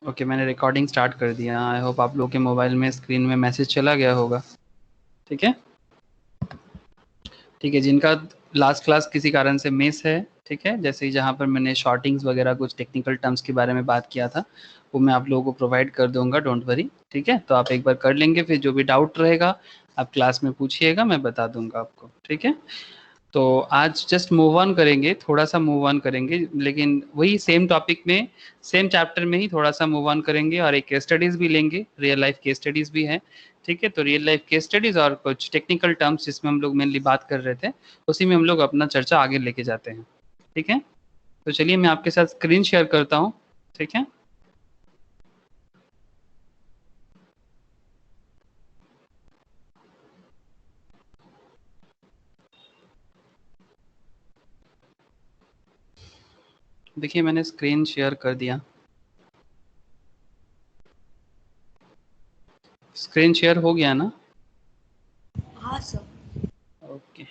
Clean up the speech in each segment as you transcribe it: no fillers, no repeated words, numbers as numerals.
Okay, मैंने recording start कर दिया। आई होप आप लोग के मोबाइल में स्क्रीन में मैसेज चला गया होगा। ठीक है, ठीक है। जिनका लास्ट क्लास किसी कारण से मिस है, ठीक है, जैसे जहाँ पर मैंने शॉर्टिंग्स वगैरह कुछ टेक्निकल टर्म्स के बारे में बात किया था, वो मैं आप लोगों को प्रोवाइड कर दूंगा, डोंट वरी। ठीक है, तो आप एक बार कर लेंगे, फिर जो भी डाउट रहेगा आप क्लास में पूछिएगा, मैं बता दूंगा आपको। ठीक है, तो आज जस्ट मूव ऑन करेंगे, थोड़ा सा मूव ऑन करेंगे, लेकिन वही सेम टॉपिक में, सेम चैप्टर में ही थोड़ा सा मूव ऑन करेंगे, और एक केस स्टडीज भी लेंगे, रियल लाइफ केस स्टडीज भी हैं। ठीक है, तो रियल लाइफ केस स्टडीज और कुछ टेक्निकल टर्म्स जिसमें हम लोग मेनली बात कर रहे थे, उसी में हम लोग अपना चर्चा आगे लेके जाते हैं। ठीक है, तो चलिए मैं आपके साथ स्क्रीन शेयर करता हूँ। ठीक है, देखिए मैंने स्क्रीन शेयर कर दिया। स्क्रीन शेयर हो गया ना? हाँ सर। ओके,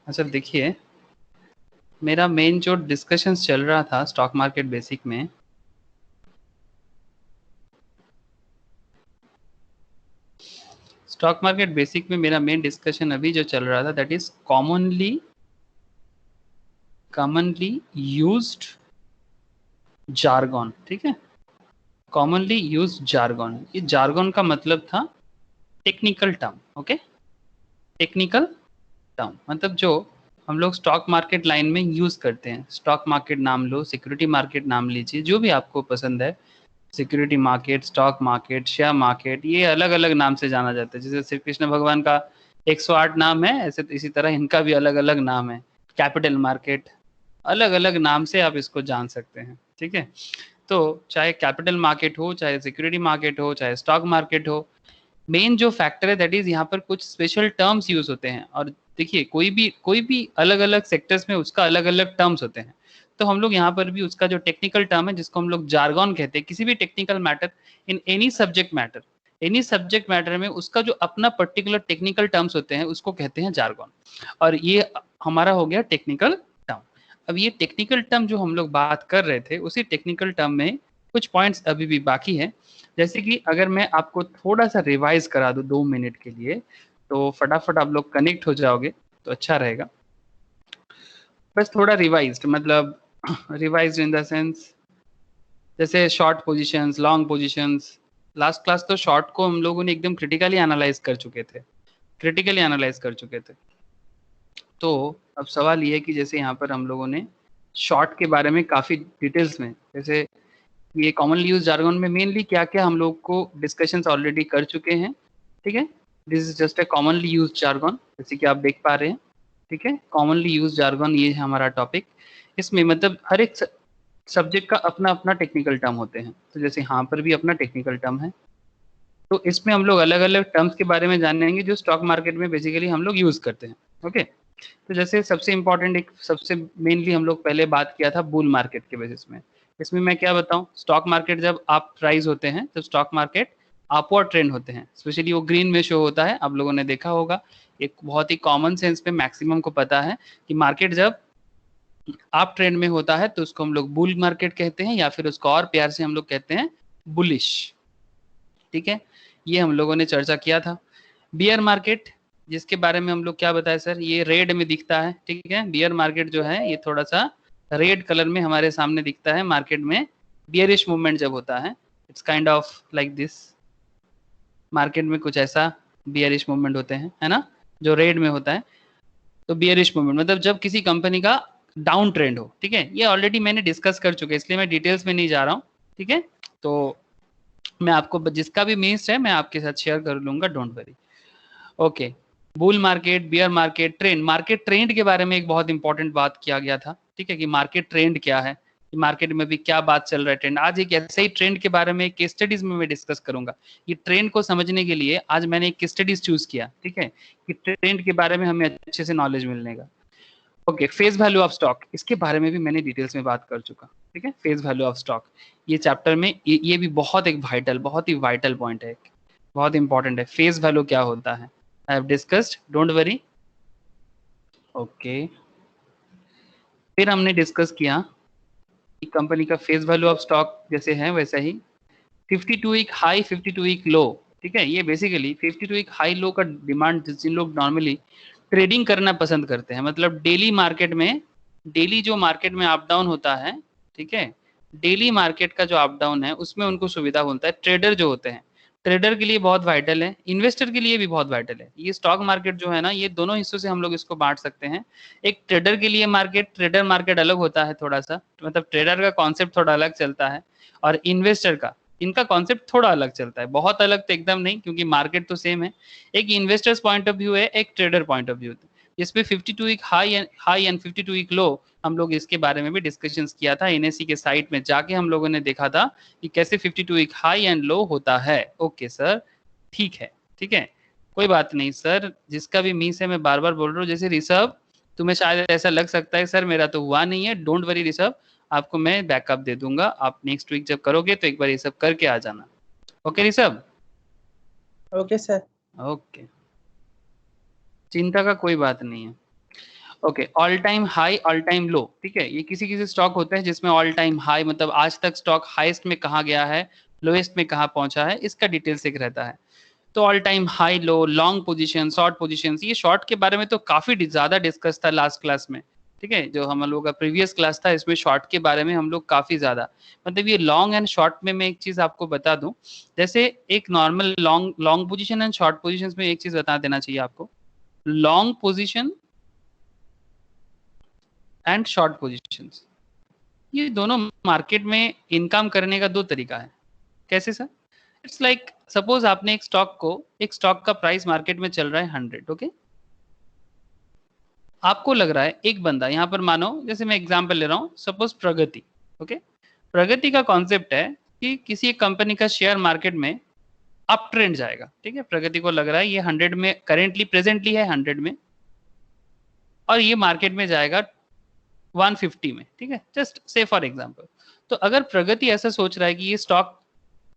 अच्छा देखिए, मेरा मेन जो डिस्कशंस चल रहा था स्टॉक मार्केट बेसिक में, स्टॉक मार्केट बेसिक में मेरा मेन डिस्कशन अभी जो चल रहा था, that is commonly used jargon. ठीक है, कॉमनली यूज्ड जार्गन, ये जार्गन का मतलब था technical term. Okay, technical term मतलब जो हम लोग स्टॉक मार्केट लाइन में यूज करते हैं। स्टॉक मार्केट नाम लो, सिक्योरिटी मार्केट नाम लीजिए, जो भी आपको पसंद है। Security market, stock market, share market, ये अलग अलग नाम से जाना जाता है। जैसे श्री कृष्ण भगवान का 108 नाम है, ऐसे इसी तरह इनका भी अलग अलग नाम है। कैपिटल मार्केट, अलग अलग नाम से आप इसको जान सकते हैं। ठीक है, तो चाहे कैपिटल मार्केट हो, चाहे सिक्योरिटी मार्केट हो, चाहे स्टॉक मार्केट हो, मेन जो फैक्टर है दैट इज यहाँ पर कुछ स्पेशल टर्म्स यूज होते हैं। और देखिए कोई भी अलग अलग सेक्टर्स में उसका अलग अलग टर्म्स होते हैं। तो हम लोग यहाँ पर भी उसका जो टेक्निकल टर्म है, जिसको हम लोग जार्गन कहते हैं, किसी भी technical matter, in any subject matter में उसका जो अपना पर्टिकुलर टेक्निकल टर्म्स होते हैं उसको कहते हैं जार्गन। और ये हमारा हो गया टेक्निकल टर्म। अब ये टेक्निकल टर्म जो हम लोग बात कर रहे थे, उसी टेक्निकल टर्म में कुछ पॉइंट्स अभी भी बाकी है। जैसे कि अगर मैं आपको थोड़ा सा रिवाइज करा दूं 2 मिनट के लिए, तो फटाफट आप लोग कनेक्ट हो जाओगे, तो अच्छा रहेगा। बस थोड़ा रिवाइज्ड मतलब रिवाइज्ड इन द सेंस, जैसे short positions, long positions. Last class तो शॉर्ट को हम लोगों ने एकदम क्रिटिकली एनालाइज कर चुके थे। तो अब सवाल ये है कि जैसे यहाँ पर हम लोगों ने शॉर्ट के बारे में काफी डिटेल्स में, जैसे ये कॉमनली यूज जार्गन में मेनली क्या क्या हम लोग को डिस्कशंस ऑलरेडी कर चुके हैं। ठीक है, this is just a commonly use jargon, जैसे कि आप देख पा रहे हैं। ठीक है, कॉमनली यूज जार्गन ये है हमारा टॉपिक। इसमें मतलब हर एक सब्जेक्ट का अपना अपना टेक्निकल टर्म होते हैं, तो जैसे यहाँ पर भी अपना टेक्निकल टर्म है। तो इसमें हम लोग अलग अलग टर्म्स के बारे में जानेंगे जो स्टॉक मार्केट में बेसिकली हम लोग यूज करते हैं। ओके, तो जैसे सबसे इंपॉर्टेंट, एक सबसे मेनली हम लोग पहले बात किया था बुल मार्केट के बेसिस में। इसमें मैं क्या बताऊं, स्टॉक मार्केट जब आप प्राइस होते हैं तो स्टॉक मार्केट अपवर्ड ट्रेंड होते हैं, स्पेशली वो ग्रीन में शो होता है, आप लोगों ने देखा होगा। एक बहुत ही कॉमन सेंस पे मैक्सिमम को पता है कि मार्केट जब आप ट्रेंड में होता है तो उसको हम लोग बुल मार्केट कहते हैं, या फिर उसको और प्यार से हम लोग कहते हैं बुलिश। ठीक है, ये हम लोगों ने चर्चा किया था। बियर मार्केट, जिसके बारे में हम लोग क्या बताए सर, ये रेड में दिखता है। ठीक है, बियर मार्केट जो है ये थोड़ा सा रेड कलर में हमारे सामने दिखता है मार्केट में। बियरिश मूवमेंट जब होता है, it's kind of like this, market में कुछ ऐसा बियरिश मूवमेंट होते हैं, है ना, जो रेड में होता है। तो बियरिश मूवमेंट मतलब जब किसी कंपनी का डाउन ट्रेंड हो। ठीक है, ये ऑलरेडी मैंने डिस्कस कर चुके हैं, इसलिए मैं डिटेल्स में नहीं जा रहा हूँ। ठीक है, तो मैं आपको जिसका भी मीन्स है मैं आपके साथ शेयर कर लूंगा, don't worry. Okay, bull market, beer market, trend, market trend के बारे में एक बहुत इंपॉर्टेंट बात किया गया था। ठीक है, कि मार्केट ट्रेंड क्या है, कि मार्केट में भी क्या बात चल रहा है, ट्रेंड। आज एक ऐसे ही ट्रेंड के बारे में केस स्टडीज में मैं डिस्कस करूंगा। ये ट्रेंड को समझने के लिए आज मैंने एक केस स्टडीज चूज किया। ठीक है, कि ट्रेंड के बारे में हमें अच्छे से नॉलेज मिलने का। Okay, face value of stock, इसके बारे में भी मैंने डिटेल्स में बात कर चुका। ठीक है, फेस वैल्यू ऑफ स्टॉक, ये चैप्टर में ये भी बहुत एक बहुत ही वाइटल पॉइंट है, बहुत इंपॉर्टेंट है। फेस वैल्यू क्या होता है, I have discussed, don't worry. Okay, फिर हमने डिस्कस किया कंपनी का फेस वैल्यू ऑफ स्टॉक जैसे है वैसा ही 52 वीक हाई 52 वीक लो, ठीक है। ये बेसिकली 52 वीक हाई लो का डिमांड जिन लोग नॉर्मली ट्रेडिंग करना पसंद करते हैं, मतलब डेली मार्केट में, डेली जो मार्केट में अप डाउन होता है, ठीक है, डेली मार्केट का जो अप डाउन है उसमें उनको सुविधा होता है। ट्रेडर जो होते हैं, ट्रेडर के लिए बहुत वाइटल है, इन्वेस्टर के लिए भी बहुत वाइटल है। ये स्टॉक मार्केट जो है ना, ये दोनों हिस्सों से हम लोग इसको बांट सकते हैं। एक ट्रेडर के लिए मार्केट, ट्रेडर मार्केट अलग होता है थोड़ा सा, मतलब ट्रेडर का कॉन्सेप्ट थोड़ा अलग चलता है, और इन्वेस्टर का, इनका कॉन्सेप्ट थोड़ा अलग चलता है, बहुत अलग तो एकदम नहीं, क्योंकि मार्केट तो सेम है। एक इन्वेस्टर्स पॉइंट ऑफ व्यू है, एक ट्रेडर पॉइंट ऑफ व्यू, जिसमें 52 week high and 52 week low, हम लोग इसके बारे में भी डिस्कशन किया था। एनएससी के साइट में जाके हम लोगों ने देखा था कि कैसे 52 वीक हाई एंड लो होता है। ओके सर, ठीक है, ठीक है, कोई बात नहीं सर, जिसका भी मीस है मैं बार बार बोल रहा हूँ। जैसे ऋषभ, तुम्हें शायद ऐसा लग सकता है सर मेरा तो हुआ नहीं है, डोंट वरी ऋषभ, आपको मैं बैकअप दे दूंगा। आप नेक्स्ट वीक जब करोगे तो एक बार ये सब करके आ जाना। Okay Rishabh? Okay sir. Okay, चिंता का कोई बात नहीं है। Okay, all time high all time low, ठीक है, ये किसी किसी स्टॉक होते हैं जिसमें ऑल टाइम हाई मतलब आज तक स्टॉक हाईएस्ट में कहाँ गया है, लोएस्ट में कहाँ पहुंचा है, इसका डिटेल्स एक रहता है। तो all time high low, long position, short position, ये शॉर्ट के बारे में तो काफी ज्यादा डिस्कस था लास्ट क्लास में, ठीक है, जो हम लोगों का प्रीवियस क्लास था इसमें शॉर्ट के बारे में हम लोग काफी ज्यादा, मतलब ये लॉन्ग एंड शॉर्ट में मैं एक चीज आपको बता दूं, जैसे एक normal long position and short position में एक चीज बता देना चाहिए आपको। Long position and short positions, ये दोनों मार्केट में इनकम करने का दो तरीका है। कैसे सर? इट्स लाइक सपोज आपने एक स्टॉक का प्राइस मार्केट में चल रहा है 100, ओके, आपको लग रहा है एक बंदा यहाँ पर, मानो जैसे मैं एग्जांपल ले रहा हूँ, सपोज प्रगति, ओके, प्रगति का कॉन्सेप्ट है कि किसी एक कंपनी का शेयर मार्केट में अप ट्रेंड जाएगा, ठीक है, प्रगति को लग रहा है ये 100 में करेंटली प्रेजेंटली है 100 में, और ये मार्केट में जाएगा 150 में, ठीक है, जस्ट से फॉर एग्जांपल। तो अगर प्रगति ऐसा सोच रहा है कि ये स्टॉक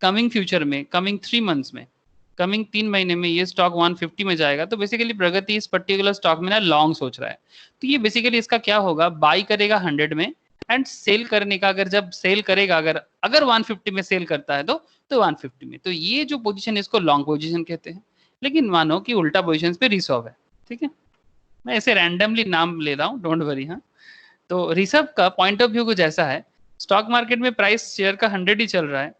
कमिंग फ्यूचर में, कमिंग 3 मंथ्स में, कमिंग 3 महीने में ये स्टॉक 150 में जाएगा, तो बेसिकली प्रगति इस पर्टिकुलर स्टॉक में ना लॉन्ग सोच रहा है। तो ये बेसिकली इसका क्या होगा, बाई करेगा 100 में एंड सेल करने का, अगर जब सेल करेगा, अगर 150 में सेल करता है तो 150 में, तो ये जो पोजीशन इसको लॉन्ग पोजीशन कहते हैं। लेकिन मानो कि उल्टा पोजीशन पे रिसर्व है, ठीक है, मैं ऐसे रैंडमली नाम ले रहा हूँ, डोंट वरी। हाँ, तो रिसर्व का पॉइंट ऑफ व्यू कुछ ऐसा है, स्टॉक मार्केट में प्राइस शेयर का 100 ही चल रहा है,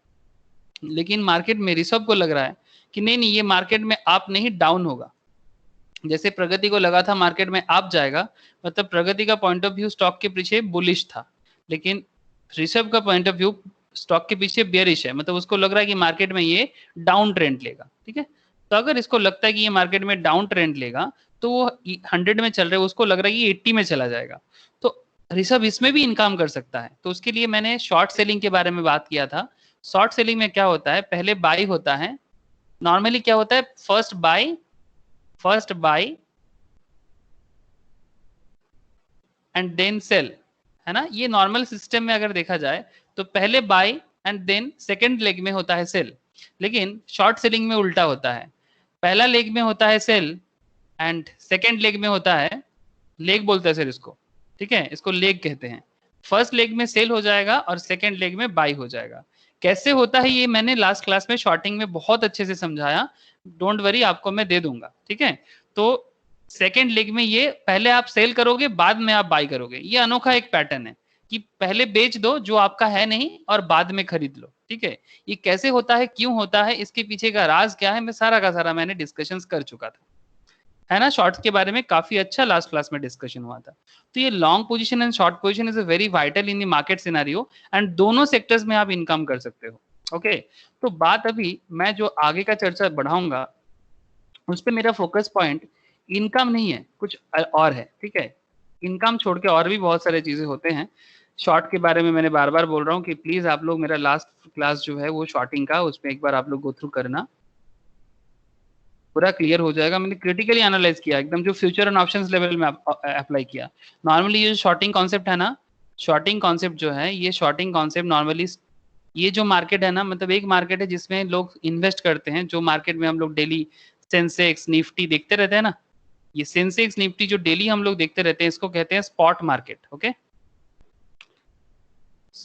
लेकिन मार्केट में रिसर्व को लग रहा है कि नहीं ये मार्केट में अप नहीं डाउन होगा। जैसे प्रगति को लगा था मार्केट में अप जाएगा, मतलब प्रगति का पॉइंट ऑफ व्यू स्टॉक के पीछे बुलिश था, लेकिन रिसर्व का पॉइंट ऑफ व्यू स्टॉक के पीछे बेयरिश है, मतलब उसको लग रहा है कि मार्केट में ये डाउन ट्रेंड लेगा, ठीक है। तो अगर इसको लगता है कि ये मार्केट में डाउन ट्रेंड लेगा, तो वो 100 में चल रहे हैं, उसको लग रहा है कि 80 में चला जाएगा, तो रिसर्व इसमें भी इनकम कर सकता है। तो उसके लिए मैंने शॉर्ट सेलिंग के बारे में बात किया था। शॉर्ट सेलिंग में क्या होता है, पहले बाई होता है, नॉर्मली क्या होता है, first buy and then sell, है ना, ये नॉर्मल सिस्टम में अगर देखा जाए तो पहले buy and then second leg में होता है सेल। लेकिन शॉर्ट सेलिंग में उल्टा होता है, पहला लेग में होता है सेल एंड सेकंड लेग में होता है, लेग बोलते हैं सर इसको, ठीक है, इसको लेग कहते हैं। फर्स्ट लेग में सेल हो जाएगा और सेकंड लेग में बाई हो जाएगा। कैसे होता है ये मैंने लास्ट क्लास में शॉर्टिंग में बहुत अच्छे से समझाया, डोंट वरी, आपको मैं दे दूंगा, ठीक है। तो सेकंड लेग में ये पहले आप सेल करोगे, बाद में आप बाई करोगे, ये अनोखा एक पैटर्न है कि पहले बेच दो जो आपका है नहीं और बाद में खरीद लो, ठीक है। ये कैसे होता है, क्यों होता है, इसके पीछे का राज क्या है, मैं सारा का सारा मैंने डिस्कशन कर चुका था, है ना, शॉर्ट्स के बारे में काफी अच्छा लास्ट क्लास में डिस्कशन हुआ था। तो ये long position and short position is a very vital in the market scenario, and दोनों सेक्टर्स में आप इनकम कर सकते हो। ओके, तो बात अभी मैं जो आगे का चर्चा बढ़ाऊंगा उस पर मेरा फोकस पॉइंट इनकम नहीं है, कुछ और है, ठीक है। इनकम छोड़ के और भी बहुत सारे चीजें होते हैं। शॉर्ट के बारे में मैंने बार बार बोल रहा हूँ कि प्लीज आप लोग मेरा लास्ट क्लास जो है वो शॉर्टिंग का, उसमें एक बार आप लोग गो थ्रू करना, पूरा क्लियर हो जाएगा। मैंने क्रिटिकली एनालाइज किया एकदम, जो फ्यूचर एंड ऑप्शंस लेवल में अप्लाई किया। नॉर्मली ये जो शॉर्टिंग कॉन्सेप्ट है ना, शॉर्टिंग कॉन्सेप्ट जो है, ये शॉर्टिंग कॉन्सेप्ट नॉर्मली, ये जो मार्केट है ना, मतलब एक मार्केट है जिसमें लोग इन्वेस्ट करते हैं, जो मार्केट में हम लोग डेली सेंसेक्स निफ्टी देखते रहते हैं ना, ये सेंसेक्स निफ्टी जो डेली हम लोग देखते रहते हैं, इसको कहते हैं spot market. Okay,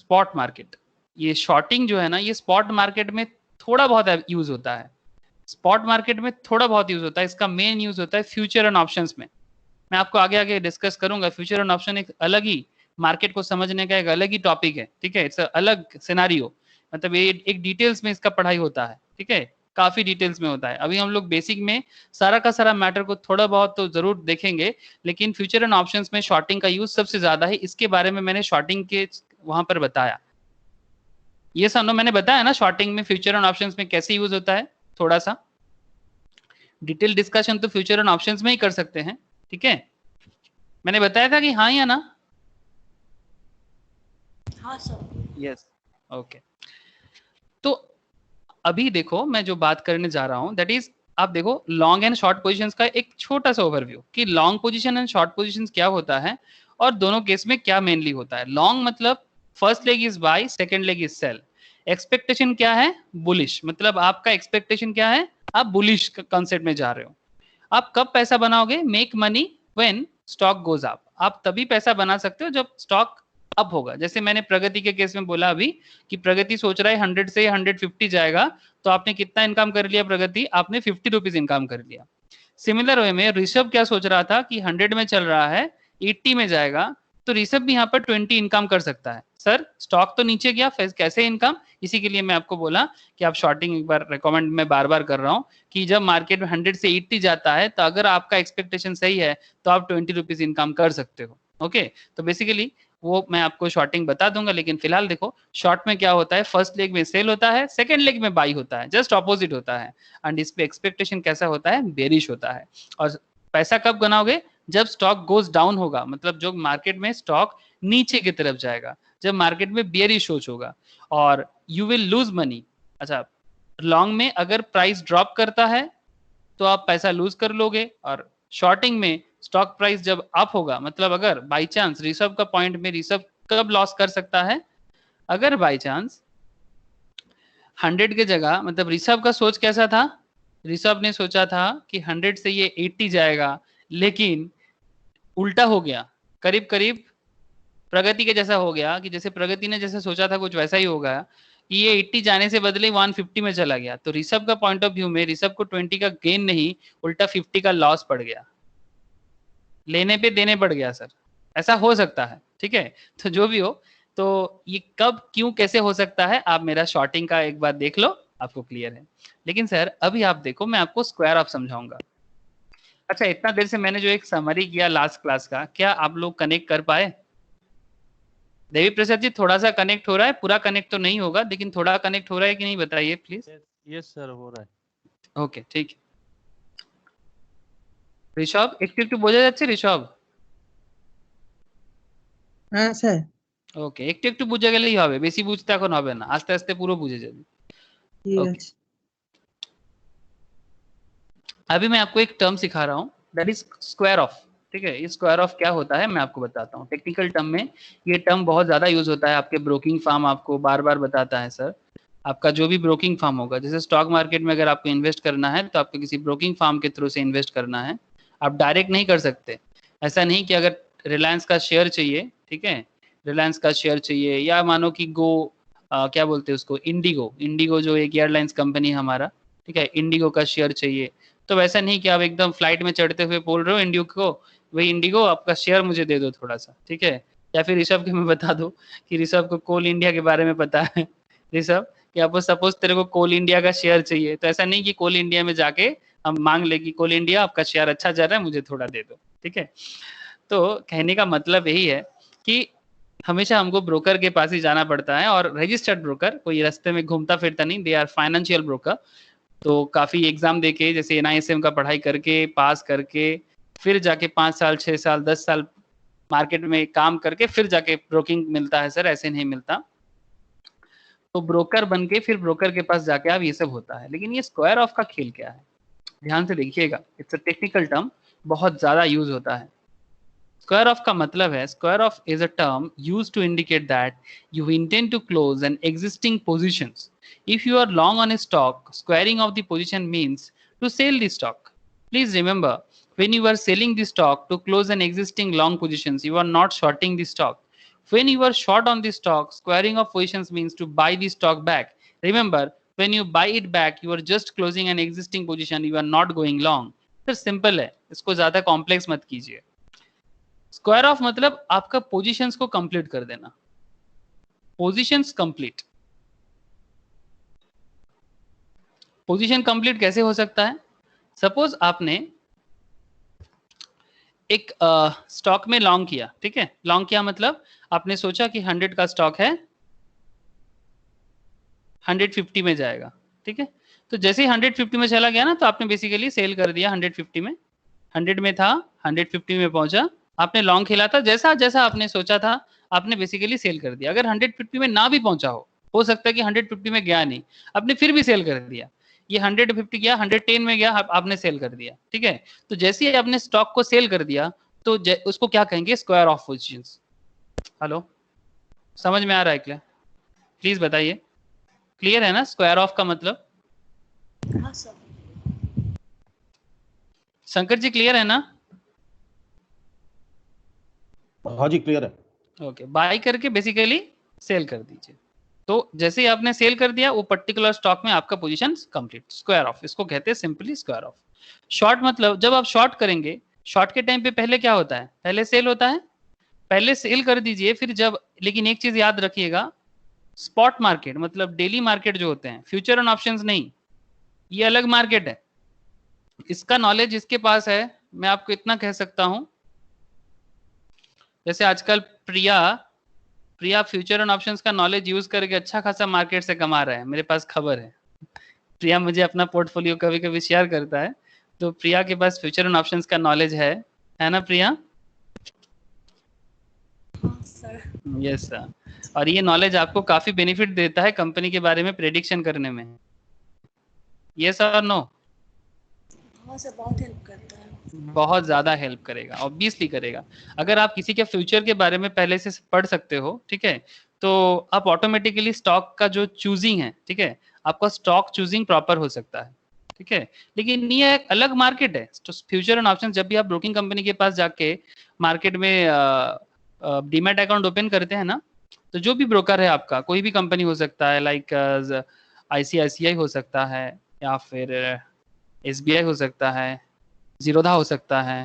spot market. ये शॉर्टिंग जो है ना, ये स्पॉट मार्केट में थोड़ा बहुत यूज होता है, स्पॉट मार्केट में थोड़ा बहुत यूज होता है। इसका मेन यूज होता है फ्यूचर एंड ऑप्शंस में। मैं आपको आगे आगे डिस्कस करूंगा। फ्यूचर एंड ऑप्शन एक अलग ही मार्केट को समझने का एक अलग ही टॉपिक है, ठीक है। इट्स अलग सिनारियो, मतलब ये एक डिटेल्स में इसका पढ़ाई होता है, ठीक है, काफी डिटेल्स में होता है। अभी हम लोग बेसिक में सारा का सारा मैटर को थोड़ा बहुत तो जरूर देखेंगे, लेकिन फ्यूचर एंड ऑप्शंस में शॉर्टिंग का यूज सबसे ज्यादा है। इसके बारे में मैंने शॉर्टिंग के वहां पर बताया। ये सानो मैंने बताया ना शॉर्टिंग में फ्यूचर एंड ऑप्शंस में कैसे यूज होता है। थोड़ा सा डिटेल डिस्कशन तो फ्यूचर एंड ऑप्शंस में ही कर सकते हैं, ठीक है। मैंने बताया था कि हाँ या ना? हाँ सर। Yes, okay. तो अभी देखो मैं जो बात करने जा रहा हूं दैट इज, आप देखो लॉन्ग एंड शॉर्ट पोजीशंस का एक छोटा सा ओवरव्यू कि long position and short positions क्या होता है और दोनों केस में क्या मेनली होता है। लॉन्ग मतलब first leg is buy, second leg is sell. Expectation क्या है? बुलिश, मतलब आपका एक्सपेक्टेशन क्या है? आप बुलिश कॉन्सेप्ट में जा रहे हो। आप कब पैसा बनाओगे? Make money when stock goes up. आप तभी पैसा बना सकते हो जब स्टॉक अप होगा। जैसे मैंने प्रगति के केस में बोला अभी कि प्रगति सोच रहा है 100 से 150 जाएगा, तो आपने कितना इनकम कर लिया प्रगति? आपने 50 रुपीज इनकम कर लिया। सिमिलर वे में ऋषभ क्या सोच रहा था कि 100 में चल रहा है, 80 में जाएगा, तो ऋषभ भी यहाँ पर 20 इनकम कर सकता है। सर स्टॉक तो नीचे गया, फिर कैसे इनकम? इसी के लिए मैं आपको बोला कि आप शॉर्टिंग एक बार रिकमेंड मैं बार बार कर रहा हूँ कि जब मार्केट में 100 से 80 जाता है, तो अगर आपका एक्सपेक्टेशन सही है तो आप 20 रुपीज इनकम कर सकते हो। ओके, तो बेसिकली वो मैं आपको शॉर्टिंग बता दूंगा, लेकिन फिलहाल देखो शॉर्ट में क्या होता है। फर्स्ट लेग में सेल होता है, सेकंड लेग में बाई होता है, जस्ट ऑपोजिट होता है। एंड इस पे एक्सपेक्टेशन कैसा होता है? बेरिश होता है। और पैसा कब बनाओगे? जब स्टॉक गोज डाउन होगा, मतलब जो मार्केट में स्टॉक नीचे की तरफ जाएगा, जब मार्केट में बेयरिश सोच होगा, और यू विल लूज मनी। अच्छा, लॉन्ग में अगर प्राइस ड्रॉप करता है तो आप पैसा लूज कर लोगे, और शॉर्टिंग में स्टॉक प्राइस जब अप होगा, मतलब अगर बाई चांस ऋषभ का पॉइंट में ऋषभ कब लॉस कर सकता है? अगर बाई चांस 100 के जगह, मतलब ऋषभ का सोच कैसा था? ऋषभ ने सोचा था कि 100 से ये 80 जाएगा, लेकिन उल्टा हो गया, करीब करीब प्रगति के जैसा हो गया कि जैसे प्रगति ने जैसे सोचा था कुछ वैसा ही होगा कि ये 80 जाने से बदले 150 में चला गया। तो ऋषभ का पॉइंट ऑफ व्यू में ऋषभ को 20 का गेन नहीं, उल्टा 50 का लॉस पड़ गया, लेने पे देने पड़ गया। सर ऐसा हो सकता है, ठीक है। तो जो भी हो, तो ये कब क्यों कैसे हो सकता है, आप मेरा शॉर्टिंग का एक बार देख लो, आपको क्लियर है। लेकिन सर अभी आप देखो, मैं आपको स्क्वायर ऑफ समझाऊंगा। अच्छा, इतना देर से मैंने जो एक समरी किया लास्ट क्लास का, क्या आप लोग कनेक्ट कर पाए? देवी प्रसाद जी थोड़ा सा कनेक्ट हो रहा है, पूरा कनेक्ट तो नहीं होगा, लेकिन थोड़ा कनेक्ट हो रहा है कि नहीं बताइए प्लीज। यस सर, हो रहा है। ओके ठीक। ঋষভ একটু বোঝা যাচ্ছে ঋষভ? হ্যাঁ স্যার। ওকে, একটু বুঝে গেলেই হবে, বেশি বুঝতে এখন হবে না, আস্তে আস্তে পুরো বুঝে যাবে। ঠিক Okay. আছে। अभी मैं आपको एक टर्म सिखा रहा हूँ, दैट इज स्क्वायर ऑफ, ठीक है। ये स्क्वायर ऑफ क्या होता है मैं आपको बताता हूँ। टेक्निकल टर्म में ये टर्म बहुत ज्यादा यूज होता है। आपके ब्रोकिंग फार्म आपको बार बार बताता है सर, आपका जो भी ब्रोकिंग फार्म होगा, जैसे स्टॉक मार्केट में अगर आपको इन्वेस्ट करना है तो आपको किसी ब्रोकिंग फार्म के थ्रू से इन्वेस्ट करना है, आप डायरेक्ट नहीं कर सकते। ऐसा नहीं कि अगर रिलायंस का शेयर चाहिए, ठीक है, रिलायंस का शेयर चाहिए, या मानो कि क्या बोलते हैं उसको, इंडिगो जो एक एयरलाइंस कंपनी हमारा, ठीक है, इंडिगो का शेयर चाहिए, तो वैसा नहीं कि आप एकदम फ्लाइट में चढ़ते हुए बोल रहे हो इंडिगो को, भाई इंडिगो आपका शेयर मुझे दे दो थोड़ा सा, ठीक है। या फिर ऋषभ के मैं बता दूं कि ऋषभ को कोल इंडिया के बारे में पता है। ऋषभ कि आप सपोज तेरे को कोल इंडिया का शेयर चाहिए, तो ऐसा नहीं कि कोल इंडिया में जाके हम मांग ले कि कोल इंडिया आपका शेयर अच्छा चल रहा है, मुझे थोड़ा दे दो, ठीक है। तो कहने का मतलब यही है कि हमेशा हमको ब्रोकर के पास ही जाना पड़ता है, और रजिस्टर्ड ब्रोकर, कोई रास्ते में घूमता फिरता नहीं, दे आर फाइनेंशियल ब्रोकर। तो काफी एग्जाम देके, जैसे एनआईएसएम का पढ़ाई करके पास करके, फिर जाके 5 साल 6 साल 10 साल मार्केट में काम करके फिर जाके ब्रोकिंग मिलता है सर, ऐसे नहीं मिलता। तो ब्रोकर बन के फिर ब्रोकर के पास जाके आप ये सब होता है। लेकिन ये स्क्वायर ऑफ का खेल क्या है, ध्यान से देखिएगा, इट्स अ टेक्निकल टर्म, बहुत ज्यादा यूज होता है। स्क्वायर ऑफ का मतलब है, square off is a term used to indicate that you intend to close an existing positions. If you are long on a stock, squaring of the position means to sell the stock. Please remember, when you are selling the stock to close an existing long positions, you are not shorting the stock. When you are short on the stock, squaring of positions means to buy the stock back. Remember, when you buy it back, you are just closing an existing position, you are not going long. तो simple है, इसको ज्यादा complex मत कीजिए. Square of मतलब आपका positions को complete कर देना. Positions complete. पोजीशन कंप्लीट कैसे हो सकता है? सपोज आपने एक स्टॉक में लॉन्ग किया, ठीक है. लॉन्ग किया मतलब आपने सोचा कि 100 का स्टॉक है, 150 में जाएगा, ठीक है. तो जैसे ही 150 में चला गया ना, तो आपने बेसिकली सेल कर दिया 150 में. 100 में था, 150 में पहुंचा, आपने लॉन्ग खेला था, जैसा जैसा आपने सोचा था आपने बेसिकली सेल कर दिया. अगर 150 में ना भी पहुंचा हो सकता है कि 150 में गया नहीं, आपने फिर भी सेल कर दिया. ये 150 गया, 110 में गया, आपने सेल कर दिया, ठीक है. तो जैसे ही आपने स्टॉक को सेल कर दिया तो उसको क्या कहेंगे? Square of positions. हेलो, समझ में आ रहा है क्या? प्लीज बताइए. क्लियर है ना स्क्वायर ऑफ का मतलब? हाँ सर. शंकर जी क्लियर है ना? हाँ जी क्लियर है. ओके. बाय करके बेसिकली सेल कर दीजिए. तो जैसे ही आपने सेल कर दिया, वो पर्टिकुलर स्टॉक में आपका पोजीशन कंप्लीट. स्क्वायर ऑफ, इसको कहते हैं सिंपली स्क्वायर ऑफ. शॉर्ट मतलब जब आप शॉर्ट करेंगे, शॉर्ट के टाइम पे पहले क्या होता है? पहले सेल होता है. पहले सेल कर दीजिए, फिर जब, लेकिन एक चीज याद रखिएगा, स्पॉट मार्केट मतलब डेली मार्केट जो होते हैं, फ्यूचर एंड ऑप्शंस नहीं, ये अलग मार्केट है. इसका नॉलेज इसके पास है. मैं आपको इतना कह सकता हूं, जैसे आजकल प्रिया फ्यूचर एंड ऑप्शंस का नॉलेज यूज करके अच्छा खासा मार्केट से कमा रहा है, मेरे पास खबर है. प्रिया मुझे अपना पोर्टफोलियो कभी कभी शेयर करता है, तो प्रिया के पास फ्यूचर एंड ऑप्शंस का नॉलेज है ना प्रिया? हाँ सर. Yes sir. और ये नॉलेज आपको काफी बेनिफिट देता है कंपनी के बारे में प्रेडिक्शन करने में. यस और नो? हाँ सर, बहुत हेल्प करता है. बहुत ज्यादा हेल्प करेगा, ऑब्वियसली करेगा. अगर आप किसी के फ्यूचर के बारे में पहले से पढ़ सकते हो, ठीक है, तो आप ऑटोमेटिकली स्टॉक का जो चूजिंग है, ठीक है, आपका स्टॉक चूजिंग प्रॉपर हो सकता है, ठीक है. लेकिन ये एक अलग मार्केट है. तो फ्यूचर एंड ऑप्शन, जब भी आप ब्रोकिंग कंपनी के पास जाके मार्केट में डीमैट अकाउंट ओपन करते हैं ना, तो जो भी ब्रोकर है आपका, कोई भी कंपनी हो सकता है, लाइक ICICI हो सकता है, या फिर SBI हो सकता है, जीरोधा हो सकता है,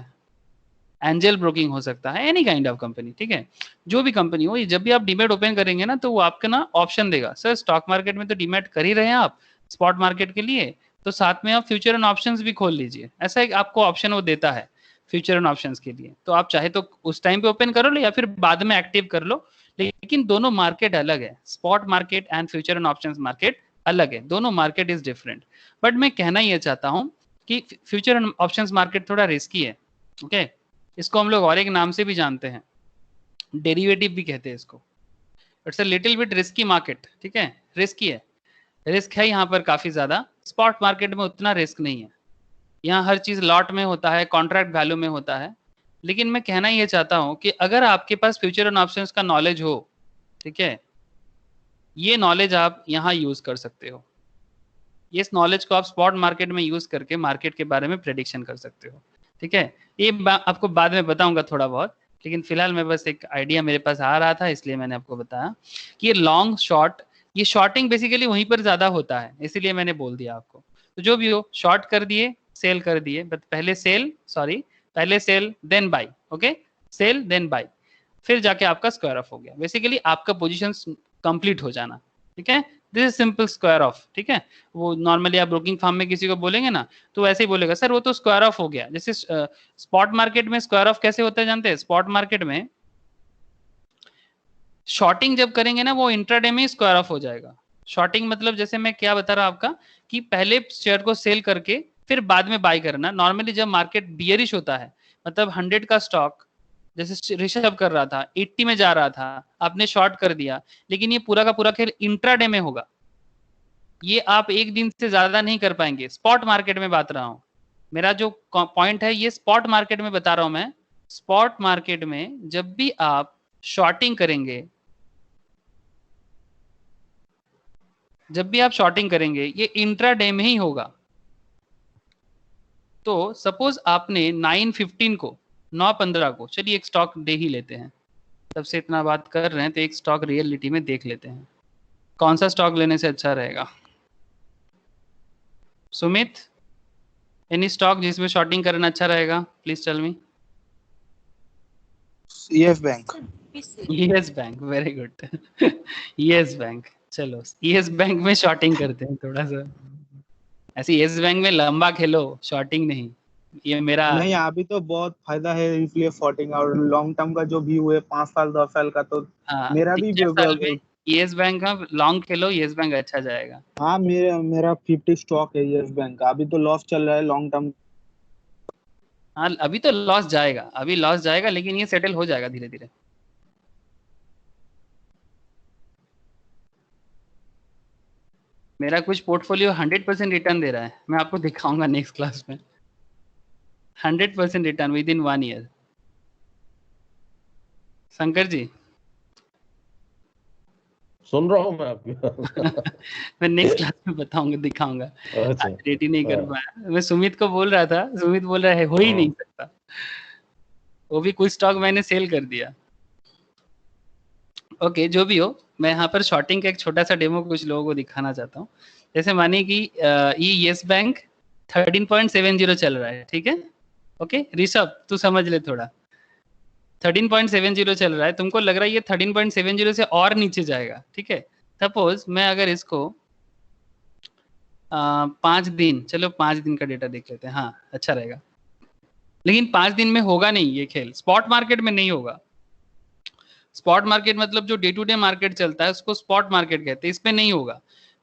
एंजल ब्रोकिंग हो सकता है, एनी काइंड ऑफ कंपनी, ठीक है. जो भी कंपनी हो, जब भी आप डीमैट ओपन करेंगे ना, तो वो आपका ना ऑप्शन देगा, सर स्टॉक मार्केट में तो डीमैट कर ही रहे हैं आप स्पॉट मार्केट के लिए, तो साथ में आप फ्यूचर एंड ऑप्शंस भी खोल लीजिए. ऐसा एक आपको ऑप्शन वो देता है फ्यूचर एंड ऑप्शंस के लिए. तो आप चाहे तो उस टाइम पे ओपन करो लो, या फिर बाद में एक्टिव कर लो. लेकिन दोनों मार्केट अलग है. Spot market and future and options market अलग है. दोनों मार्केट इज डिफरेंट. बट मैं कहना ये चाहता हूँ कि फ्यूचर एंड ऑप्शंस मार्केट थोड़ा रिस्की है. ओके. इसको हम लोग और एक नाम से भी जानते हैं, डेरिवेटिव भी कहते हैं इसको. It's a little bit risky market, ठीक है. रिस्की है, रिस्क है यहाँ पर काफी ज्यादा. स्पॉट मार्केट में उतना रिस्क नहीं है. यहाँ हर चीज लॉट में होता है, कॉन्ट्रैक्ट वैल्यू में होता है. लेकिन मैं कहना ये चाहता हूँ कि अगर आपके पास फ्यूचर एंड ऑप्शंस का नॉलेज हो, ठीक है, ये नॉलेज आप यहाँ यूज कर सकते हो. इस नॉलेज को आप स्पॉट मार्केट में यूज करके मार्केट के बारे में प्रेडिक्शन कर सकते हो, ठीक है. ये आपको बाद में बताऊंगा थोड़ा बहुत, लेकिन फिलहाल मैं बस एक आइडिया मेरे पास आ रहा था, इसलिए मैंने आपको बताया कि ये लॉन्ग शॉर्ट, ये शॉर्टिंग बेसिकली वहीं पर ज्यादा होता है, इसीलिए मैंने बोल दिया आपको. तो जो भी हो, शॉर्ट कर दिए, सेल कर दिए, बट पहले sell then buy. Okay, sell then buy, फिर जाके आपका स्क्वायर ऑफ हो गया. बेसिकली आपका पोजीशन कंप्लीट हो जाना, ठीक है. This is simple square of, ठीक है. वो नॉर्मली आप ब्रोकिंग फार्म में किसी को बोलेंगे ना, तो ऐसे ही बोलेगा, सर वो तो स्क्वायर ऑफ हो गया. जैसे स्पॉट मार्केट में स्क्वायर ऑफ कैसे होता है जानते हैं? स्पॉट मार्केट में शॉर्टिंग जब करेंगे ना, वो इंट्राडे में स्क्वायर ऑफ हो जाएगा. शॉर्टिंग मतलब जैसे मैं क्या बता रहा हूं आपका, कि पहले शेयर को सेल करके फिर बाद में बाय करना. नॉर्मली जब मार्केट बियरिश होता है, मतलब 100 का स्टॉक जैसे ऋषभ कर रहा था, 80 में जा रहा था, आपने शॉर्ट कर दिया, लेकिन ये पूरा का पूरा खेल इंट्राडे में होगा. ये आप एक दिन से ज्यादा नहीं कर पाएंगे. स्पॉट मार्केट में बात रहा हूं, मेरा जो पॉइंट है ये स्पॉट मार्केट में बता रहा हूं मैं. स्पॉट मार्केट में जब भी आप शॉर्टिंग करेंगे, ये इंट्राडे में ही होगा. तो सपोज आपने 9:15 को, 9:15 को, चलिए एक स्टॉक डे ही लेते हैं, तब से इतना बात कर रहे हैं तो एक स्टॉक रियलिटी में देख लेते हैं कौन सा स्टॉक लेने से अच्छा रहेगा। सुमित, एनी स्टॉक जिसमें शॉर्टिंग करना अच्छा रहेगा, please tell me. Yes Bank. Yes Bank, very good. Yes Bank, चलो यस बैंक में शॉर्टिंग करते हैं थोड़ा सा। ऐसे यस बैंक में लंबा खेलो, शॉर्टिंग नहीं। ये मेरा नहीं, अभी तो बहुत फायदा है इसलिए फोर्टिंग, और लॉन्ग टर्म का जो व्यू है 5 साल 10 साल का, तो मेरा भी 3-4 साल में यस बैंक का लॉन्ग खेलो, यस बैंक अच्छा जाएगा। हाँ, मेरा 50 स्टॉक है यस बैंक का। अभी तो लॉस चल रहा है लॉन्ग टर्म। हाँ अभी तो लॉस जाएगा, अभी लॉस जाएगा, लेकिन ये सेटल हो जाएगा धीरे धीरे। मेरा कुछ पोर्टफोलियो 100% रिटर्न दे रहा है, मैं आपको दिखाऊंगा नेक्स्ट क्लास में। 100% return within 1 year. Shankar ji सुन रहा हूँ मैं आपकी। मैं नेक्स्ट क्लास में बताऊंगा, दिखाऊंगा। अच्छा, आज रेडी नहीं कर हाँ। पाया। मैं सुमित को बोल रहा था, सुमित बोल रहा है हो ही नहीं सकता। वो भी कुछ स्टॉक मैंने सेल कर दिया। ओके, जो भी हो, मैं यहाँ पर शॉर्टिंग का एक छोटा सा डेमो कुछ लोगों को दिखाना चाहता हूँ। जैसे मानिए कि ये येस बैंक 13.70 चल रहा है, ठीक है। ओके ऋषभ, तू समझ ले थोड़ा। 13.70 चल रहा है, तुमको लग रहा है ये 13.70 से और नीचे जाएगा, ठीक है। सपोज मैं अगर इसको 5 दिन, चलो 5 दिन का डेटा देख लेते हैं, हाँ अच्छा रहेगा। लेकिन 5 दिन में होगा नहीं ये खेल, स्पॉट मार्केट में नहीं होगा। स्पॉट मार्केट मतलब जो डे टू डे मार्केट चलता है उसको स्पॉट मार्केट कहते हैं, इसमें नहीं होगा।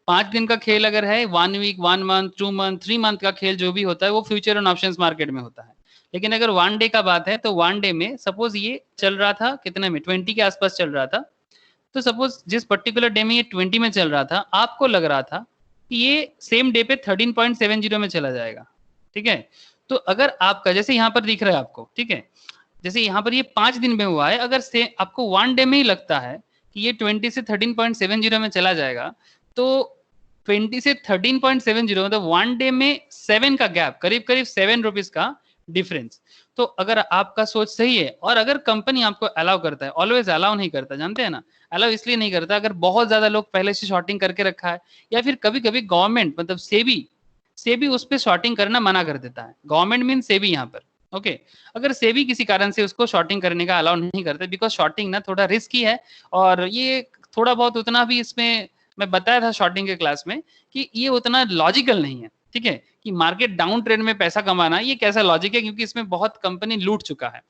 5 दिन का खेल अगर है, 1 वीक, 1 मंथ, 2 मंथ, 3 मंथ का खेल जो भी होता है वो फ्यूचर एंड ऑप्शंस मार्केट में होता है। लेकिन अगर 1 डे का बात है तो 1 डे में सपोज ये चल रहा था कितने में, 20 के आसपास चल रहा था। तो सपोज जिस पर्टिकुलर डे में ये 20 में चल रहा था, आपको लग रहा था कि ये सेम डे पे 13.70 में चला जाएगा, ठीक है। तो अगर आपका जैसे यहाँ पर दिख रहा है आपको, ठीक है, जैसे यहाँ पर ये 5 दिन में हुआ है, अगर से आपको 1 डे में ही लगता है कि ये 20 से 13.70 में चला जाएगा, तो 20 से 13.70 मतलब 1 डे में 7 का गैप, करीब करीब 7 रुपीज का डिफरेंस। तो अगर आपका सोच सही है और अगर कंपनी आपको अलाउ करता है, ऑलवेज अलाउ नहीं करता, जानते हैं ना, अलाउ इसलिए नहीं करता अगर बहुत ज्यादा लोग पहले से शॉर्टिंग करके रखा है, या फिर कभी कभी गवर्नमेंट मतलब सेबी उस पर शॉर्टिंग करना मना कर देता है। गवर्नमेंट मीन सेबी यहाँ पर, ओके। अगर सेबी किसी कारण से उसको शॉर्टिंग करने का अलाउ नहीं करते, बिकॉज शॉर्टिंग ना थोड़ा रिस्की है, और ये थोड़ा बहुत उतना भी इसमें मैं बताया था शॉर्टिंग के क्लास में कि ये उतना लॉजिकल नहीं है, ठीक है। कि मार्केट डाउन ट्रेंड में पैसा कमाना ये कैसा लॉजिक है, क्योंकि इसमें बहुत कंपनी लूट चुका है,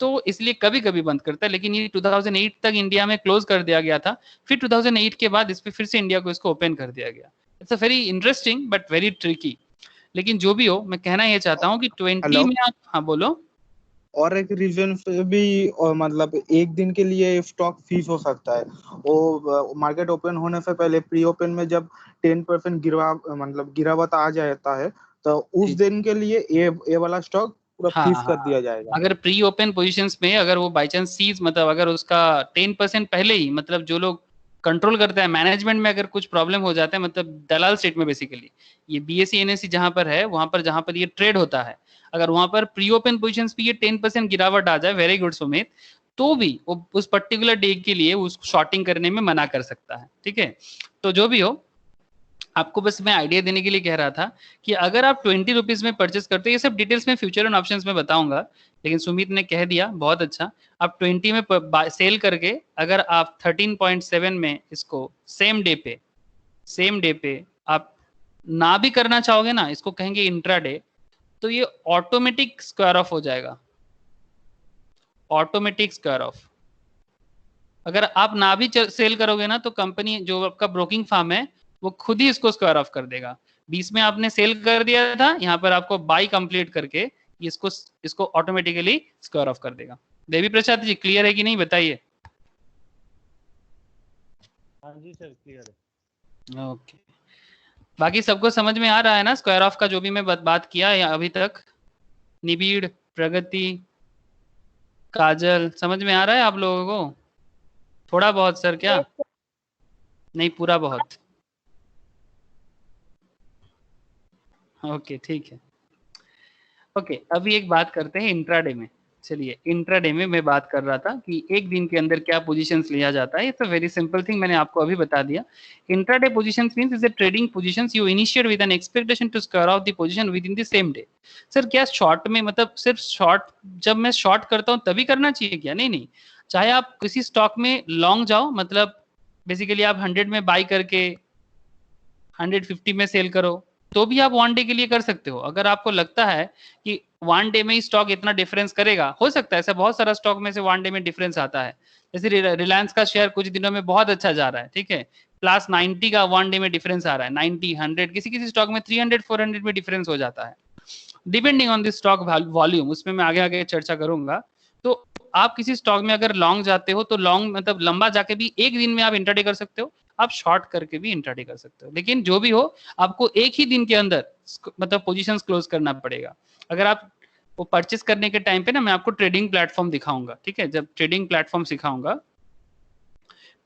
तो इसलिए कभी कभी बंद करता है। लेकिन ये 2008 तक इंडिया में क्लोज कर दिया गया था, फिर 2008 के बाद इस पे फिर से इंडिया को इसको ओपन कर दिया गया। It's a very interesting but very tricky. लेकिन जो भी हो, मैं कहना ये चाहता हूँ कि 20 में आप, हाँ बोलो। और एक रीजन से भी, और मतलब एक दिन के लिए स्टॉक फ्रीज हो सकता है। वो मार्केट ओपन होने से पहले प्री ओपन में जब 10% गिरावट आ जाता है, तो उस दिन के लिए ये वाला स्टॉक पूरा हाँ फ्रीज कर हाँ, दिया जाएगा। अगर प्री ओपन पोजीशंस में अगर वो बाई चांस सीज मतलब अगर उसका 10% पहले ही, मतलब जो लोग कंट्रोल करते हैं मैनेजमेंट में अगर कुछ प्रॉब्लम हो जाता है, मतलब दलाल स्टेट में बेसिकली ये बीएससी एनएससी जहां पर है, वहां पर जहां पर ये ट्रेड होता है, अगर वहां पर प्री ओपन पोजीशंस पे ये 10% गिरावट आ जाए, वेरी गुड सुमित, तो भी वो उस पर्टिकुलर डे के लिए उस शॉर्टिंग करने में मना कर सकता है, ठीक है। तो जो भी हो, आपको बस मैं आइडिया देने के लिए कह रहा था कि अगर आप 20 रुपीज में परचेस करते हो, ये सब डिटेल्स में फ्यूचर एंड ऑप्शंस में बताऊंगा, लेकिन सुमित ने कह दिया बहुत अच्छा। आप 20 में सेल करके अगर आप 13.7 में इसको सेम डे पे आप ना भी करना चाहोगे ना, इसको कहेंगे इंट्राडे, तो ये ऑटोमेटिक स्क्वायर ऑफ हो जाएगा, ऑटोमेटिक स्क्वायर ऑफ। अगर आप ना भी सेल करोगे ना, तो कंपनी जो आपका ब्रोकिंग फार्म है वो खुद ही इसको स्क्वायर ऑफ कर देगा। 20 में आपने सेल कर दिया था, यहाँ पर आपको बाई कंप्लीट करके इसको ऑटोमेटिकली स्क्वायर ऑफ कर देगा। देवी प्रसाद जी क्लियर है कि नहीं, बताइए। हाँ जी सर, क्लियर है। ओके, बाकी सबको समझ में आ रहा है ना स्क्वायर ऑफ का जो भी मैं बात किया है अभी तक? निबीड़, प्रगति, काजल, समझ में आ रहा है आप लोगों को? थोड़ा बहुत सर, क्या नहीं पूरा बहुत? ओके ठीक है। ओके, अभी एक बात करते हैं इंट्राडे में। चलिए इंट्राडे में मैं बात कर रहा था कि एक दिन के अंदर क्या पोजीशंस लिया जाता है। It's a very simple thing, मैंने आपको अभी बता दिया। Intraday positions means is a trading positions you initiate with an expectation to square off the position within the same day. Sir क्या शॉर्ट में मतलब सिर्फ शॉर्ट, जब मैं शॉर्ट करता हूं तभी करना चाहिए क्या? नहीं नहीं, चाहे आप किसी स्टॉक में लॉन्ग जाओ, मतलब बेसिकली आप 100 में बाई करके 150 में सेल करो, तो भी आप वन डे के लिए कर सकते हो। अगर आपको लगता है कि वन डे में ही स्टॉक इतना डिफरेंस करेगा, हो सकता है ऐसा, बहुत सारा स्टॉक में से वन डे में डिफरेंस आता है। जैसे रिलायंस का शेयर कुछ दिनों में बहुत अच्छा जा रहा है, ठीक है, प्लस 90 का वन डे में डिफरेंस आ रहा है, 90 100, किसी किसी स्टॉक में 300 400 में डिफरेंस हो जाता है, depending on the stroke volume. उसमें मैं आगे आगे चर्चा करूंगा। तो आप किसी स्टॉक में अगर लॉन्ग जाते हो तो लॉन्ग मतलब लंबा जाके भी एक दिन में आप इंट्राडे कर सकते हो, आप शॉर्ट करके भी इंट्राडे कर सकते हो। लेकिन जो भी हो, आपको एक ही दिन के अंदर मतलब पोजीशंस क्लोज करना पड़ेगा। अगर आप वो परचेस करने के टाइम पे ना, मैं आपको ट्रेडिंग प्लेटफॉर्म दिखाऊंगा, ठीक है, जब ट्रेडिंग प्लेटफॉर्म सिखाऊंगा,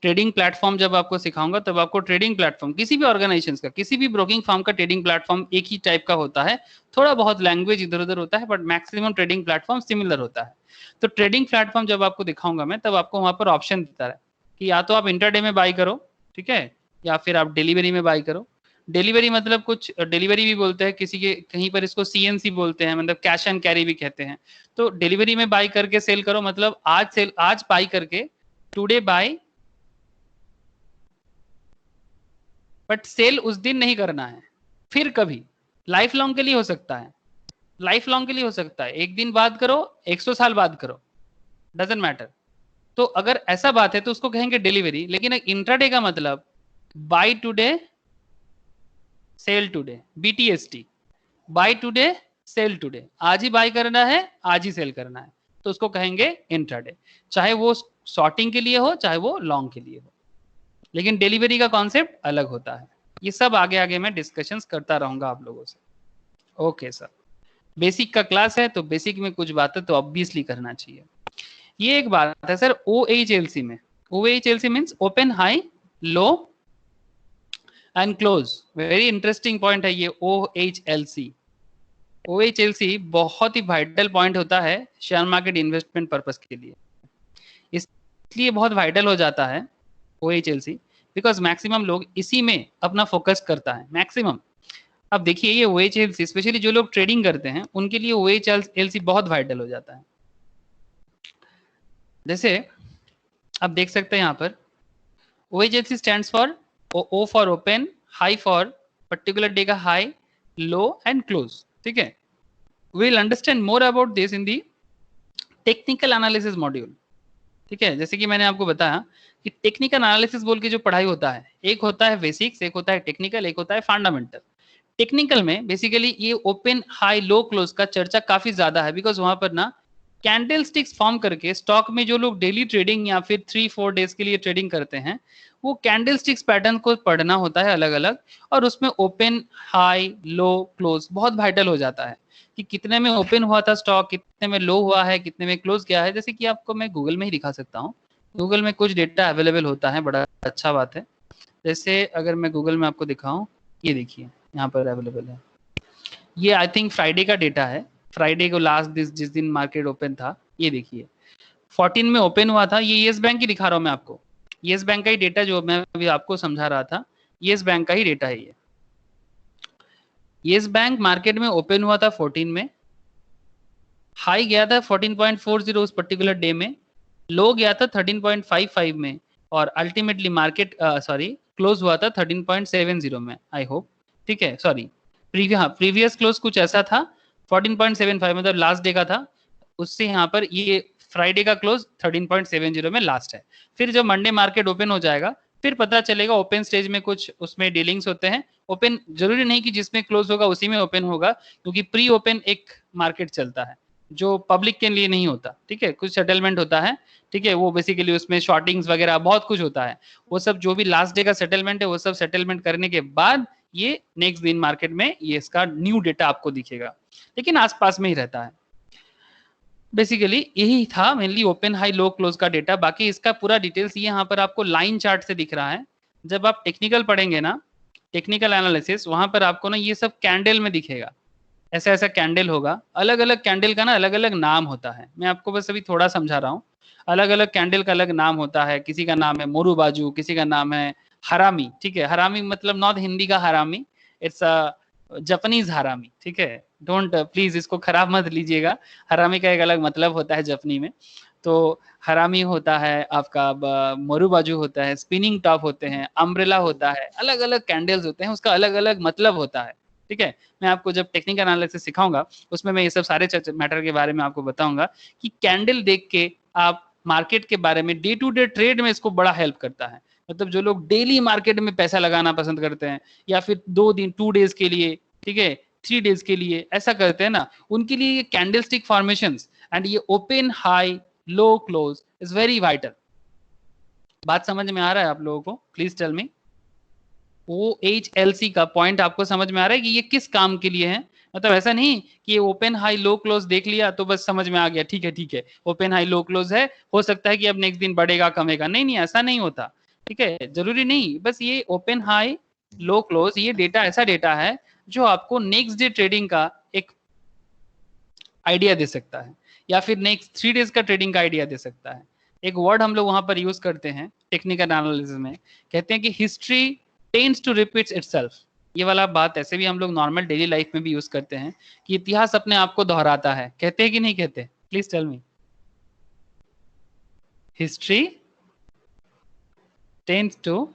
ट्रेडिंग प्लेटफॉर्म जब आपको सिखाऊंगा तब आपको ट्रेडिंग प्लेटफॉर्म किसी भी ऑर्गेनाइजेशन का, किसी भी ब्रोकिंग फर्म का ट्रेडिंग प्लेटफॉर्म एक ही टाइप का होता है, थोड़ा बहुत लैंग्वेज इधर उधर होता है, but maximum trading platform similar होता है। तो ट्रेडिंग प्लेटफॉर्म जब आपको दिखाऊंगा मैं, तब आपको वहां पर ऑप्शन देता है कि या तो आप इंट्राडे में बाई करो, ठीक है, या फिर आप डिलीवरी में बाई करो। डिलीवरी मतलब कुछ डिलीवरी भी बोलते हैं, किसी के कहीं पर इसको सीएनसी बोलते हैं, मतलब कैश एंड कैरी भी कहते हैं। तो डिलीवरी में बाई करके सेल करो, मतलब आज बाई करके टुडे बाई, बट सेल उस दिन नहीं करना है, फिर कभी लाइफ लॉन्ग के लिए हो सकता है, लाइफ लॉन्ग के लिए हो सकता है, एक दिन बाद करो, 100 साल बाद करो, डजंट मैटर। तो अगर ऐसा बात है तो उसको कहेंगे डिलीवरी। लेकिन इंट्राडे का मतलब buy today sell today, BTST, buy today sell today, आज ही बाय करना है, आज ही सेल करना है, तो उसको कहेंगे इंट्राडे, चाहे वो शॉर्टिंग के लिए हो चाहे वो लॉन्ग के लिए हो। लेकिन डिलीवरी का कॉन्सेप्ट अलग होता है। ये सब आगे आगे मैं डिस्कशंस करता रहूंगा आप लोगों से। ओके सर, बेसिक का क्लास है तो बेसिक में कुछ बातें तो ऑब्वियसली करना चाहिए। ये एक बात है सर, OHLC में, OHLC means open high low and close, very interesting point है ये OHLC। OHLC बहुत ही वाइटल पॉइंट होता है शेयर मार्केट इन्वेस्टमेंट पर्पस के लिए, इसलिए बहुत वाइटल हो जाता है OHLC, बिकॉज मैक्सिमम लोग इसी में अपना फोकस करता है, मैक्सिमम। अब देखिए ये OHLC स्पेशली जो लोग ट्रेडिंग करते हैं उनके लिए OHLC बहुत वाइटल हो जाता है। जैसे आप देख सकते हैं यहाँ पर OHLC stands for O for open, high for particular day का हाई, लो एंड क्लोज, ठीक है। We will understand more about this in the technical analysis module, ठीक है। जैसे कि मैंने आपको बताया कि टेक्निकल एनालिसिस बोल के जो पढ़ाई होता है, एक होता है बेसिक्स, एक होता है टेक्निकल, एक होता है फंडामेंटल। टेक्निकल में बेसिकली ये ओपन हाई लो क्लोज का चर्चा काफी ज्यादा है, बिकॉज वहां पर ना कैंडल स्टिक्स फॉर्म करके स्टॉक में जो लोग डेली ट्रेडिंग या फिर 3-4 डेज के लिए ट्रेडिंग करते हैं, वो कैंडल स्टिक्स पैटर्न को पढ़ना होता है अलग अलग, और उसमें ओपन हाई लो क्लोज बहुत वाइटल हो जाता है कि कितने में ओपन हुआ था स्टॉक, कितने में लो हुआ है, कितने में क्लोज किया है। जैसे कि आपको मैं गूगल में ही दिखा सकता हूँ, गूगल में कुछ डेटा अवेलेबल होता है, बड़ा अच्छा बात है। जैसे अगर मैं गूगल में आपको दिखाऊं, ये देखिए यहाँ पर अवेलेबल है, ये आई थिंक फ्राइडे का डेटा है, फ्राइडे को लास्ट जिस दिन मार्केट ओपन था, ये देखिए 14 में ओपन हुआ था। ये येस बैंक की दिखा रहा हूँ मैं आपको, येस बैंक का ही डेटा जो मैं अभी आपको समझा रहा था, येस बैंक का ही डेटा है ये। येस बैंक मार्केट में ओपन हुआ था 14 में, हाई गया था 14.40 उस पर्टिकुलर डे में, लो गया था 13.55 में, और अल्टीमेटली मार्केट क्लोज हुआ था 13.70 में, आई होप, ठीक है। सॉरी प्रीवियस क्लोज कुछ ऐसा था 14.75, मतलब लास्ट डे का था, उससे यहाँ पर ये फ्राइडे का क्लोज 13.70 में लास्ट है। फिर जब मंडे मार्केट ओपन हो जाएगा फिर पता चलेगा, ओपन स्टेज में कुछ उसमें डीलिंग्स होते हैं। ओपन जरूरी नहीं कि जिसमें क्लोज होगा उसी में ओपन होगा, क्योंकि प्री ओपन एक मार्केट चलता है जो पब्लिक के लिए नहीं होता, ठीक है, कुछ सेटलमेंट होता है, ठीक है, वो बेसिकली उसमें शॉर्टिंग्स वगैरह बहुत कुछ होता है, वो सब जो भी लास्ट डे का सेटलमेंट है वो सब सेटलमेंट करने के बाद ये नेक्स्ट दिन मार्केट में ये इसका न्यू डेटा आपको दिखेगा, लेकिन आसपास में ही रहता है। बेसिकली यही था mainly open high low close का डेटा। बाकी इसका पूरा डिटेल्स ये यहाँ पर आपको लाइन चार्ट से दिख रहा है। जब आप टेक्निकल पढ़ेंगे ना, टेक्निकल एनालिसिस, वहां पर आपको ना ये सब कैंडल में दिखेगा, ऐसा ऐसा कैंडल होगा, अलग अलग कैंडल का ना अलग अलग नाम होता है। मैं आपको बस अभी थोड़ा समझा रहा हूँ। अलग अलग कैंडल का अलग नाम होता है, किसी का नाम है मोरू बाजू, किसी का नाम है हरामी, ठीक है। हरामी मतलब नॉट हिंदी का हरामी, इट्स अ जापानीज हरामी, ठीक है। डोंट प्लीज इसको खराब मत लीजिएगा, हरामी का एक अलग मतलब होता है जापानी में। तो हरामी होता है आपका, मोरू बाजू होता है, स्पिनिंग टॉप होते हैं, अम्ब्रेला होता है, अलग अलग कैंडल्स होते हैं, उसका अलग अलग मतलब होता है, ठीक है। मैं आपको जब टेक्निकल एनालिसिस सिखाऊंगा उसमें मैं ये सब सारे मैटर के बारे में आपको बताऊंगा कि कैंडल देख के आप मार्केट के बारे में डे टू डे ट्रेड में इसको बड़ा हेल्प करता है। मतलब जो लोग डेली मार्केट में पैसा लगाना पसंद करते हैं या फिर 2 दिन 2 डेज के लिए, ठीक है, 3 डेज के लिए ऐसा करते हैं ना, उनके लिए ये कैंडल स्टिक फॉर्मेशन एंड ये open high low close is very vital. बात समझ में आ रहा है आप लोगों को? Please tell me. OHLC का पॉइंट आपको समझ में आ रहा है कि ये किस काम के लिए है? मतलब ऐसा नहीं कि ये ओपन हाई लो क्लोज देख लिया तो बस समझ में आ गया, ठीक है ठीक है ओपन हाई लो क्लोज है, हो सकता है कि अब नेक्स्ट दिन बढ़ेगा कमेगा। नहीं नहीं, ऐसा नहीं होता, ठीक है, जरूरी नहीं। बस ये ओपन हाई लो क्लोज ये डेटा ऐसा डेटा है जो आपको नेक्स्ट डे ट्रेडिंग का एक आइडिया दे सकता है या फिर नेक्स्ट 3 डेज का ट्रेडिंग का आइडिया दे सकता है। एक वर्ड हम लोग वहां पर यूज करते हैं टेक्निकल एनालिसिस में, कहते हैं कि history tends to repeat itself. ये वाला बात ऐसे भी हम लोग नॉर्मल डेली लाइफ में भी यूज करते हैं कि इतिहास अपने आप को दोहराता है। कहते हैं कि नहीं कहते? Please tell me. History tends to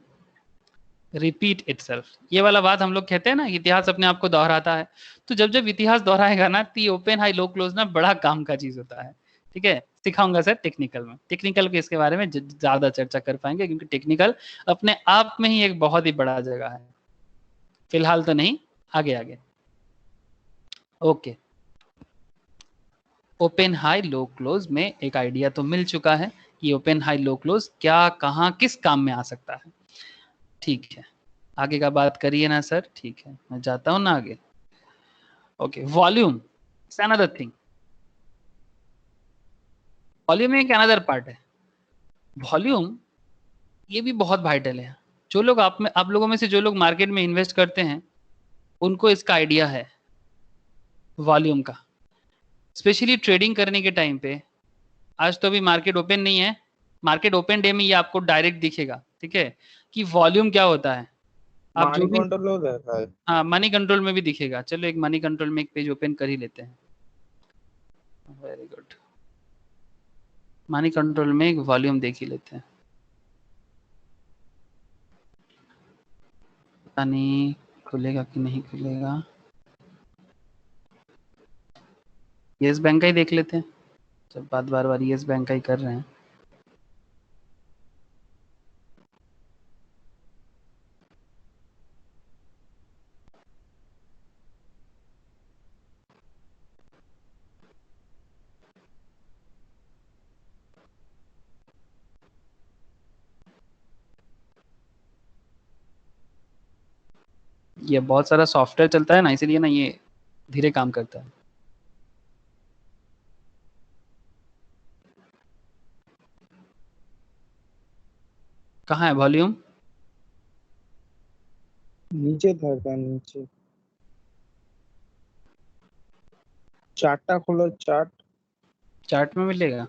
repeat itself, ये वाला बात हम लोग कहते हैं ना, इतिहास अपने आप को दोहराता है। तो जब जब इतिहास दोहराएगा ना तो ये ओपन हाई लो क्लोज ना बड़ा काम का चीज होता है, ठीक है। सिखाऊंगा सर टेक्निकल में, टेक्निकल के इसके बारे में ज्यादा चर्चा कर पाएंगे क्योंकि टेक्निकल अपने आप में ही एक बहुत ही बड़ा जगह है। फिलहाल तो नहीं, आगे आगे। Okay, open high low close में एक आइडिया तो मिल चुका है कि ओपन हाई लो क्लोज क्या कहाँ किस काम में आ सकता है, ठीक है। आगे का बात करिए ना सर, ठीक है मैं जाता हूँ ना आगे। Okay, volume is another thing. Volume एक अनदर पार्ट है। वॉल्यूम ये भी बहुत वाइटल है। जो लोग आप लोगों में से जो लोग मार्केट में इन्वेस्ट करते हैं उनको इसका आइडिया है वॉल्यूम का, स्पेशली ट्रेडिंग करने के टाइम पे। आज तो अभी मार्केट ओपन नहीं है, मार्केट ओपन डे में ये आपको डायरेक्ट दिखेगा, ठीक है, कि वॉल्यूम क्या होता है। आप जो मनी भी, कंट्रोल हो जाता है। हाँ मनी कंट्रोल में भी दिखेगा। चलो एक मनी कंट्रोल में एक पेज ओपन कर ही लेते हैं। वेरी गुड, मनी कंट्रोल में एक वॉल्यूम देख ही लेते हैं। पता नहीं खुलेगा कि नहीं खुलेगा। यस बैंक का ही देख लेते हैं, जब बात बार बार यस बैंक का ही कर रहे हैं। ये बहुत सारा सॉफ्टवेयर चलता है ना, इसीलिए ना ये धीरे काम करता है। कहाँ है वॉल्यूम? नीचे था क्या? नीचे चार्टটা खोलो, चार्ट। चार्ट में मिलेगा।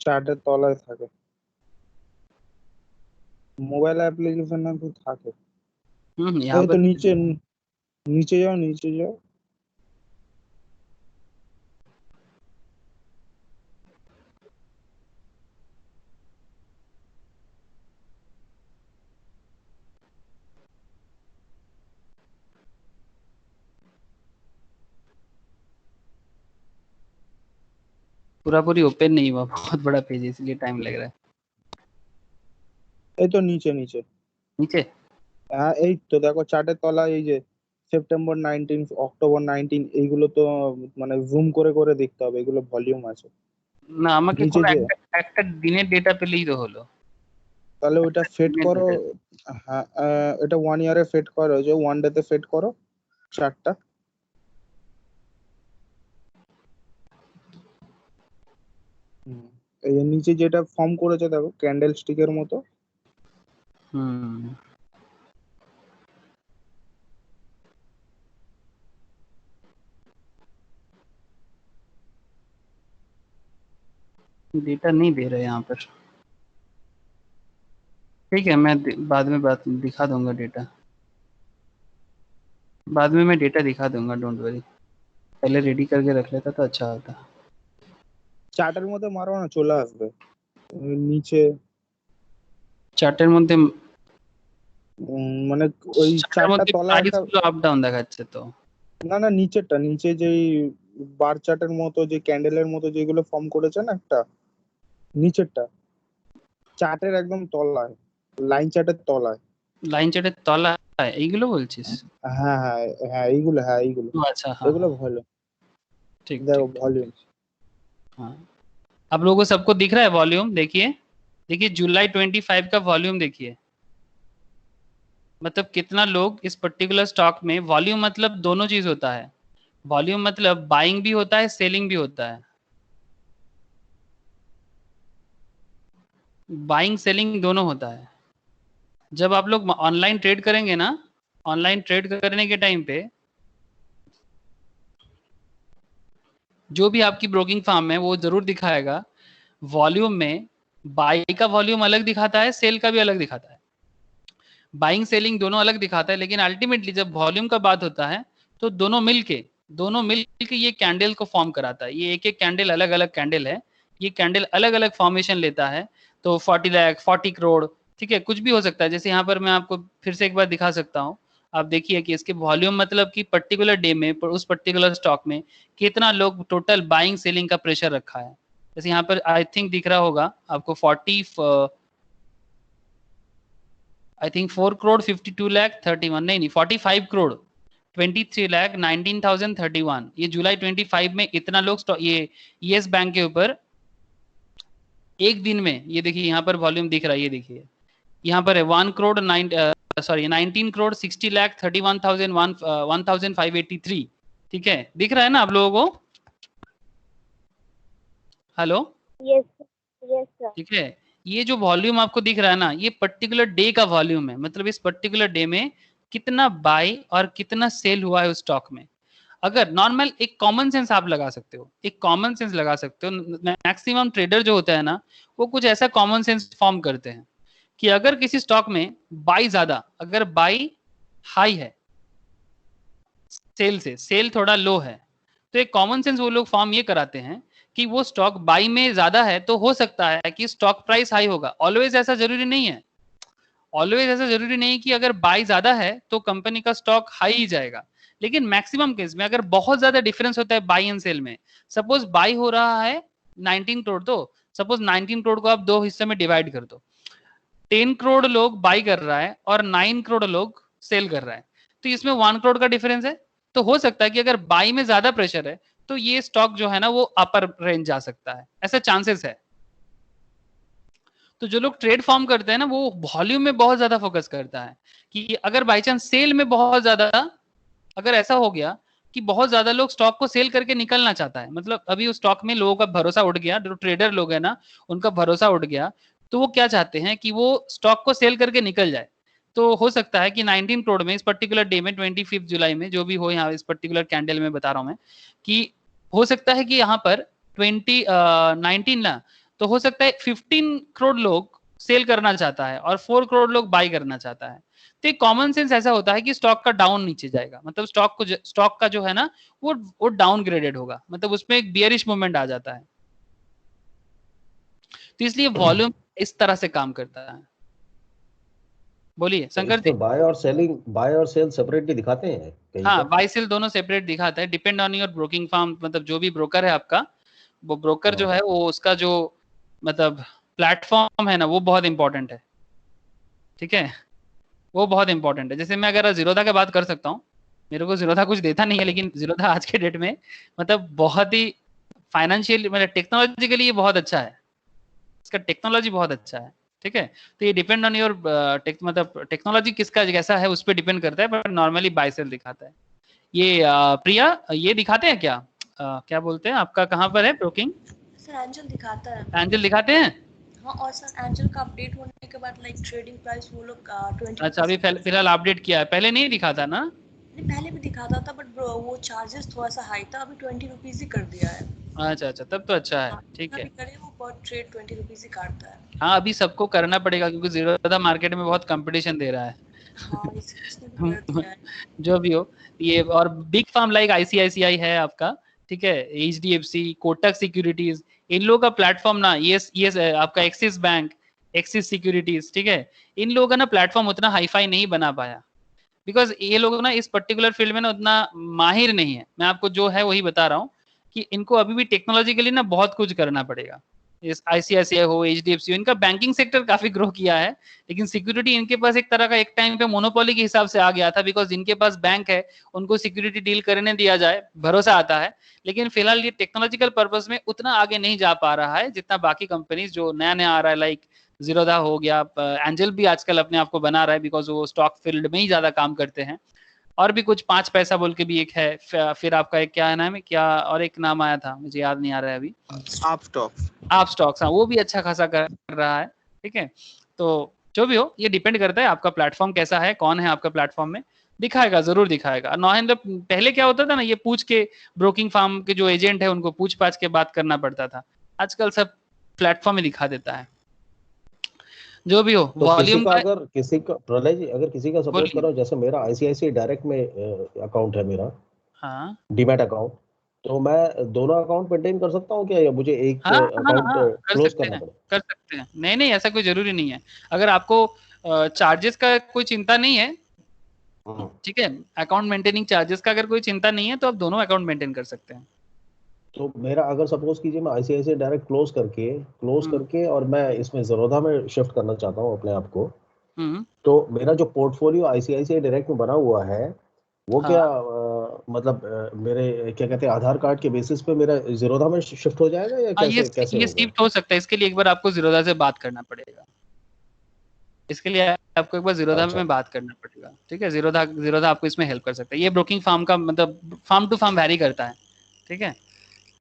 চার্টের তলায় থাকে, মোবাইল অ্যাপ্লিকেশনে তো থাকে। यहाँ এই पर তো নিচে, নিচে যাও, নিচে যাও। पूरा पूरी ओपन नहीं हुआ, बहुत बड़ा पेज है इसलिए टाइम लग रहा है। এই তো নিচে নিচে। नीचे হ্যাঁ এই তো দেখো চার্টের তলায় এই যে সেপ্টেম্বর 19, অক্টোবর 19, এইগুলো তো মানে জুম করে করে দেখতে হবে, এগুলো ভলিউম আছে না, আমাকে নিচে কোনো যে। একটা একটা দিনের ডেটা পেলেই তো হলো। তাহলে ওটা সেট দিনের করো। data। হ্যাঁ এটা 1 ইয়ারে সেট করো, যে 1 ডেতে সেট করো চার্টটা। এই যে নিচে যেটা ফর্ম করেছে দেখো ক্যান্ডেল স্টিকের মতো, हम्म डेटा नहीं दे रहे यहाँ पर। ठीक है, मैं बाद में बात दिखा दूंगा डेटा, बाद में मैं डेटा दिखा दूंगा, डोंट वरी। पहले रेडी करके रख लेता तो अच्छा होता। চার্টের মধ্যে মারো না, চলে আসবে নিচে। চার্টের মধ্যে মানে ওই চার্টের চারটা মধ্যে তলায় প্রাইস একটা, গুলো আপ ডাউন দেখাচ্ছে তো। না না নিচেরটা, নিচে যেই বার চার্টের মতো যে ক্যান্ডেলের মতো যেগুলো ফর্ম করেছে না একটা, নিচেরটা চার্টের একদম তলায়, লাইন চার্টের তলায়। লাইন চার্টের তলায় এইগুলো বলছিস? হ্যাঁ হ্যাঁ হ্যাঁ এইগুলো, হ্যাঁ এইগুলো, ও আচ্ছা, हाँ এগুলো हाँ, ভালো। ठीक দেখো ठीक ठीक ভলিউম, हाँ। आप लोगों को सबको दिख रहा है वॉल्यूम? देखिए देखिए जुलाई 25 का वॉल्यूम देखिए, मतलब कितना लोग इस पर्टिकुलर स्टॉक में, वॉल्यूम मतलब दोनों चीज होता है, वॉल्यूम मतलब बाइंग भी होता है, सेलिंग भी होता है। बाइंग सेलिंग दोनों होता है। जब आप लोग ऑनलाइन ट्रेड करेंगे ना, ऑनलाइन ट्रेड करने के टाइम पे जो भी आपकी ब्रोकिंग फार्म है वो जरूर दिखाएगा वॉल्यूम में, बाई का वॉल्यूम अलग दिखाता है, सेल का भी अलग दिखाता है, बाइंग सेलिंग दोनों अलग दिखाता है, लेकिन अल्टीमेटली जब वॉल्यूम का बात होता है तो दोनों मिलके ये कैंडल को फॉर्म कराता है। ये एक एक कैंडल अलग अलग कैंडल है, ये कैंडल अलग अलग फॉर्मेशन लेता है। तो 40 लाख, 40 करोड़, ठीक है, कुछ भी हो सकता है। जैसे यहाँ पर मैं आपको फिर से एक बार दिखा सकता हूँ, आप देखिए कि इसके वॉल्यूम मतलब कि पर्टिकुलर डे में उस पर्टिकुलर स्टॉक में कितना लोग टोटल बाइंग सेलिंग का प्रेशर रखा है। जैसे यहाँ पर आई थिंक दिख रहा होगा आपको 4 करोड़ 52 लाख 31, नहीं 45 करोड़ 23 लाख 19,031, ये जुलाई 25 में इतना लोग ये येस बैंक के ऊपर एक दिन में, ये देखिए यहाँ पर वॉल्यूम दिख रहा है, ये देखिए यहाँ पर है 1 करोड़ 19 करोड़ 60 लाख 31,583, ठीक है, दिख रहा है ना आप लोगों को? Hello, yes sir. ठीक है, ये जो वॉल्यूम आपको दिख रहा है ना, ये पर्टिकुलर डे का वॉल्यूम है, मतलब इस पर्टिकुलर डे में कितना बाई और कितना सेल हुआ है उस स्टॉक में। अगर नॉर्मल एक कॉमन सेंस आप लगा सकते हो, एक कॉमन सेंस लगा सकते हो, मैक्सिमम ट्रेडर जो होता है ना वो कुछ ऐसा कॉमन सेंस फॉर्म करते हैं कि अगर किसी स्टॉक में बाई ज्यादा, अगर बाई हाई है सेल से, सेल थोड़ा लो है, तो एक कॉमन सेंस वो लोग फॉर्म ये कराते हैं कि वो स्टॉक बाई में ज्यादा है तो हो सकता है कि स्टॉक प्राइस हाई होगा। ऑलवेज ऐसा जरूरी नहीं है, ऑलवेज ऐसा जरूरी नहीं कि अगर बाई ज्यादा है तो कंपनी का स्टॉक हाई ही जाएगा, लेकिन मैक्सिमम केस में अगर बहुत ज्यादा डिफरेंस होता है बाई एंड सेल में, सपोज बाई हो रहा है 19 करोड़, तो सपोज 19 करोड़ को आप दो हिस्से में डिवाइड कर दो, 10 करोड़ लोग बाई कर रहा है और 9 करोड़ लोग सेल कर रहा है, तो इसमें 1 करोड़ का डिफरेंस है। तो हो सकता है कि अगर बाई में ज्यादा प्रेशर है तो ये स्टॉक जो है ना वो अपर रेंज जा सकता है, ऐसा चांसेस है। तो जो लोग ट्रेड फॉर्म करते हैं ना वो वॉल्यूम में बहुत ज्यादा फोकस करता है कि अगर बाई चांस सेल में बहुत ज्यादा, अगर ऐसा हो गया कि बहुत ज्यादा लोग स्टॉक को सेल करके निकलना चाहता है, मतलब अभी उस स्टॉक में लोगों का भरोसा उठ गया, जो ट्रेडर लोग है ना उनका भरोसा उठ गया, तो वो क्या चाहते हैं कि वो स्टॉक को सेल करके निकल जाए। तो हो सकता है कि 19 करोड़ में इस पर्टिकुलर डे में 25 जुलाई में जो भी हो, यहाँ इस पर्टिकुलर कैंडल में बता रहा हूं मैं कि हो सकता है कि यहाँ पर 19 ना, तो हो सकता है 15 करोड़ लोग सेल करना चाहता है और 4 करोड़ लोग बाई करना चाहता है। तो एक कॉमन सेंस ऐसा होता है कि स्टॉक का डाउन नीचे जाएगा, मतलब स्टॉक का जो है ना वो डाउन ग्रेडेड होगा, मतलब उसमें एक बियरिश मूवमेंट आ जाता है। तो इसलिए वॉल्यूम इस तरह से काम करता है। बोलिए शंकर जी। बाय और सेल सेपरेटली दिखाते हैं कहीं हाँ, पर? बाय सेल दोनों सेपरेट दिखाता है, depend on your broking firm, मतलब जो भी ब्रोकर है आपका, वो ब्रोकर जो है वो उसका जो मतलब प्लेटफॉर्म है ना वो बहुत इंपॉर्टेंट है, ठीक है, वो बहुत इंपॉर्टेंट है। जैसे मैं अगर जीरोधा की बात कर सकता हूँ, मेरे को जीरोधा कुछ देता नहीं है, लेकिन जीरोधा आज के डेट में मतलब बहुत ही फाइनेंशियल मतलब टेक्नोलॉजिकली ये बहुत अच्छा है, इसका टेक्नोलॉजी बहुत अच्छा है, ठीक है। तो ये डिपेंड ऑन योर मतलब टेक्नोलॉजी किसका कैसा है उस पर डिपेंड करता है, बट नॉर्मली बाय सेल दिखाता है। ये प्रिया ये दिखाते हैं क्या, क्या बोलते हैं आपका कहाँ पर है ब्रोकिंग? सर एंजल दिखाता है। एंजल दिखाते हैं? हाँ, और सर एंजल का अपडेट होने के बाद लाइक ट्रेडिंग प्राइस वो लोग 20। अच्छा, अभी फिलहाल अपडेट किया है, पहले नहीं दिखाता ना? नहीं, पहले भी दिखाता था बट वो चार्जेस थोड़ा सा हाई था, अभी 20 रुपीज ही कर दिया है। अच्छा अच्छा, तब तो अच्छा है, ठीक जितना है। भी करे वो पर ट्रेड 20 रुपीज ही काटता है। हाँ अभी सबको करना पड़ेगा क्योंकि जीरोधा मार्केट में बहुत कंपटीशन दे रहा है। हाँ इसने भी कर दिया है। जो भी हो ये, और बिग फार्म लाइक आईसीआईसीआई है आपका, ठीक है, एचडीएफसी, कोटक सिक्योरिटीज, इन लोगों का प्लेटफॉर्म ना, ये आपका एक्सिस बैंक, एक्सिस सिक्योरिटीज, ठीक है, इन लोगों का ना प्लेटफॉर्म उतना हाईफाई नहीं बना पाया बिकॉज ये लोग ना इस पर्टिकुलर फील्ड में ना उतना माहिर नहीं है। मैं आपको जो है वही बता रहा हूँ कि इनको अभी भी टेक्नोलॉजिकली ना बहुत कुछ करना पड़ेगा। इस आईसीआईसीआई हो, एचडीएफसी हो, इनका बैंकिंग सेक्टर काफी ग्रो किया है, लेकिन सिक्योरिटी इनके पास एक तरह का एक टाइम पे मोनोपोली के हिसाब से आ गया था बिकॉज इनके पास बैंक है, उनको सिक्योरिटी डील करने दिया जाए भरोसा आता है। लेकिन फिलहाल ये टेक्नोलॉजिकल पर्पज में उतना आगे नहीं जा पा रहा है जितना बाकी कंपनीज जो नया नया आ रहा है, लाइक जीरोधा हो गया, एंजल भी आजकल अपने आप को बना रहा है बिकॉज वो स्टॉक फील्ड में ही ज्यादा काम करते हैं। और भी कुछ 5 पैसा बोल के भी एक है, फिर आपका एक क्या नाम है, क्या और एक नाम आया था मुझे याद नहीं आ रहा है अभी, आप स्टॉक। आप स्टॉक्स, हाँ वो भी अच्छा खासा कर रहा है, ठीक है। तो जो भी हो ये डिपेंड करता है आपका प्लेटफॉर्म कैसा है, कौन है आपका प्लेटफॉर्म में, दिखाएगा जरूर दिखाएगा। नौहेंद्र पहले क्या होता था ना, ये पूछ के ब्रोकिंग फार्म के जो एजेंट है उनको पूछ पाछ के बात करना पड़ता था, आजकल सब प्लेटफॉर्म ही दिखा देता है। जो भी हो तो किसी वॉल्यूम का का, अगर किसी का प्रलय जी, अगर किसी का सपोज बोलिए। करो, जैसे मेरा आईसीआईसीआई डायरेक्ट में अकाउंट है मेरा, हाँ डीमैट अकाउंट, तो मैं दोनों अकाउंट मेंटेन कर सकता हूँ क्या, या मुझे एक हाँ हाँ अकाउंट हाँ कर क्लोज सकते करना हैं, पड़ेगा? कर सकते हैं, नहीं नहीं ऐसा कोई जरूरी नहीं है। अगर आपको चार्जेस का कोई चिंता नहीं है, हाँ। ठीक है, अकाउंट मेंटेनिंग चार्जेस का अगर कोई चिंता नहीं है तो आप दोनों अकाउंट मेंटेन कर सकते हैं। तो मेरा अगर सपोज कीजिए मैं आईसीआईसीआई डायरेक्ट क्लोज हम्म करके और मैं इसमें ज़रोधा में शिफ्ट करना चाहता हूँ अपने आप को, हम्म। तो मेरा जो पोर्टफोलियो आईसीआईसीआई डायरेक्ट में बना हुआ है वो हाँ क्या मतलब मेरे क्या कहते हैं आधार कार्ड के बेसिस पे मेरा ज़ीरोधा में शिफ्ट हो जाएगा, या हाँ कैसे कैसे ये होगा? शिफ्ट हो सकता है, इसके लिए एक बार आपको जीरोधा से बात करना पड़ेगा, इसके लिए आपको एक बार जीरोधा अच्छा। में बात करना पड़ेगा, ठीक है। जीरोधा जीरोधा आपको इसमें हेल्प कर सकता है। ये ब्रोकिंग फार्म का मतलब फार्म टू फार्म वैरी करता है, ठीक है,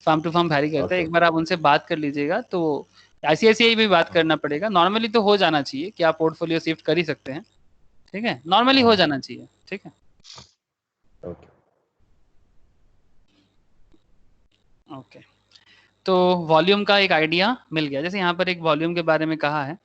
फार्म टू फार्म वैरी करता है। ओके। एक बार आप उनसे बात कर लीजिएगा, तो आईसीआईसीआई भी बात करना पड़ेगा। नॉर्मली तो हो जाना चाहिए कि आप पोर्टफोलियो शिफ्ट कर ही सकते हैं, ठीक है, नॉर्मली हो हाँ। जाना चाहिए, ठीक है। ओके। ओके, तो वॉल्यूम का एक आइडिया मिल गया। जैसे यहाँ पर एक वॉल्यूम के बारे में कहा है,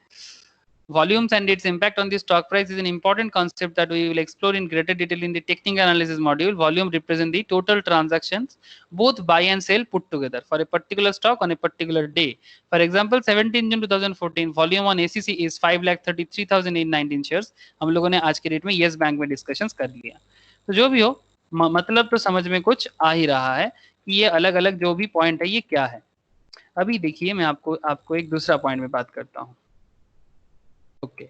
volumes and its impact on the stock price is an important concept that we will explore in greater detail in the technical analysis module. Volume represent the total transactions, both buy and sell put together for a particular stock on a particular day. For example, 17 June 2014 volume on ACC is 5,33,819 shares. हम लोगों ने आज के date में yes bank में discussions कर लिया। तो जो भी हो मतलब तो समझ में कुछ आ ही रहा है कि ये अलग अलग जो भी पॉइंट है ये क्या है। अभी देखिए मैं आपको एक दूसरा पॉइंट में बात करता हूँ। ओके,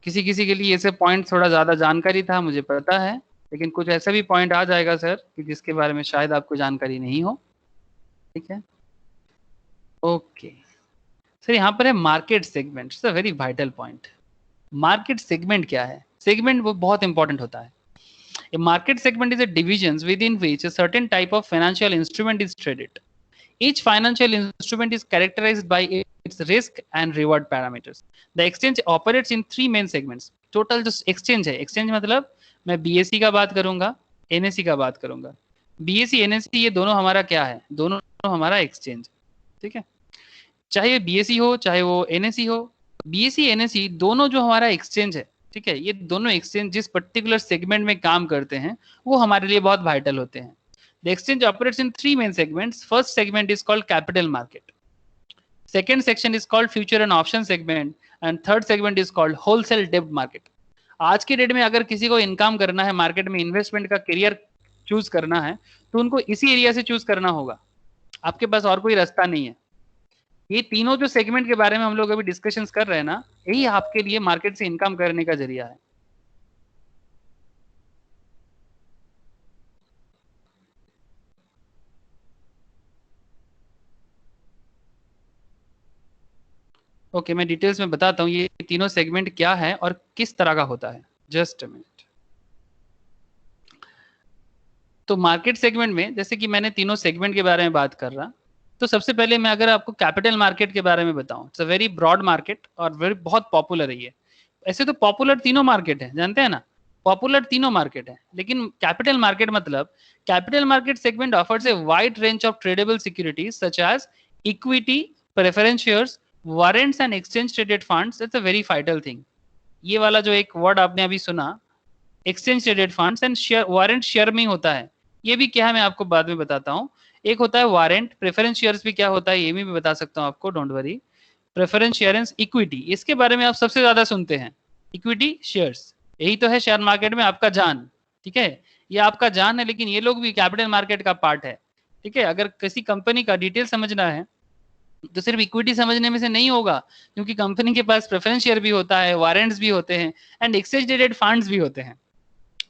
किसी किसी के लिए ऐसे पॉइंट थोड़ा ज्यादा जानकारी था मुझे पता है, लेकिन कुछ ऐसा भी पॉइंट आ जाएगा सर कि जिसके बारे में शायद आपको जानकारी नहीं हो, ठीक है। ओके सर, यहाँ पर है market segment, it's a very vital point. Market segment क्या है? सेगमेंट वो बहुत इंपॉर्टेंट होता है। A market segment is a divisions within which a certain type of financial instrument is traded. Each financial instrument is characterized by its risk and reward parameters. The exchange operates in three main segments. Total जो exchange है, exchange मतलब मैं BSE का बात करूंगा, NSE का बात करूंगा। BSE NSE ये दोनों हमारा क्या है? दोनों हमारा exchange, ठीक है। चाहे BSE हो चाहे वो NSE हो, BSE NSE दोनों जो हमारा exchange है, ठीक है, ये दोनों exchange जिस पर्टिकुलर सेगमेंट में काम करते हैं वो हमारे लिए बहुत वाइटल होते हैं। The exchange operates in three main segments. First segment is called capital market. Second section is called future and option segment, and third segment is called wholesale debt market. आज की डेट में अगर किसी को income करना है, market में investment का करियर चूज करना है, तो उनको इसी एरिया से चूज करना होगा, आपके पास और कोई रास्ता नहीं है। ये तीनों जो सेगमेंट के बारे में हम लोग अभी डिस्कशंस कर रहे हैं ना, यही आपके लिए मार्केट से इनकम करने का जरिया है। ओके मैं डिटेल्स में बताता हूँ ये तीनों सेगमेंट क्या है और किस तरह का होता है। Just a minute. तो मार्केट सेगमेंट में जैसे कि मैंने तीनों सेगमेंट के बारे में बात कर रहा, तो सबसे पहले मैं अगर आपको कैपिटल मार्केट के बारे में बताऊं, it's a very broad market और वेरी बहुत पॉपुलर है ये। ऐसे तो पॉपुलर तीनों मार्केट है, जानते हैं ना, पॉपुलर तीनों मार्केट है, लेकिन कैपिटल मार्केट मतलब capital market segment offers a wide range of tradable securities such as equity, preference shares, warrants and exchange traded funds. It's a very vital thing. ये वाला जो एक वर्ड आपने अभी सुना, exchange traded funds and share, warrant share में ही होता है. ये भी क्या है मैं आपको बाद में बताता हूँ. एक होता है वारंट. प्रेफरेंस शेयर्स भी क्या होता है ये भी बता सकता हूँ आपको, don't worry. Preference shares, equity, इसके बारे में आप सबसे ज्यादा सुनते हैं. इक्विटी शेयर्स, यही तो है शेयर मार्केट में आपका जान. ठीक है, ये आपका जान है, लेकिन ये लोग भी कैपिटल मार्केट का पार्ट है. ठीक है, अगर किसी कंपनी का डिटेल समझना है तो सिर्फ इक्विटी समझने में से नहीं होगा, क्योंकि कंपनी के पास प्रेफरेंस शेयर भी होता है, वारंट्स भी होते हैं एंड एक्सचेंज ट्रेडेड फंड्स भी होते हैं.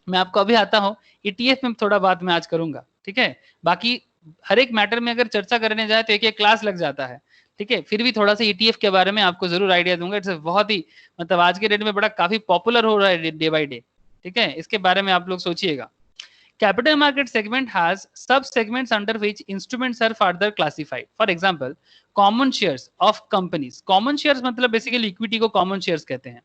मैं आपको अभी आता हूँ, ईटीएफ में थोड़ा बात मैं आज करूंगा. ठीक है, बाकी हर एक मैटर में अगर चर्चा करने जाए तो एक एक क्लास लग जाता है. ठीक है, फिर भी थोड़ा सा ईटीएफ के बारे में आपको जरूर आइडिया दूंगा. इट्स बहुत ही मतलब आज के डेट में बड़ा काफी पॉपुलर हो रहा है डे बाय डे. ठीक है, इसके बारे में आप लोग सोचिएगा. Capital market segment has sub-segments under which instruments are further classified. For example, common shares of companies. Common shares मतलब basically equity को common shares कहते हैं.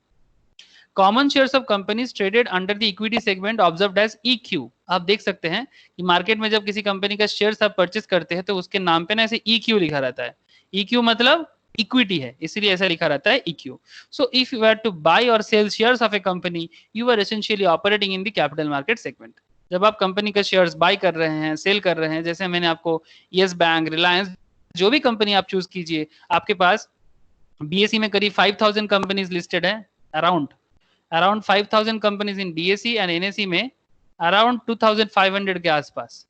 Common shares of companies traded under the equity segment observed as EQ. आप देख सकते हैं कि market में जब किसी कंपनी का शेयर्स आप परचेस करते हैं तो उसके नाम पे ना ऐसे EQ लिखा रहता है. EQ मतलब इक्विटी है, इसलिए ऐसा लिखा रहता है EQ. So if you were to buy or sell shares of a company, you are essentially operating in the capital market segment. जब आप कंपनी का शेयर्स बाय कर रहे हैं, सेल कर रहे हैं, जैसे मैंने आपको यस बैंक, रिलायंस, जो भी कंपनी आप चूज कीजिए, आपके पास बीएसई में करीब 5000 कंपनीज लिस्टेड है. Around 5000 companies in BSE and NSE में अराउंड 2500 के आसपास,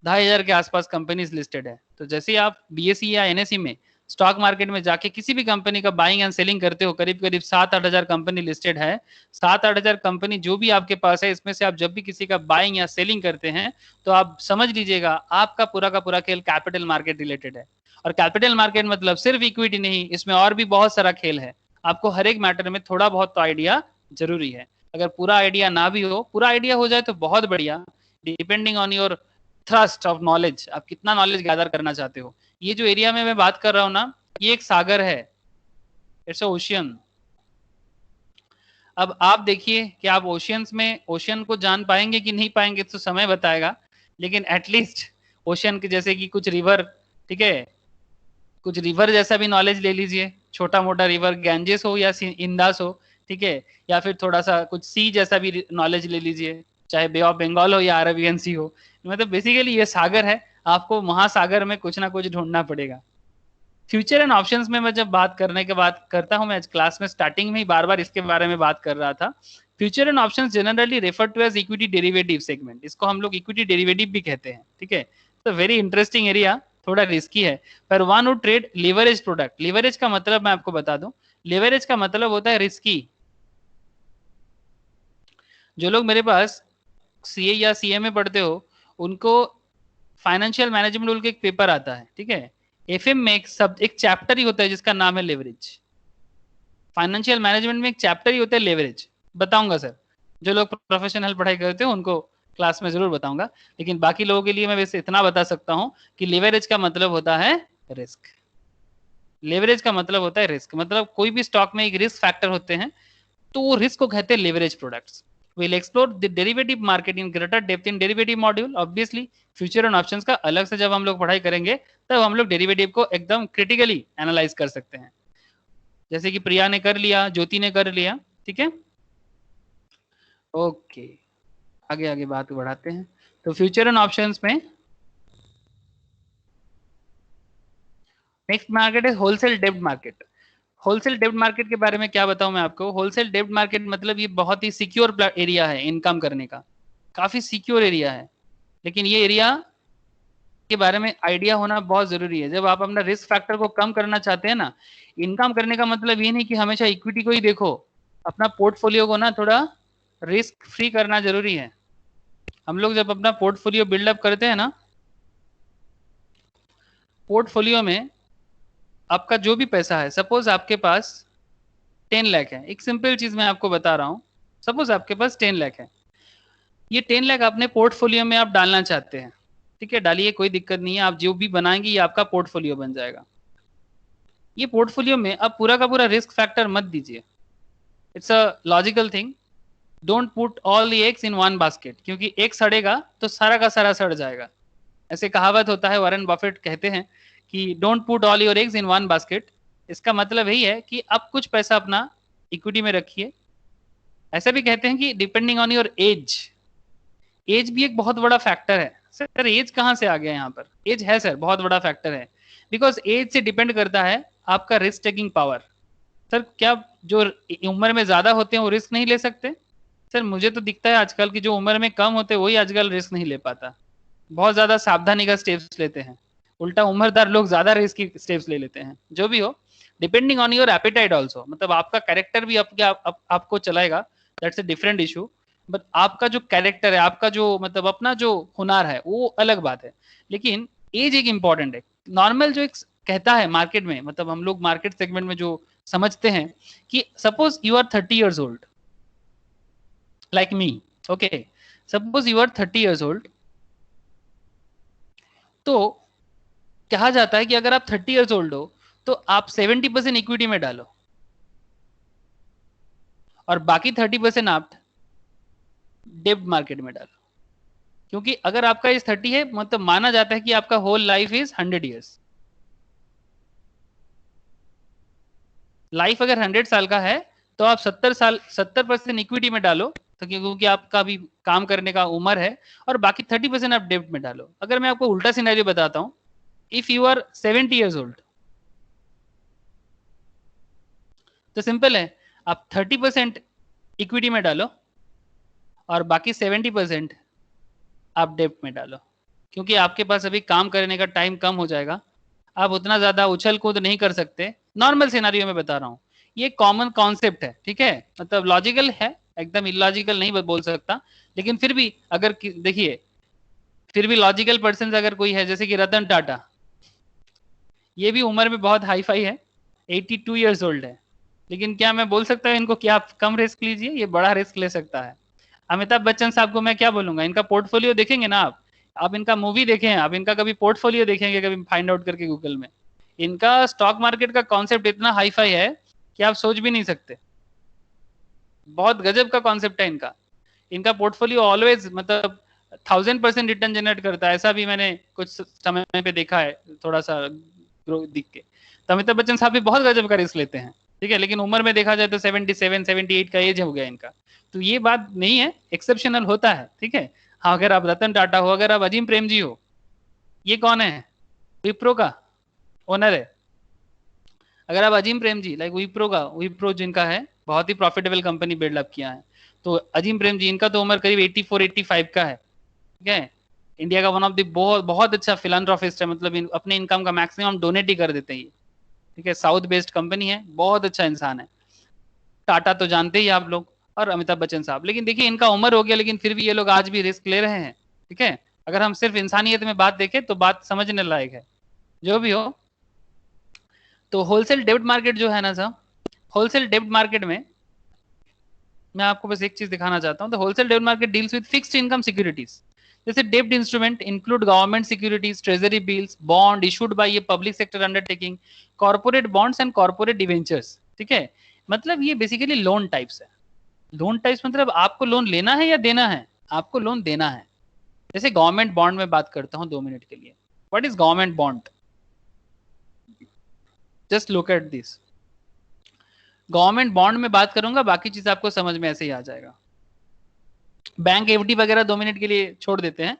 2500 के आसपास कंपनीज लिस्टेड है. तो जैसे ही आप बीएसई या एनएसई में स्टॉक मार्केट में जाके किसी भी कंपनी का बाइंग एंड सेलिंग करते हो, करीब करीब 7-8 हजार कंपनी लिस्टेड है. 7-8 हजार कंपनी जो भी आपके पास है, इसमें से आप जब भी किसी का बाइंग या सेलिंग करते हैं तो आप समझ लीजिएगा आपका पूरा का पूरा खेल कैपिटल मार्केट रिलेटेड है. और कैपिटल मार्केट मतलब सिर्फ इक्विटी नहीं, इसमें और भी बहुत सारा खेल है. आपको हर एक मैटर में थोड़ा बहुत तो आइडिया जरूरी है. अगर पूरा आइडिया ना भी हो, पूरा आइडिया हो जाए तो बहुत बढ़िया, depending on your thrust of knowledge, आप कितना नॉलेज गैदर करना चाहते हो. ये जो एरिया में मैं बात कर रहा हूं ना, ये एक सागर है, इट्स अ ओशियन. अब आप देखिए कि आप ओशियंस में ओशियन को जान पाएंगे कि नहीं पाएंगे तो समय बताएगा, लेकिन एटलीस्ट ओशियन के जैसे कि कुछ रिवर, ठीक है, कुछ रिवर जैसा भी नॉलेज ले लीजिए. छोटा मोटा रिवर, गैंजेस हो या इंदास हो, ठीक है, या फिर थोड़ा सा कुछ सी जैसा भी नॉलेज ले लीजिए, चाहे बे ऑफ बंगाल हो या अरेबियन सी हो. मतलब बेसिकली ये सागर है, आपको महासागर में कुछ ना कुछ ढूंढना पड़ेगा. फ्यूचर एंड ऑप्शंस में मैं जब बात करने के बाद करता हूं, मैं क्लास में स्टार्टिंग में ही बार बार इसके बारे में बात कर रहा था. Future and options generally refer to as equity derivative segment. इसको हम लोग इक्विटी डेरिवेटिव भी कहते हैं. ठीक है, तो वेरी इंटरेस्टिंग एरिया, थोड़ा रिस्की है. पर one would trade leverage product. Leverage का मतलब मैं आपको बता दूं, लिवरेज का मतलब होता है रिस्की. जो लोग मेरे पास सीए या सीए में पढ़ते हो, उनको फाइनेंशियल मैनेजमेंट रूल का एक पेपर आता है. ठीक है, एफएम में एक चैप्टर ही होता है जिसका नाम है लेवरेज. फाइनेंशियल मैनेजमेंट में एक चैप्टर ही होता है लेवरेज. बताऊंगा सर, जो लोग प्रोफेशनल पढ़ाई करते हो उनको क्लास में जरूर बताऊंगा, लेकिन बाकी लोगों के लिए मैं वैसे इतना बता सकता हूं कि लेवरेज का मतलब होता है रिस्क. लेवरेज का मतलब होता है रिस्क, मतलब कोई भी स्टॉक में एक रिस्क फैक्टर होते हैं, तो वो रिस्क को कहते हैं leverage products. We'll explore the derivative market in greater depth in derivative module. Obviously, future and options का अलग से जब हम लोग पढ़ाई करेंगे तब हम लोग डेरिवेटिव को एकदम क्रिटिकली एनालाइज कर सकते हैं, जैसे कि प्रिया ने कर लिया, ज्योति ने कर लिया. ठीक है, ओके, आगे आगे बात बढ़ाते हैं. तो फ्यूचर एंड ऑप्शंस में नेक्स्ट मार्केट है होलसेल डेब्ट मार्केट. होलसेल डेब्ट मार्केट के बारे में क्या बताऊं मैं आपको. होलसेल डेब्ट मार्केट मतलब ये बहुत ही सिक्योर एरिया है इनकम करने का, काफी सिक्योर एरिया है. लेकिन ये एरिया के बारे में आइडिया होना बहुत जरूरी है. जब आप अपना रिस्क फैक्टर को कम करना चाहते हैं ना, इनकम करने का मतलब ये नहीं कि हमेशा इक्विटी को ही देखो, अपना पोर्टफोलियो को ना थोड़ा रिस्क फ्री करना जरूरी है. हम लोग जब अपना पोर्टफोलियो बिल्डअप करते हैं ना, पोर्टफोलियो में आपका जो भी पैसा है, सपोज आपके पास 10 लाख है, एक सिंपल चीज मैं आपको बता रहा हूं, सपोज आपके पास 10 लाख है, ये 10 लाख अपने पोर्टफोलियो में आप डालना चाहते हैं. ठीक है, डालिए, कोई दिक्कत नहीं है, आप जो भी बनाएंगे ये आपका पोर्टफोलियो बन जाएगा. ये पोर्टफोलियो में आप पूरा का पूरा रिस्क फैक्टर मत दीजिए. It's a logical thing. Don't put all the eggs in one basket, क्योंकि एक सड़ेगा तो सारा का सारा सड़ जाएगा। ऐसे कहावत होता है, वॉरेन बफेट कहते हैं कि don't put all your eggs in one basket. इसका मतलब यही है कि आप कुछ पैसा अपना इक्विटी में रखिए। ऐसा भी कहते हैं कि depending on your age, age भी एक बहुत बड़ा फैक्टर है। सर एज कहाँ से आ गया यहाँ पर? एज है सर, बहुत बड़ा फैक्टर है, बिकॉज एज से डिपेंड करता है आपका रिस्क टेकिंग पावर। सर क्या जो उम्र में ज्यादा होते हैं वो रिस्क नहीं ले सकते? सर मुझे तो दिखता है आजकल की जो उम्र में कम होते हैं वही आजकल रिस्क नहीं ले पाता, बहुत ज्यादा सावधानी का स्टेप्स लेते हैं। उल्टा उम्रदार लोग ज्यादा रिस्क की स्टेप्स ले लेते हैं। जो भी हो, depending on your apatite also, मतलब आपका कैरेक्टर भी आपको चलाएगा, that's a different issue. But आपका जो कैरेक्टर है, आपका जो मतलब अपना जो हुनर है वो अलग बात है। लेकिन एज एक इम्पॉर्टेंट है। नॉर्मल जो एक कहता है मार्केट में, मतलब हम लोग मार्केट सेगमेंट में जो समझते हैं कि suppose you are 30 years old like me, okay, suppose you are 30 years old, तो कहा जाता है कि अगर आप 30 years old हो तो आप 70% इक्विटी में डालो और बाकी 30% आप डेब्ट मार्केट में डालो। क्योंकि अगर आपका एज 30 है, मतलब माना जाता है कि आपका whole life is 100 years। Life अगर 100 साल का है तो आप 70% इक्विटी में डालो, तो क्योंकि आपका भी काम करने का उम्र है, और बाकी 30% आप डेब्ट में डालो। अगर मैं आपको उल्टा सिनेरियो बताता हूं, if you are 70 years old, तो सिंपल है, आप 30% इक्विटी में डालो और बाकी 70% आप डेब्ट में डालो। क्योंकि आपके पास अभी काम करने का टाइम कम हो जाएगा, आप उतना ज्यादा उछल कूद नहीं कर सकते। नॉर्मल सिनेरियो में बता रहा हूँ, ये कॉमन कॉन्सेप्ट है, ठीक है, मतलब लॉजिकल है, एकदम इलॉजिकल नहीं बोल सकता, लेकिन फिर भी अगर देखिए, फिर भी लॉजिकल पर्सन अगर कोई है, जैसे कि रतन टाटा, ये भी उम्र में बहुत हाई फाई है, 82 years old है, लेकिन क्या मैं बोल सकता हूँ इनको कि आप कम रिस्क लीजिए? ये बड़ा रिस्क ले सकता है। अमिताभ बच्चन साहब को मैं क्या बोलूंगा, इनका पोर्टफोलियो देखेंगे ना आप इनका मूवी देखें, आप इनका कभी पोर्टफोलियो देखेंगे कभी फाइंड आउट करके गूगल में, इनका स्टॉक मार्केट का कॉन्सेप्ट इतना हाई फाई है कि आप सोच भी नहीं सकते। बहुत गजब का कॉन्सेप्ट है इनका। इनका पोर्टफोलियो ऑलवेज मतलब 1000% रिटर्न जनरेट करता है, ऐसा भी मैंने कुछ समय पे देखा है, थोड़ा सा दिख के। तो अमिताभ बच्चन साहब भी बहुत गजब का रिस्क लेते हैं, ठीक है, लेकिन उम्र में देखा जाए तो 77 78 का एज हो गया इनका। तो ये बात नहीं है, एक्सेप्शनल होता है, ठीक है। हाँ, अगर आप रतन टाटा हो, अगर आप अजीम प्रेम जी हो, ये कौन है? विप्रो का ओनर है। अगर आप अजीम प्रेम जी लाइक विप्रो जिनका है, बहुत ही प्रॉफिटेबल कंपनी बिल्डअप किया है, तो अजीम प्रेम जी, इनका तो उम्र करीब 84 85 का है, ठीक है। इंडिया का वन ऑफ द बहुत अच्छा फिलैंथ्रोपिस्ट है, मतलब अपने इनकम का मैक्सिमम डोनेट ही कर देते हैं, ठीक है। साउथ बेस्ड कंपनी है, बहुत अच्छा इंसान है। टाटा तो जानते ही आप लोग, और अमिताभ बच्चन साहब। लेकिन देखिए इनका उम्र हो गया, लेकिन फिर भी ये लोग आज भी रिस्क ले रहे हैं, ठीक है। अगर हम सिर्फ इंसानियत में बात देखें तो बात समझने लायक है। जो भी हो, तो होलसेल डेब्ट मार्केट जो है ना साहब, होलसेल डेब्ट मार्केट में मैं आपको बस एक चीज दिखाना चाहता हूँ। तो होलसेल डेब्ट market deals with fixed income securities, जैसे डेब्ट instrument include government securities, treasury bills, bond issued by ये public sector undertaking, corporate bonds and corporate debentures, ठीक है। मतलब ये बेसिकली लोन टाइप्स है। लोन टाइप्स मतलब आपको लोन लेना है या देना है? आपको लोन देना है। जैसे गवर्नमेंट बॉन्ड में बात करता हूँ 2 मिनट के लिए। What is government bond? Just look at this. Government bond में बात करूंगा, बाकी चीज आपको समझ में ऐसे ही आ जाएगा। बैंक एफडी वगैरह 2 मिनट के लिए छोड़ देते हैं।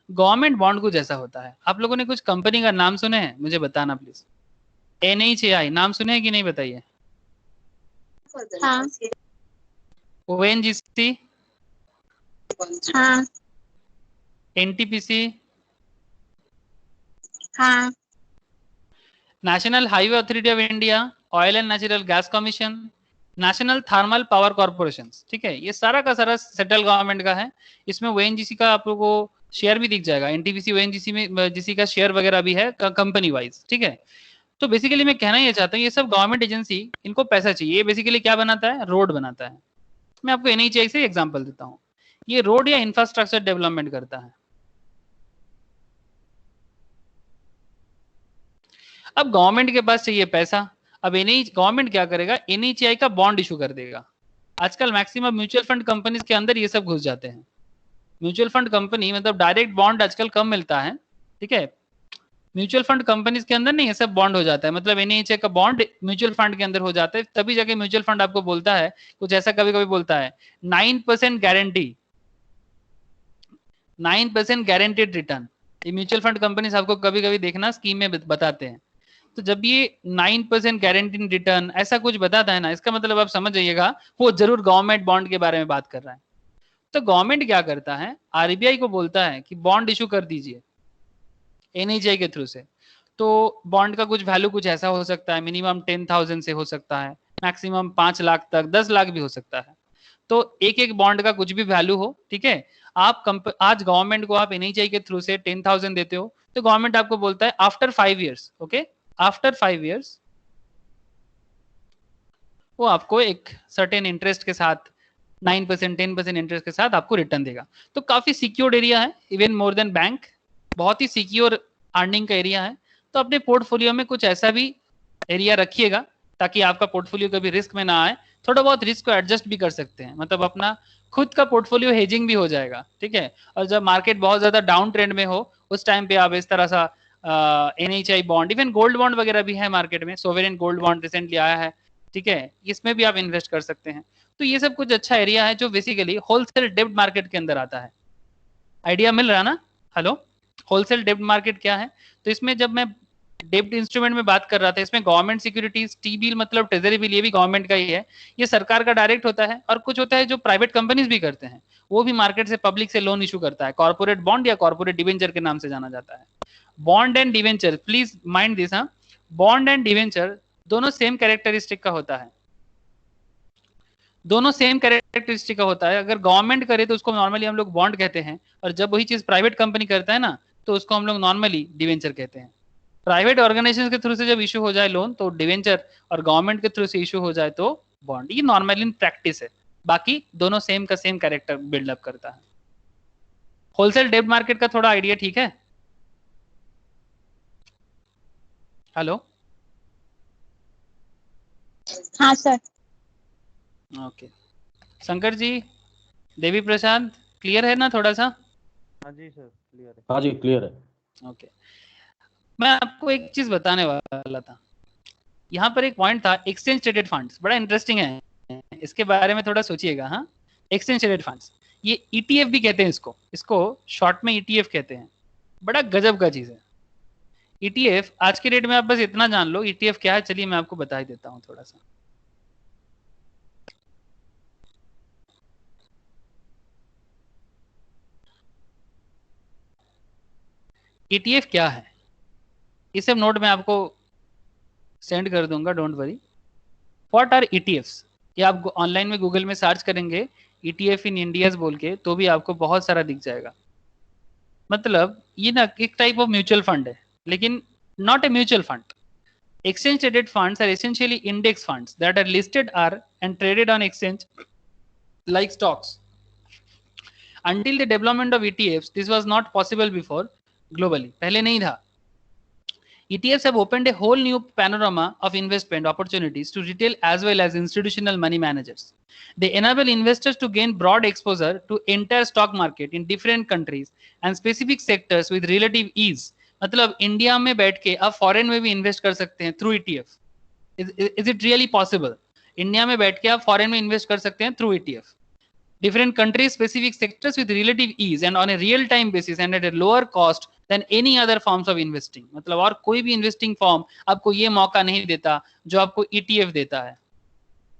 गवर्नमेंट बॉन्ड कुछ ऐसा होता है। आप लोगों ने कुछ कंपनी का नाम सुने हैं? मुझे बताना प्लीज। NHAI नाम सुने हैं कि नहीं, बताइए। हाँ ONGC, हाँ NTPC, हाँ national highway authority of India, oil and natural gas commission, national thermal power corporation, ठीक है। ये सारा का सारा सेंट्रल गवर्नमेंट का है। इसमें ONGC का आप लोगों को शेयर भी दिख जाएगा। NTPC ONGC में जिसी का शेयर वगैरह भी है कंपनी वाइज, ठीक है। तो बेसिकली मैं कहना ये चाहता हूँ, ये सब गवर्नमेंट एजेंसी, इनको पैसा चाहिए। ये बेसिकली क्या बनाता है? रोड बनाता है। मैं आपको NHAI से एग्जांपल देता हूँ। ये रोड या इंफ्रास्ट्रक्चर डेवलपमेंट करता है। अब गवर्नमेंट के पास चाहिए पैसा। अब गवर्नमेंट क्या करेगा? NHAI का बॉन्ड इशू कर देगा। आजकल मैक्सिमम म्यूचुअल फंड कंपनीज के अंदर ये सब घुस जाते हैं। म्यूचुअल फंड कंपनी मतलब डायरेक्ट बॉन्ड आजकल कम मिलता है, ठीक है, म्यूचुअल फंड कंपनीज के अंदर नहीं ये सब बॉन्ड हो जाता है, मतलब एनएचए का बॉन्ड म्यूचुअल फंड के अंदर हो जाता है, तभी जाके म्यूचुअल फंड आपको बोलता है कुछ ऐसा, कभी कभी बोलता है 9% गारंटी, 9% गारंटेड रिटर्न। ये म्यूचुअल फंड कंपनीज आपको कभी कभी देखना स्कीम में बताते हैं। तो जब ये 9% गारंटीड रिटर्न ऐसा कुछ बताता है ना, इसका मतलब आप समझ जाइएगा वो जरूर गवर्नमेंट बॉन्ड के बारे में बात कर रहा है। तो गवर्नमेंट क्या करता है, आरबीआई को बोलता है कि बॉन्ड इशू कर दीजिए एनएचआई के थ्रू से। तो बॉन्ड का कुछ वैल्यू कुछ ऐसा हो सकता है, मिनिमम 10,000 से हो सकता है, मैक्सिमम 5 लाख तक, 10 लाख भी हो सकता है। तो एक एक बॉन्ड का कुछ भी वैल्यू हो, ठीक है, आप आज गवर्नमेंट को आप एनएचआई के थ्रू से 10,000 देते हो, तो गवर्नमेंट आपको बोलता है after 5 years, okay, after 5 years वो आपको एक सर्टेन इंटरेस्ट के साथ 9% 10% इंटरेस्ट के साथ आपको रिटर्न देगा। तो काफी सिक्योर्ड एरिया है, इवन मोर देन बैंक, बहुत ही सिक्योर अर्निंग का एरिया है। तो अपने पोर्टफोलियो में कुछ ऐसा भी एरिया रखिएगा ताकि आपका पोर्टफोलियो कभी रिस्क में ना आए, थोड़ा बहुत रिस्क को एडजस्ट भी कर सकते हैं, मतलब अपना खुद का पोर्टफोलियो हेजिंग भी हो जाएगा, ठीक है। और जब मार्केट बहुत ज्यादा डाउन ट्रेंड में हो उस टाइम पे आप इस तरह सा NHAI bond, even gold bond वगैरह भी है मार्केट में, सोवरेन गोल्ड बॉन्ड रिसेंटली आया है, ठीक है, इसमें भी आप इन्वेस्ट कर सकते हैं। तो ये सब कुछ अच्छा एरिया है जो बेसिकली होलसेल डेब्ट मार्केट के अंदर आता है। आइडिया मिल रहा ना? हेलो, होलसेल डेब्ट मार्केट क्या है? तो इसमें जब मैं डेब्ट इंस्ट्रूमेंट में बात कर रहा था, इसमें गवर्नमेंट सिक्योरिटीज, टी बिल मतलब ट्रेजरी बिल, ये भी गवर्नमेंट का ही है, ये सरकार का डायरेक्ट होता है। और कुछ होता है जो प्राइवेट कंपनीज भी करते हैं, वो भी मार्केट से पब्लिक से लोन इशू करता है, कॉर्पोरेट बॉन्ड या कॉर्पोरेट डिवेंचर के नाम से जाना जाता है। Bond and debenture, please mind this, हाँ, बॉन्ड एंड डिवेंचर दोनों सेम कैरेक्टरिस्टिक का होता है, दोनों सेम कैरेक्टरिस्टिक का होता है। अगर गवर्नमेंट करे तो उसको नॉर्मली हम लोग बॉन्ड कहते हैं, और जब वही चीज प्राइवेट कंपनी करता है ना तो उसको हम लोग नॉर्मली डिवेंचर कहते हैं। प्राइवेट ऑर्गेनाइजेशन के थ्रू से जब इशू हो जाए लोन तो डिवेंचर, और गवर्नमेंट के थ्रू से इशू हो जाए तो बॉन्ड। ये नॉर्मली इन प्रैक्टिस है, बाकी दोनों सेम का सेम कैरेक्टर बिल्डअप करता है। होलसेल डेब्ट मार्केट का थोड़ा आइडिया ठीक है? हेलो, हाँ sir. Okay, Shankar ji, Devi Prasad, clear है ना थोड़ा सा? हाँ जी सर, क्लियर है। हाँ जी क्लियर है। ओके, मैं आपको एक चीज बताने वाला था, यहाँ पर एक पॉइंट था, एक्सचेंज ट्रेडेड फंड्स, बड़ा इंटरेस्टिंग है, इसके बारे में थोड़ा सोचिएगा। हाँ, एक्सचेंज ट्रेडेड फंड्स, ये ईटीएफ भी कहते हैं इसको, इसको शॉर्ट में ईटीएफ कहते हैं। बड़ा गजब का चीज है ईटीएफ। आज के डेट में आप बस इतना जान लो ईटीएफ क्या है, चलिए मैं आपको बता ही देता हूँ थोड़ा सा। ईटीएफ क्या है, इसे नोट में आपको सेंड कर दूंगा, don't worry. What are ETFs, ये आप ऑनलाइन में गूगल में सर्च करेंगे ईटीएफ इन इंडियाज बोल के तो भी आपको बहुत सारा दिख जाएगा। मतलब ये ना एक टाइप ऑफ म्यूचुअल फंड है, लेकिन not a mutual fund. Exchange traded funds are essentially index funds that are listed and traded on exchange like stocks. Until the development of ETFs, this was not possible before globally. पहले नहीं था। ETFs have opened a whole new panorama of investment opportunities to retail as well as institutional money managers. They enable investors to gain broad exposure to entire stock market in different countries and specific sectors with relative ease. मतलब India में बैठ के आप foreign में भी invest कर सकते हैं through ETF. Is it really possible? India में बैठ के आप फॉरेन में इन्वेस्ट कर सकते हैं through ETF. Different countries, specific sectors with relative ease and on a real time basis and at a lower cost than any other forms of investing. मतलब और कोई भी इन्वेस्टिंग फॉर्म आपको ये मौका नहीं देता जो आपको ईटीएफ देता है।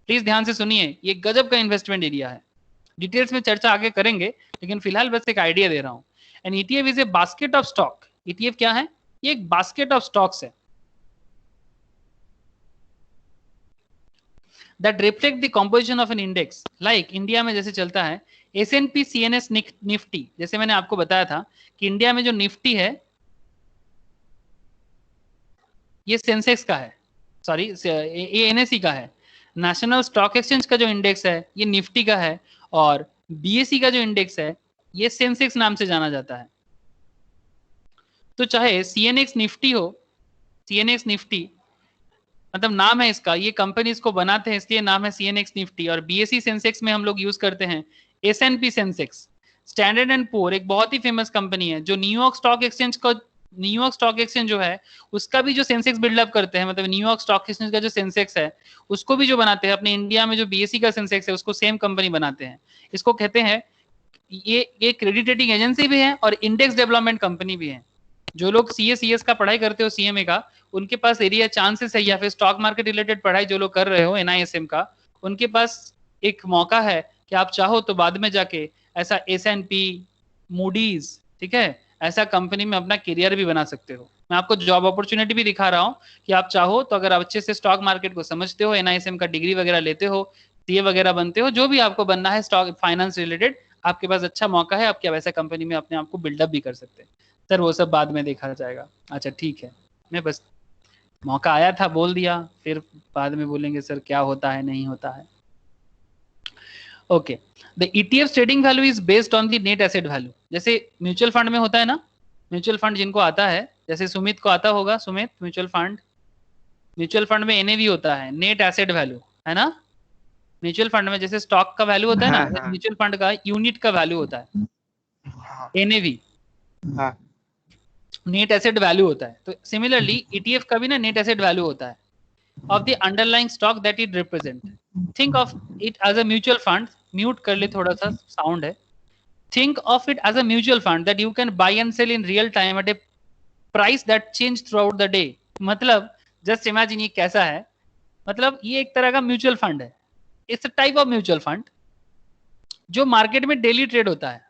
प्लीज ध्यान से सुनिए, ये गजब का इन्वेस्टमेंट एरिया है। डिटेल्स में चर्चा आगे करेंगे, लेकिन फिलहाल बस एक आइडिया दे रहा हूँ। And ETF is a basket of stock. ETF क्या है? ये एक बास्केट ऑफ स्टॉक्स है that reflect the composition of an index. Like India में जैसे चलता है S&P CNS निफ्टी, जैसे मैंने आपको बताया था कि इंडिया में जो निफ्टी है ये सेंसेक्स का है, सॉरी ये NSE का है। नेशनल स्टॉक एक्सचेंज का जो इंडेक्स है ये निफ्टी का है, और BSE का जो इंडेक्स है ये सेंसेक्स नाम से जाना जाता है। तो चाहे CNX निफ्टी हो, CNX निफ्टी मतलब नाम है इसका, ये कंपनी इसको बनाते हैं इसलिए नाम है सीएनएक्स निफ्टी। और बीएसई सेंसेक्स में हम लोग यूज करते हैं S&P Sensex. Standard and poor एक बहुत ही फेमस कंपनी है जो न्यूयॉर्क स्टॉक एक्सचेंज का, न्यूयॉर्क स्टॉक एक्सचेंज जो है उसका भी जो सेंसेक्स बिल्डअप करते हैं, मतलब न्यूयॉर्क स्टॉक एक्सचेंज का जो सेंसेक्स है उसको भी जो बनाते हैं, अपने इंडिया में जो बीएसई का सेंसेक्स है उसको सेम कंपनी बनाते हैं। इसको कहते हैं, ये क्रेडिट रेटिंग एजेंसी भी है और इंडेक्स डेवलपमेंट कंपनी भी है। जो लोग सीएस का पढ़ाई करते हो सीएमए का, उनके पास एरिया चांसेस है, या फिर स्टॉक मार्केट रिलेटेड पढ़ाई जो लोग कर रहे हो एनआईएसएम का, उनके पास एक मौका है कि आप चाहो तो बाद में जाके ऐसा एसएनपी, मूडीज, ठीक है, ऐसा कंपनी में अपना करियर भी बना सकते हो। मैं आपको जॉब अपॉर्चुनिटी भी दिखा रहा हूँ कि आप चाहो तो अगर आप अच्छे से स्टॉक मार्केट को समझते हो, एनआईएसएम का डिग्री वगैरह लेते हो, सीए वगैरह बनते हो, जो भी आपको बनना है स्टॉक फाइनेंस रिलेटेड, आपके पास अच्छा मौका है, आपके वैसा कंपनी में अपने आप को बिल्डअप भी कर सकते हैं। सर वो सब बाद में देखा जाएगा। अच्छा ठीक है, मैं बस मौका आया था बोल दिया, फिर बाद में बोलेंगे सर क्या होता है नहीं होता है। Okay, the ETF trading value is based on the net asset value. जैसे म्यूचुअल फंड में होता है ना, म्यूचुअल फंड जिनको आता है, जैसे सुमित को आता होगा, सुमित म्यूचुअल फंड में एनएवी होता है, नेट एसेट वैल्यू, है ना। म्यूचुअल फंड में जैसे स्टॉक का वैल्यू होता है ना, म्यूचुअल फंड का यूनिट का वैल्यू होता है एनएवी, नेट एसेट वैल्यू होता है। तो सिमिलरली ईटीएफ का भी ना नेट एसेट वैल्यू होता है of the underlying stock that it represent. Think of it as a mutual fund, mute कर ले थोड़ा सा साउंड है। Think of it as a mutual fund that you can buy and sell in real time at a price that change throughout the day. मतलब just imagine ये कैसा है, मतलब ये एक तरह का म्यूचुअल फंड है, it's a type of mutual fund जो मार्केट में डेली ट्रेड होता है,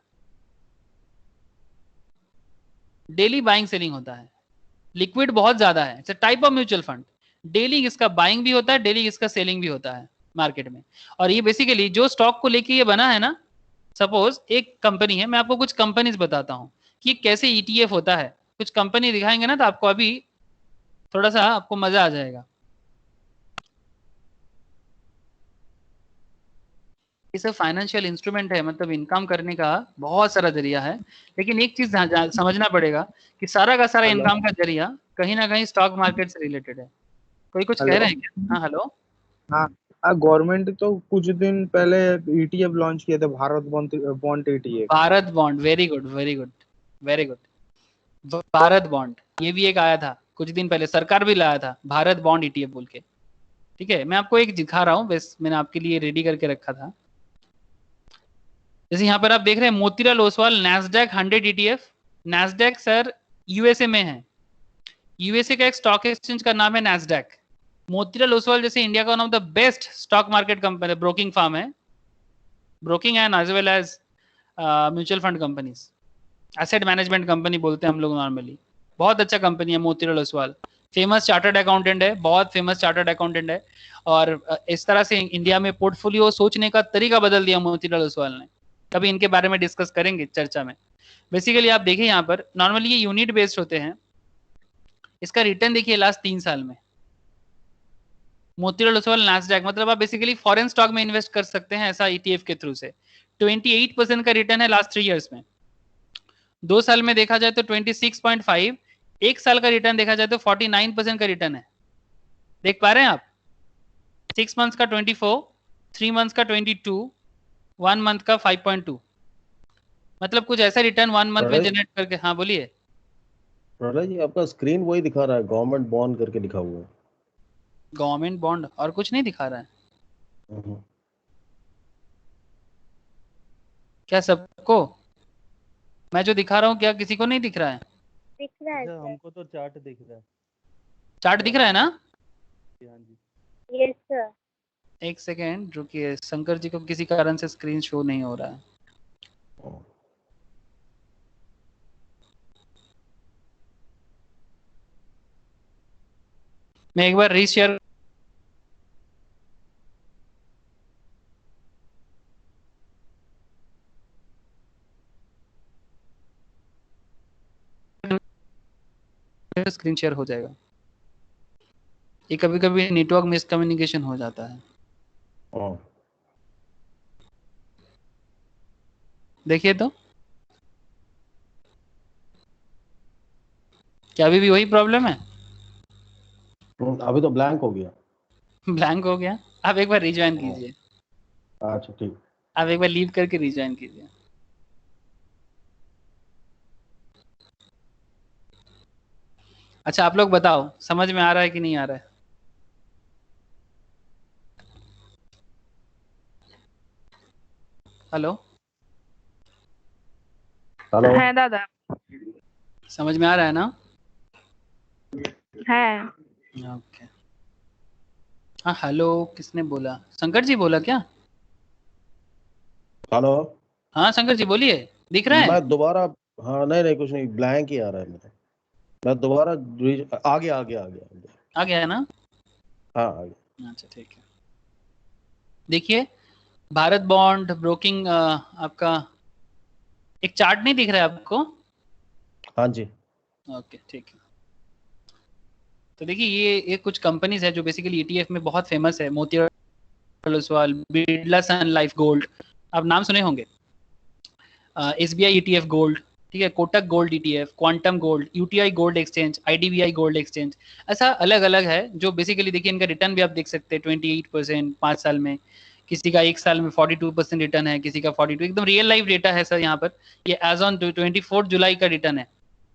डेली बाइंग सेलिंग होता है, लिक्विड बहुत ज्यादा है, it's a type of mutual fund. Daily इसका बाइंग भी होता है, डेली इसका सेलिंग भी होता है मार्केट में। और ये बेसिकली जो स्टॉक को लेके ये बना है ना, सपोज एक कंपनी है, मैं आपको कुछ कंपनीज बताता हूँ कि कैसे ईटीएफ होता है, कुछ कंपनी दिखाएंगे ना तो आपको अभी थोड़ा सा आपको मजा आ जाएगा। ये सब फाइनेंशियल इंस्ट्रूमेंट है, मतलब इनकम करने का बहुत सारा जरिया है, लेकिन एक चीज समझना पड़ेगा कि सारा का सारा इनकम का जरिया कहीं ना कहीं स्टॉक मार्केट से रिलेटेड है। कोई कुछ कह रहे हैं क्या? हाँ हेलो। हाँ, गवर्नमेंट तो कुछ दिन पहले ईटीएफ लॉन्च किया था, Bharat bond ETF. Bharat bond, very good very good very good. Bharat bond ये भी एक आया था कुछ दिन पहले, सरकार भी लाया था भारत बॉन्ड ईटीएफ बोल के। ठीक है, मैं आपको एक दिखा रहा हूँ, बस मैंने आपके लिए रेडी करके रखा था। जैसे यहाँ पर आप देख रहे हैं Motilal Oswal Nasdaq 100 ETF. Nasdaq sir USA में है, यूएसए का एक स्टॉक एक्सचेंज का नाम है नैस्डैक। मोतीलाल ओसवाल जैसे इंडिया का one of the best stock market company, broking firm है, broking and as well as mutual fund companies, asset management company बोलते हैं हम लोग नॉर्मली। बहुत अच्छा कंपनी है Motilal Oswal, famous chartered accountant है, बहुत फेमस चार्टर्ड अकाउंटेंट है। और इस तरह से इंडिया में पोर्टफोलियो सोचने का तरीका बदल दिया मोतीलाल ओसवाल ने। कभी इनके बारे में डिस्कस करेंगे चर्चा में। बेसिकली आप देखिए यहाँ पर नॉर्मली ये यूनिट बेस्ड होते हैं, इसका रिटर्न देखिए लास्ट 3 साल में। मोतीलाल ओसवाल नैस्डैक, मतलब आप बेसिकली फॉरेन स्टॉक में इन्वेस्ट कर सकते हैं ऐसा ईटीएफ के थ्रू से। 28% का रिटर्न है लास्ट 3 ईयर्स में। 2 साल में देखा जाए तो 26.5, 1 साल का रिटर्न देखा जाए तो 49% का रिटर्न है। देख पा रहे हैं आप? 6 मंथ्स का 24, 3 मंथ्स का 22, 1 मंथ का 5.2, मतलब कुछ ऐसा रिटर्न 1 मंथ में जनरेट करके। हाँ बोलिए। प्रलय जी, आपका स्क्रीन वही दिखा रहा है, गवर्नमेंट बॉन्ड करके लिखा हुआ है। गवर्नमेंट बॉन्ड और कुछ नहीं दिखा रहा है क्या सबको? मैं जो दिखा रहा हूँ क्या किसी को नहीं दिख रहा है? दिख रहा है अच्छा, सर। हमको तो चार्ट दिख रहा है। चार्ट दिख रहा है ना? हाँ जी। Yes sir. एक सेकेंड रुकिए, शंकर जी को किसी कारण से स्क्रीन शो नहीं हो रहा है। मैं एक बार रीशेयर स्क्रीन शेयर हो जाएगा। ये कभी कभी नेटवर्क मिसकम्युनिकेशन हो जाता है। देखिए तो क्या अभी भी वही प्रॉब्लम है? अभी तो ब्लैंक हो गया। ब्लैंक हो गया, आप एक बार रिज्वाइन हाँ। कीजिए, अच्छा ठीक। आप एक बार लीव करके रिज्वाइन कीजिए। अच्छा आप लोग बताओ समझ में आ रहा है कि नहीं आ रहा है? Hello hello. है दादा, समझ में आ रहा है ना? है। ओके। हाँ हेलो, किसने बोला? शंकर जी बोला क्या? हेलो। हाँ शंकर जी बोलिए, दिख रहा है? मैं दोबारा, हाँ नहीं नहीं कुछ नहीं, ब्लैंक ही आ रहा है मेरा। मैं दोबारा आ गया आ गया आ गया। आ गया है ना? हाँ आ गया। अच्छा ठीक है। देखिए भारत बॉन्ड ब्रोकिंग, आपका एक चार्ट नहीं दिख रहा है आपको? हाँ जी। ओके ठीक है। तो देखिए ये कुछ कंपनीज है जो बेसिकली ईटीएफ में बहुत फेमस है। मोतीलाल ओसवाल, बिरला सन लाइफ गोल्ड, आप नाम सुने होंगे। एसबीआई ईटीएफ गोल्ड, ठीक है, Kotak gold ETF, quantum gold, UTI gold exchange, IDBI gold exchange, ऐसा अलग अलग है जो बेसिकली देखिए इनका रिटर्न भी आप देख सकते हैं 28% 5 साल में, किसी का 1 साल में 42% रिटर्न है, किसी का 42, एकदम रियल लाइफ डेटा है सर यहाँ पर। ये एज ऑन 24 जुलाई का रिटर्न है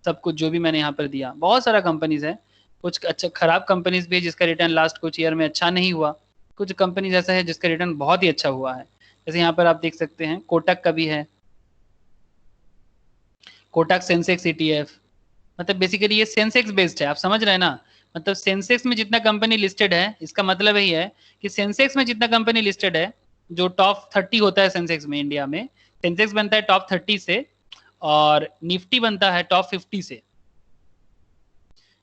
सब कुछ जो भी मैंने यहाँ पर दिया। बहुत सारा कंपनीज है, कुछ अच्छा खराब कंपनीज भी है जिसका रिटर्न लास्ट कुछ ईयर में अच्छा नहीं हुआ, कुछ कंपनीज ऐसा है जिसका रिटर्न बहुत ही अच्छा हुआ है। जैसे यहाँ पर आप देख सकते हैं कोटक का भी है, कोटक सेंसेक्स ईटीएफ, मतलब बेसिकली ये सेंसेक्स बेस्ड है, आप समझ रहे हैं ना? मतलब सेंसेक्स में जितना कंपनी लिस्टेड है, इसका मतलब यही है कि सेंसेक्स में जितना कंपनी लिस्टेड है, जो टॉप 30 होता है सेंसेक्स में, इंडिया में सेंसेक्स बनता है टॉप 30 से और निफ्टी बनता है टॉप 50 से।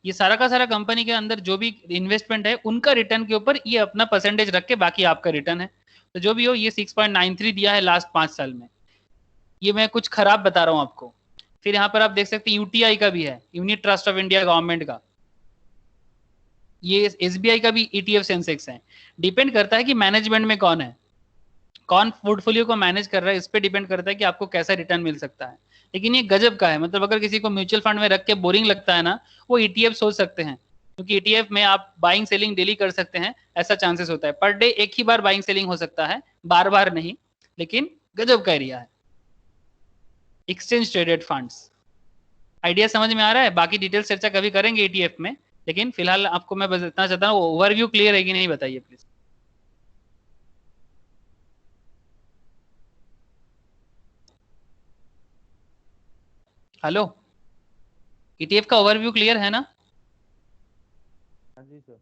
ये सारा का सारा कंपनी के अंदर जो भी इन्वेस्टमेंट है उनका रिटर्न के ऊपर ये अपना परसेंटेज रख के बाकी आपका रिटर्न है। तो जो भी हो ये 6.93 दिया है लास्ट 5 साल में, ये मैं कुछ खराब बता रहा हूँ आपको। फिर यहाँ पर आप देख सकते हैं यूटीआई का भी है, unit trust of India government का, ये एसबीआई का भी ईटीएफ सेंसेक्स है। डिपेंड करता है कि मैनेजमेंट में कौन है, कौन पोर्टफोलियो को मैनेज कर रहा है, इस पे डिपेंड करता है कि आपको कैसा रिटर्न मिल सकता है। लेकिन ये गजब का है, मतलब अगर किसी को म्यूचुअल फंड में रख के बोरिंग लगता है ना, वो ईटीएफ सोच सकते हैं, क्योंकि ईटीएफ में आप बाइंग सेलिंग डेली कर सकते हैं, ऐसा चांसेस होता है। पर डे एक ही बार बाइंग सेलिंग हो सकता है, बार बार नहीं, लेकिन गजब का एरिया है। एक्सचेंज ट्रेडेड फंड्स, आइडिया समझ में आ रहा है? बाकी डिटेल चर्चा कभी करेंगे ईटीएफ में, लेकिन फिलहाल आपको मैं बताना चाहता हूँ ओवरव्यू क्लियर है कि नहीं, बताइए प्लीज। हेलो, ईटीएफ का ओवरव्यू क्लियर है ना? हाँ जी सर।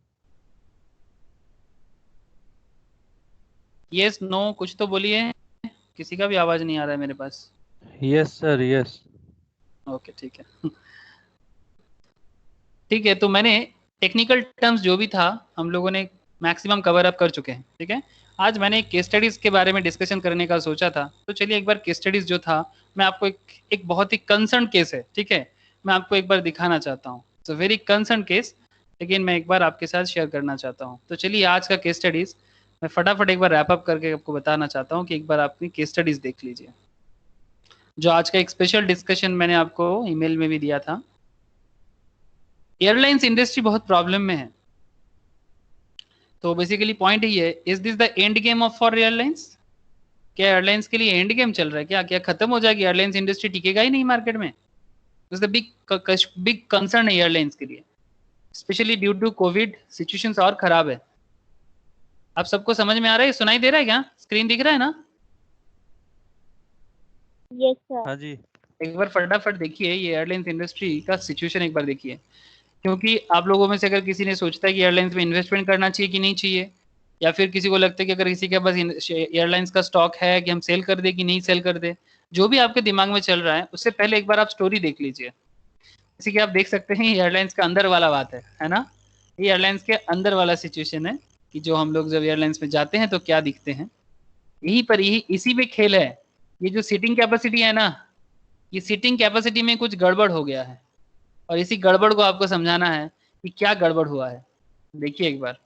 यस नो कुछ तो बोलिए, किसी का भी आवाज नहीं आ रहा है मेरे पास। Yes sir yes. ओके ठीक है। ठीक है, तो मैंने टेक्निकल टर्म्स जो भी था हम लोगों ने मैक्सिमम कवर अप कर चुके हैं, ठीक है। आज मैंने केस स्टडीज के बारे में डिस्कशन करने का सोचा था, तो चलिए एक बार केस स्टडीज जो था मैं आपको एक बहुत ही कंसर्न केस है, ठीक है, मैं आपको एक बार दिखाना चाहता हूँ। इट्स वेरी कंसर्न केस, लेकिन मैं एक बार आपके साथ शेयर करना चाहता हूँ। तो चलिए आज का केस स्टडीज मैं फटाफट एक बार रैप अप करके आपको बताना चाहता हूँ कि एक बार आपकी केस स्टडीज देख लीजिए। जो आज का एक स्पेशल डिस्कशन मैंने आपको ईमेल में भी दिया था। एयरलाइंस इंडस्ट्री बहुत प्रॉब्लम में है, तो बेसिकली पॉइंट यही है, is this the end game of for airlines? क्या एयरलाइंस के लिए एंड गेम चल रहा है क्या? क्या खत्म हो जाएगी एयरलाइंस इंडस्ट्री, टिकेगा ही नहीं मार्केट में? दिस द बिग कंसर्न है एयरलाइंस के लिए, specially due to COVID situations और खराब है। आप सबको समझ में आ रहा है, सुनाई दे रहा है क्या? स्क्रीन दिख रहा है ना? Yes sir. हाँ जी। एक बार फटाफट देखिए ये एयरलाइंस इंडस्ट्री का सिचुएशन एक बार देखिए, क्योंकि आप लोगों में से अगर किसी ने सोचता है कि एयरलाइंस में इन्वेस्टमेंट करना चाहिए कि नहीं चाहिए, या फिर किसी को लगता है कि अगर किसी के पास एयरलाइंस का स्टॉक है कि हम सेल कर दे कि नहीं सेल कर दे, जो भी आपके दिमाग में चल रहा है उससे पहले एक बार आप स्टोरी देख लीजिए। जैसे कि आप देख सकते हैं एयरलाइंस का अंदर वाला बात है ना, ये एयरलाइंस के अंदर वाला सिचुएशन है कि जो हम लोग जब एयरलाइंस में जाते हैं तो क्या दिखते हैं, यही पर यही इसी पे खेल है। ये जो सीटिंग कैपेसिटी है ना, ये सीटिंग कैपेसिटी में कुछ गड़बड़ हो गया है, और इसी गड़बड़ को आपको समझाना है कि क्या गड़बड़ हुआ है। देखिए एक बार,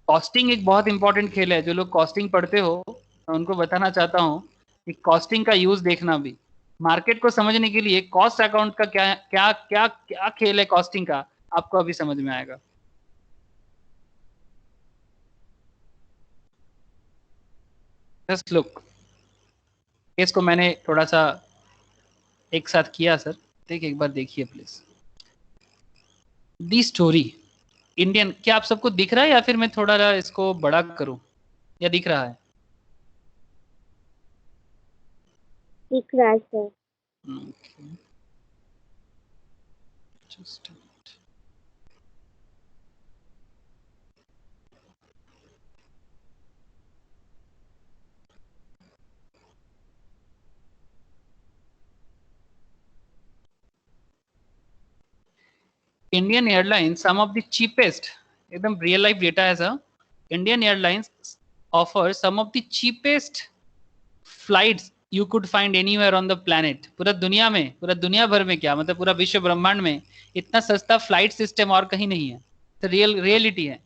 कॉस्टिंग एक बहुत इंपॉर्टेंट खेल है। जो लोग कॉस्टिंग पढ़ते हो मैं उनको बताना चाहता हूँ कि कॉस्टिंग का यूज देखना भी, मार्केट को समझने के लिए कॉस्ट अकाउंट का क्या क्या क्या क्या खेल है कॉस्टिंग का, आपको अभी समझ में आएगा। जस्ट लुक, इसको मैंने थोड़ा सा एक साथ किया सर, देखिए एक बार देखिए प्लीज। दी स्टोरी इंडियन, क्या आप सबको दिख रहा है या फिर मैं थोड़ा इसको बड़ा करूं, या दिख रहा है? दिख रहा है sir. Okay. Just a minute. Indian Airlines, some of the cheapest, एकदम real life data है sir. Indian Airlines offers some of the cheapest flights you could find anywhere on the planet। पूरा दुनिया में, पूरा दुनिया भर में, क्या मतलब पूरा विश्व ब्रह्मांड में इतना सस्ता फ्लाइट सिस्टम और कहीं नहीं है। तो रियलिटी है।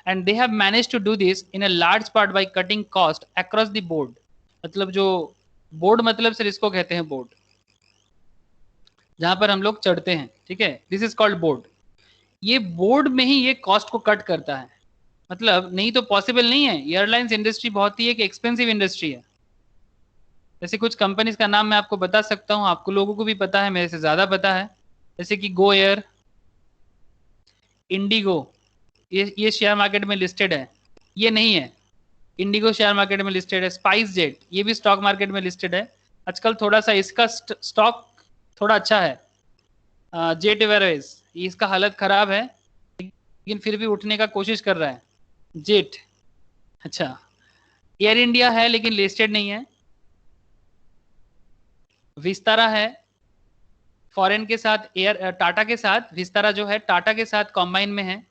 And they have managed to do this in a large part by cutting cost across the board। मतलब जो बोर्ड, मतलब सिर्फ इसको कहते हैं बोर्ड, जहां पर हम लोग चढ़ते हैं, ठीक है, दिस इज कॉल्ड बोर्ड। ये बोर्ड में ही ये कॉस्ट को कट करता है, मतलब नहीं तो पॉसिबल नहीं है। एयरलाइंस इंडस्ट्री बहुत ही एक एक्सपेंसिव इंडस्ट्री है। जैसे कुछ कंपनीज का नाम मैं आपको बता सकता हूँ, आपको लोगों को भी पता है, मेरे से ज्यादा पता है। जैसे कि गो एयर, इंडिगो, ये शेयर मार्केट में लिस्टेड है, ये नहीं है, इंडिगो शेयर मार्केट में लिस्टेड है। स्पाइस जेट, ये भी स्टॉक मार्केट में लिस्टेड है। आजकल थोड़ा सा इसका स्टॉक थोड़ा अच्छा है। जेट एयरवेज, इसका हालत खराब है लेकिन फिर भी उठने का कोशिश कर रहा है। जेट, अच्छा। एयर इंडिया है लेकिन लिस्टेड नहीं है। विस्तारा है, फॉरेन के साथ, एयर टाटा के साथ, विस्तारा जो है टाटा के साथ कॉम्बाइन में है।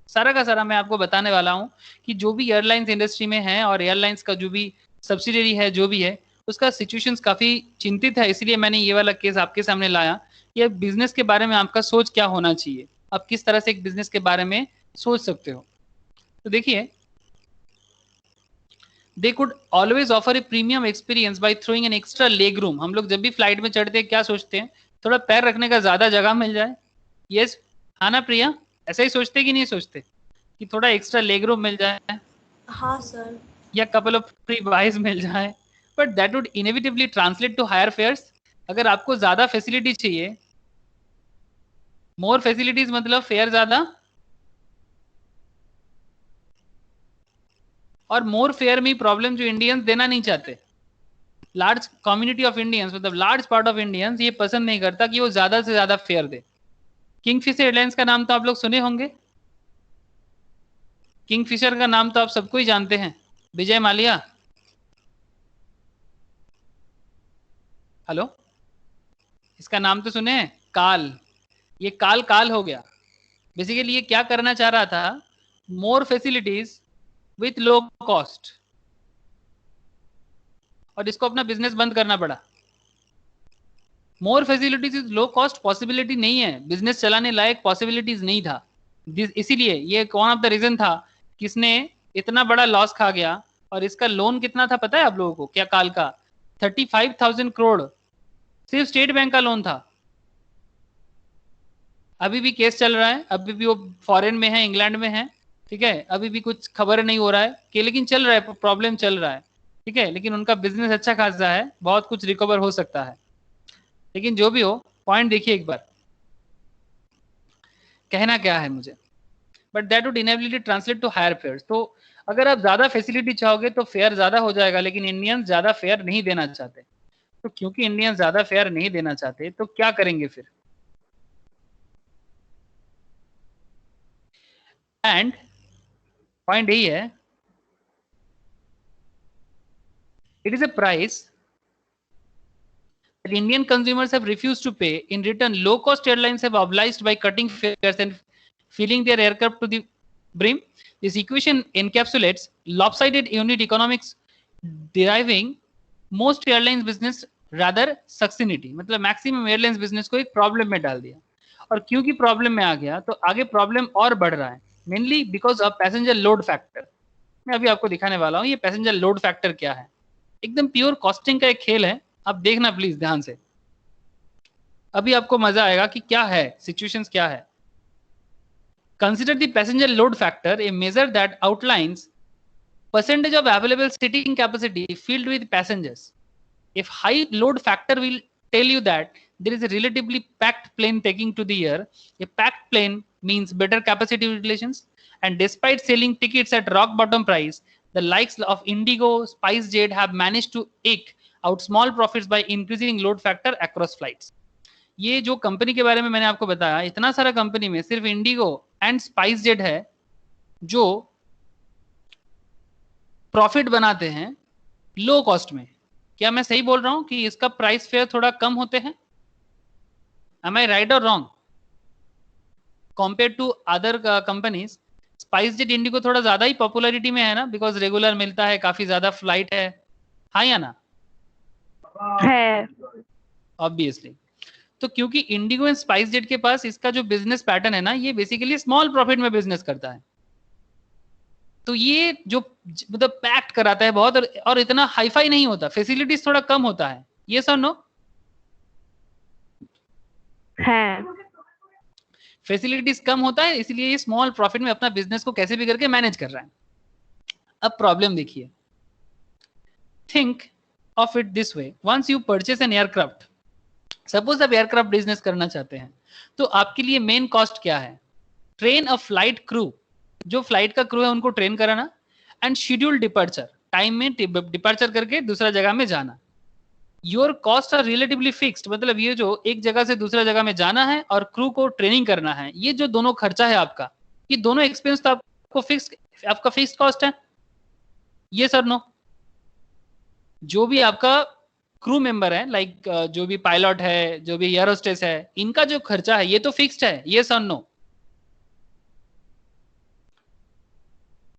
सारा का सारा मैं आपको बताने वाला हूं कि जो भी एयरलाइंस इंडस्ट्री में है और एयरलाइंस का जो भी सब्सिडरी है, जो भी है, उसका सिचुएशंस काफी चिंतित है। इसलिए मैंने ये वाला केस आपके सामने लाया। ये बिजनेस के बारे में आपका सोच क्या होना चाहिए, आप किस तरह से एक बिजनेस के बारे में सोच सकते हो। तो देखिए, they could always offer A premium experience by throwing an extra leg room. हम लोग जब भी फ्लाइट में चढ़ते हैं क्या सोचते हैं, थोड़ा पैर रखने का ज्यादा जगह मिल जाए। यस, हाँ ना प्रिया, ऐसा ही सोचते कि नहीं सोचते कि थोड़ा एक्स्ट्रा लेग रूम मिल जाए, हाँ सर। या कपल ऑफ फ्री बाइज मिल जाए। But that would inevitably translate to higher fares. अगर आपको ज्यादा फैसिलिटी चाहिए, मोर फैसिलिटीज मतलब फेयर ज्यादा, और मोर फेयर में प्रॉब्लम जो इंडियंस देना नहीं चाहते। लार्ज कम्युनिटी ऑफ इंडियंस, मतलब लार्ज पार्ट ऑफ इंडियंस ये पसंद नहीं करता कि वो ज्यादा से ज्यादा फेयर दे। किंगफिशर एयरलाइंस का नाम तो आप लोग सुने होंगे, किंगफिशर का नाम तो आप सबको ही जानते हैं। विजय माल्या, हेलो, इसका नाम तो सुने हैं। काल, ये काल काल हो गया। बेसिकली ये क्या करना चाह रहा था, मोर फैसिलिटीज विथ लो कॉस्ट, और इसको अपना बिजनेस बंद करना पड़ा। मोर facilities is low cost possibility नहीं है, बिजनेस चलाने लायक पॉसिबिलिटीज नहीं था। इसीलिए ये वन ऑफ द रीजन था किसने इतना बड़ा लॉस खा गया। और इसका लोन कितना था पता है आप लोगों को, क्या काल का? 35,000 करोड़ सिर्फ स्टेट बैंक का लोन था। अभी भी केस चल रहा है, अभी भी वो फॉरेन में है, इंग्लैंड में है, ठीक है, अभी भी कुछ खबर नहीं हो रहा है कि, लेकिन चल रहा है, प्रॉब्लम चल रहा है, ठीक है, लेकिन उनका बिजनेस अच्छा खासा है, बहुत कुछ रिकवर हो सकता है। लेकिन जो भी हो, पॉइंट देखिए एक बार, कहना क्या है मुझे। But that would inevitably translate to higher fares. तो अगर आप ज्यादा फैसिलिटी चाहोगे तो फेयर ज्यादा हो जाएगा, लेकिन इंडियंस ज्यादा फेयर नहीं देना चाहते। तो क्योंकि इंडियंस ज्यादा फेयर नहीं देना चाहते तो क्या करेंगे फिर? एंड पॉइंट यही है, it is a price that Indian consumers have refused to pay. In return, low-cost airlines have obliged by cutting fares and filling their aircraft to the brim. This equation encapsulates lopsided unit economics, deriving most airlines business rather succinctly. मतलब maximum airlines business को एक problem में डाल दिया, और क्योंकि problem में आ गया तो आगे problem और बढ़ रहा है, mainly because of passenger load factor. मैं अभी आपको दिखाने वाला हूँ ये passenger load factor क्या है। एकदम प्योर कॉस्टिंग का एक खेल है, आप देखना प्लीज ध्यान से, अभी आपको मजा आएगा कि क्या है, सिचुएशंस क्या है। Consider the passenger load factor, a measure that outlines percentage of available seating capacity filled with passengers. If high load factor will tell you that there is a relatively packed plane taking to the air, a packed plane means better capacity utilizations, and despite selling tickets at rock bottom price, the likes of Indigo, SpiceJet have managed to eke out small profits by increasing load factor across flights. ये जो company के बारे में मैंने आपको बताया, इतना सारा कंपनी में सिर्फ इंडिगो एंड स्पाइसजेट है जो प्रॉफिट बनाते हैं लो कॉस्ट में. क्या मैं सही बोल रहा हूं कि इसका प्राइस फेयर थोड़ा कम होते हैं? एम आई राइट और wrong? Compare to other companies, SpiceJet IndiGo थोड़ा ज्यादा ही पॉपुलैरिटी में है ना, बिकॉज रेगुलर मिलता है, काफी ज्यादा फ्लाइट है. हाँ या ना? है. ऑब्वियसली. तो क्योंकि इंडिगो एंड स्पाइसजेट के पास इसका जो बिजनेस पैटर्न है ना, ये बेसिकली स्मॉल प्रॉफिट में बिजनेस करता है. तो ये जो मतलब पैक्ट कराता है बहुत, और इतना हाईफाई नहीं होता, फैसिलिटीज थोड़ा कम होता है. ये सर नो? है. फैसिलिटीज कम होता है, इसलिए ये स्मॉल प्रॉफिट में अपना बिजनेस को कैसे भी करके मैनेज कर रहा है. अब प्रॉब्लम देखिए, think of it this way. Once you purchase an aircraft, suppose आप एयरक्राफ्ट बिजनेस करना चाहते हैं, तो आपके लिए मेन कॉस्ट क्या है? ट्रेन अ फ्लाइट क्रू, जो फ्लाइट का क्रू है उनको ट्रेन कराना, एंड शेड्यूल डिपार्चर, टाइम में डिपार्चर करके दूसरा जगह में जाना. Your cost are relatively fixed, मतलब ये जो एक जगह से दूसरा जगह में जाना है और क्रू को ट्रेनिंग करना है, ये जो दोनों खर्चा है आपका, ये दोनों एक्सपेंस तो आपको आपका फिक्स्ड कॉस्ट है. ये सर नो? जो भी आपका क्रू मेंबर है, लाइक जो भी पायलट है, जो भी एयर होस्टेस है, इनका जो खर्चा है ये तो फिक्स्ड है. ये सर नो?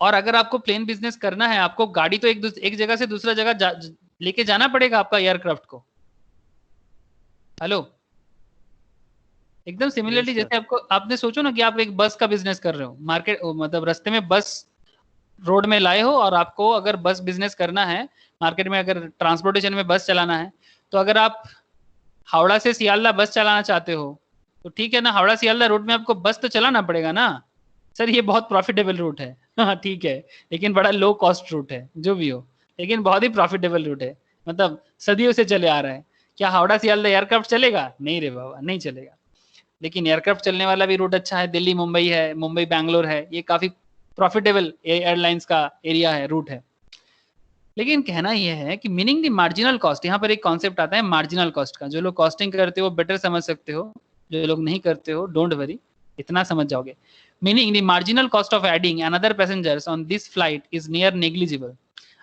और अगर आपको प्लेन बिजनेस करना है, आपको गाड़ी तो एक जगह से दूसरा जगह लेके जाना पड़ेगा आपका एयरक्राफ्ट को. हेलो? एकदम सिमिलरली जैसे आपको, आपने सोचो ना कि आप एक बस का बिजनेस कर रहे हो, मार्केट मतलब रास्ते में बस रोड में लाए हो, और आपको अगर बस बिजनेस करना है मार्केट में, अगर ट्रांसपोर्टेशन में बस चलाना है, तो अगर आप हावड़ा से सियालदा बस चलाना चाहते हो, तो ठीक है ना, हावड़ा सियालदा रूट में आपको बस तो चलाना पड़ेगा ना. सर ये बहुत प्रॉफिटेबल रूट है. हाँ ठीक है, लेकिन बड़ा लो कॉस्ट रूट है, जो भी हो, लेकिन बहुत ही प्रॉफिटेबल रूट है, मतलब सदियों से चले आ रहा है. क्या हावड़ा सियालदा एयरक्राफ्ट चलेगा? नहीं रे बाबा, नहीं चलेगा. लेकिन एयरक्राफ्ट चलने वाला भी रूट अच्छा है, दिल्ली मुंबई है, मुंबई बैंगलोर है, ये काफी प्रॉफिटेबल एयरलाइंस का एरिया है, रूट है. लेकिन कहना यह है कि मीनिंग द मार्जिनल कॉस्ट, यहाँ पर एक कॉन्सेप्ट आता है मार्जिनल कॉस्ट का. जो लोग कॉस्टिंग करते हो बेटर समझ सकते हो, जो लोग नहीं करते हो डोंट वरी, इतना समझ जाओगे. Meaning the marginal cost of adding another passengers on this flight is near negligible.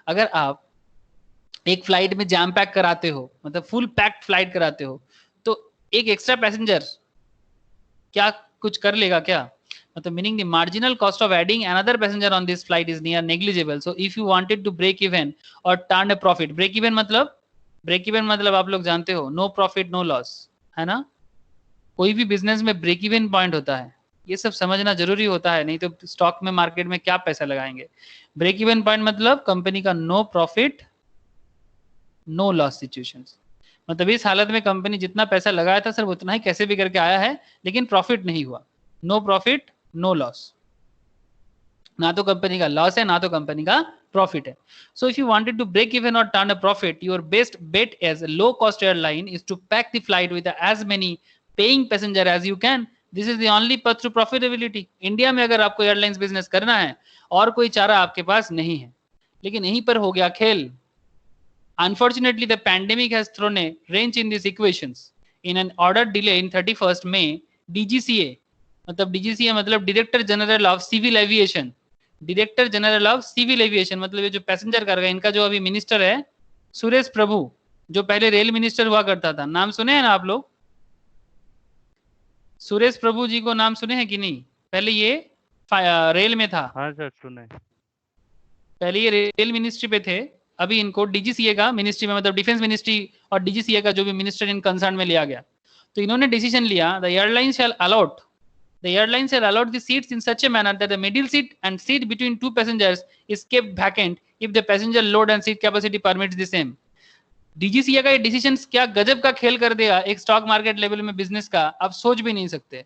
अगर आप एक फ्लाइट में जैम पैक कराते हो, मतलब फुल पैक्ड फ्लाइट कराते हो, तो एक एक्स्ट्रा पैसेंजर क्या कुछ कर लेगा क्या? मतलब meaning the marginal cost of adding another passenger on this flight is near negligible. So if you wanted to break even और turn a profit, break even मतलब आप लोग जानते हो, नो प्रॉफिट नो लॉस, है ना? कोई भी बिजनेस में ब्रेक इवन पॉइंट होता है, ये सब समझना जरूरी होता है, नहीं तो स्टॉक में मार्केट में क्या पैसा लगाएंगे. ब्रेक इवन पॉइंट मतलब कंपनी का no profit no loss situations. मतलब इस हालत में कंपनी जितना पैसा लगाया था सिर्फ उतना ही कैसे भी करके आया है, लेकिन प्रॉफिट नहीं हुआ. नो प्रॉफिट नो लॉस, ना तो कंपनी का लॉस है ना तो कंपनी का प्रॉफिट है. So if you wanted to break even और turn a profit, your best bet as a low cost airline is to pack the flight with as many paying passenger as you can. This is the only path to profitability. India में अगर आपको airlines business करना है और कोई चारा आपके पास नहीं है. लेकिन यहीं पर हो गया खेल. Unfortunately, the pandemic has thrown a wrench in these equations. In an order delay in 31st May, DGCA, मतलब DGCA मतलब Director General of Civil Aviation, Director General of Civil Aviation मतलब ये जो पैसेंजर कर, इनका जो अभी मिनिस्टर है सुरेश प्रभु, जो पहले रेल मिनिस्टर हुआ करता था, नाम सुने हैं ना आप लोग? सुरेश प्रभु जी को नाम सुने हैं कि नहीं? पहले ये रेल में था. हाँ सर सुने. पहले ये रेल मिनिस्ट्री पे थे, अभी इनको डीजीसीए का मिनिस्ट्री में, मतलब डिफेंस मिनिस्ट्री और डीजीसीए का जो भी मिनिस्टर इन कंसर्न में लिया गया. तो इन्होंने डिसीजन लिया, the airline shall allot the seats in such a manner that the middle seat and seat between two passengers is kept vacant if the passenger load and seat capacity permits the same. DGCA का ये decision क्या गजब का खेल कर देगा एक stock market level में बिजनेस का, आप सोच भी नहीं सकते.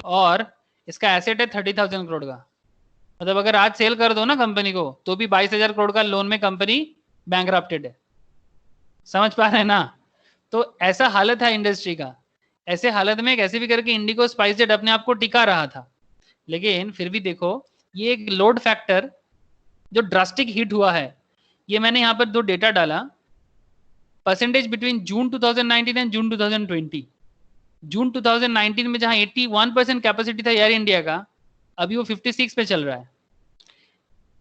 और इसका एसेट है 30,000 करोड़ का। मतलब अगर आज सेल कर दो ना कंपनी को तो भी 22,000 करोड़ का लोन में कंपनी बैंकरप्टेड है। समझ पा रहे हैं ना? तो ऐसा हालत है इंडस्ट्री का। ऐसे हालत में कैसे भी करके इंडिगो स्पाइसजेट अपने आप को टिका रहा था, लेकिन फिर भी देखो ये एक लोड फैक्टर जो ड्रास्टिक हिट हुआ है। ये मैंने यहाँ पर दो डेटा डाला, percentage between June 2019 and June 2020। जून 2019 में जहां 81% कैपेसिटी था एयर इंडिया का, अभी वो 56 पे चल रहा है।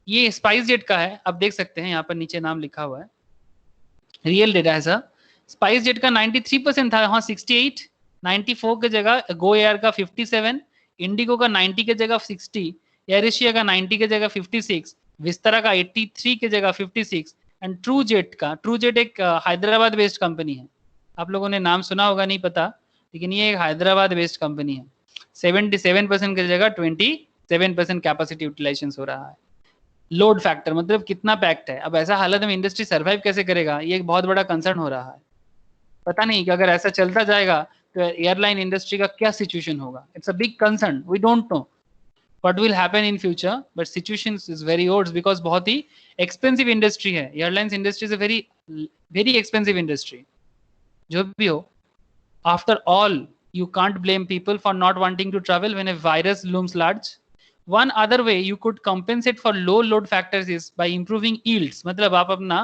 ये स्पाइसजेट का है, आप देख सकते हैं यहाँ पर नीचे नाम लिखा हुआ है, रियल डेटा है सर। स्पाइसजेट का 93% था, हाँ 68, 94 की जगह गो एयर का 57, इंडिगो का 90 की जगह 60, एयर एशिया का 90 की जगह 56, विस्तारा का 83 की जगह 56 एंड ट्रू जेट एक हैदराबाद बेस्ड कंपनी है। आप लोगों ने नाम सुना होगा, नहीं पता, लेकिन ये एक हैदराबाद बेस्ड कंपनी है। 77% की जगह 27% कैपेसिटी यूटिलाइजेशन हो रहा है। लोड फैक्टर मतलब कितना पैक्ड है। अब ऐसा हालत में इंडस्ट्री सर्वाइव कैसे करेगा, ये एक बहुत बड़ा कंसर्न हो रहा है। पता नहीं कि अगर ऐसा चलता जाएगा तो एयरलाइन इंडस्ट्री का क्या सिचुएशन होगा। It's a big concern, we don't know what will happen in future, but situation is very old because बहुत ही expensive industry है। Airlines industry is a very expensive industry। जो भी हो, after all you can't blame people for not wanting to travel when a virus looms large। one other way you could compensate for low load factors is by improving yields। मतलब आप अपना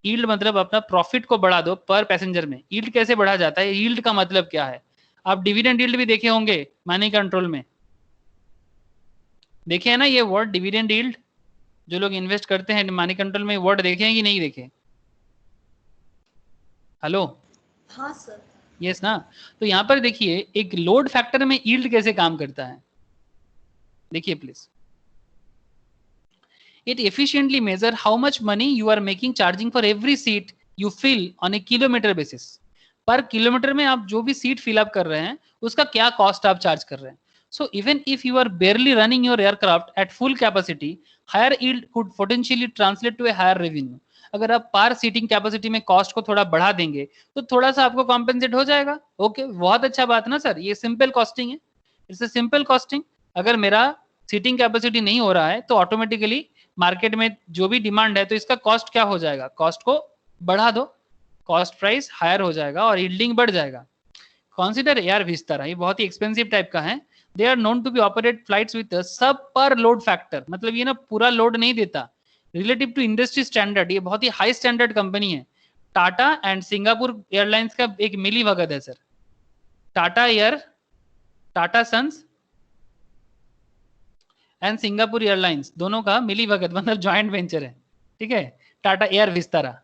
yield मतलब अपना profit को बढ़ा दो पर passenger में। yield कैसे बढ़ा जाता है, yield का मतलब क्या है? आप डिविडेंड yield भी देखे होंगे मनी कंट्रोल में, देखे है ना ये वर्ड डिविडेंड यील्ड। जो लोग इन्वेस्ट करते हैं मनी कंट्रोल में, वर्ड देखे हैं कि नहीं देखे? हेलो, हाँ सर। यस ना? तो यहाँ पर देखिए एक लोड फैक्टर में यील्ड कैसे काम करता है, देखिए please. It efficiently measure how much money you are making charging for every seat you fill on a kilometre basis. Per kilometre में आप जो भी सीट फिल अप कर रहे हैं उसका क्या कॉस्ट आप चार्ज कर रहे हैं। So even if you are barely running your aircraft at full capacity, higher yield could potentially translate to a higher revenue। अगर आप पर सीटिंग कैपेसिटी में कॉस्ट को थोड़ा बढ़ा देंगे तो थोड़ा सा आपको कॉम्पेंसेट हो जाएगा। ओके, बहुत अच्छा बात ना सर, ये सिंपल कॉस्टिंग है, इट्स अ सिंपल कॉस्टिंग। अगर मेरा सीटिंग कैपेसिटी नहीं हो रहा है तो ऑटोमेटिकली मार्केट में जो भी डिमांड है तो इसका कॉस्ट क्या हो जाएगा, कॉस्ट को बढ़ा दो, कॉस्ट प्राइस हायर हो जाएगा और यील्डिंग बढ़ जाएगा। कंसीडर एयर विस्तारा, ये बहुत ही एक्सपेंसिव टाइप का है। They are known to be operate flights with a sub-per load factor। मतलब ये ना पूरा लोड नहीं देता रिलेटिव टू इंडस्ट्री स्टैंडर्ड। ये बहुत ही हाई स्टैंडर्ड कंपनी है। टाटा एंड सिंगापुर एयरलाइंस का एक मिली भगत है sir. Tata Sons and Singapore Airlines दोनों का मिली भगत मतलब जॉइंट वेंचर है, ठीक है, Tata air Vistara.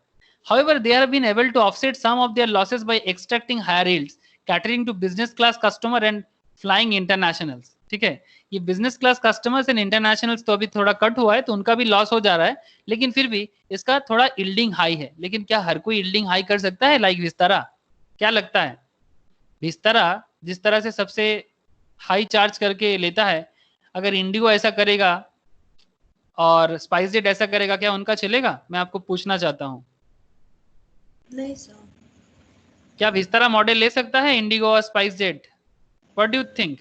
However, they have been able to offset some of their losses by extracting higher yields, catering to business class customer and flying internationals। ठीक है, ये business class customers and internationals तो अभी थोड़ा cut हुआ है तो उनका भी लॉस हो जा रहा है, लेकिन फिर भी इसका थोड़ा यील्डिंग हाई है। लेकिन क्या हर कोई यील्डिंग हाई कर सकता है लाइक विस्तारा? क्या लगता है? विस्तारा जिस तरह से सबसे हाई चार्ज करके लेता है, अगर इंडिगो ऐसा करेगा और स्पाइसजेट ऐसा करेगा, क्या उनका चलेगा? मैं आपको पूछना चाहता हूँ, नहीं सर। क्या विस्तारा मॉडल ले सकता है इंडिगो और SpiceJet? What do you think?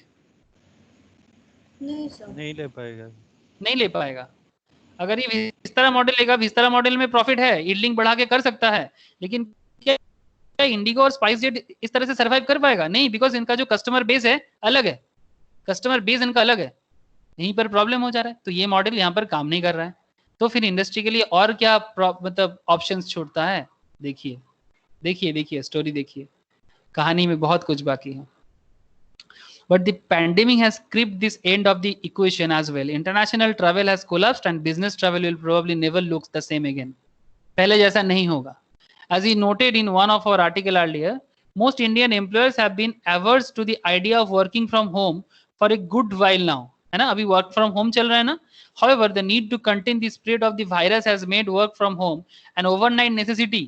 नहीं सर। नहीं ले पाएगा। नहीं ले पाएगा। अगर ये विस्तारा मॉडल लेगा, विस्तारा मॉडल में प्रॉफिट है, यील्डिंग बढ़ा के कर सकता है, लेकिन क्या इंडिगो और स्पाइसजेट इस तरह से सर्वाइव कर पाएगा? नहीं, बिकॉज इनका जो कस्टमर बेस है अलग है, कस्टमर बेस इनका अलग है, यहीं पर प्रॉब्लम हो जा रहा है। तो ये मॉडल यहाँ पर काम नहीं कर रहा है। तो फिर इंडस्ट्री के लिए और क्या मतलब ऑप्शंस छोड़ता है? देखिए देखिए देखिए स्टोरी देखिए, कहानी में बहुत कुछ बाकी है। But the pandemic has crimped this end of the equation as well। International travel has collapsed and business travel will probably never look the same again। पहले जैसा नहीं होगा। As he noted in one of our article earlier, most Indian employers have been averse to the idea of working from home for a good while now। है ना, अभी work from home चल रहा है ना। However, the need to contain the spread of the virus has made work from home an overnight necessity।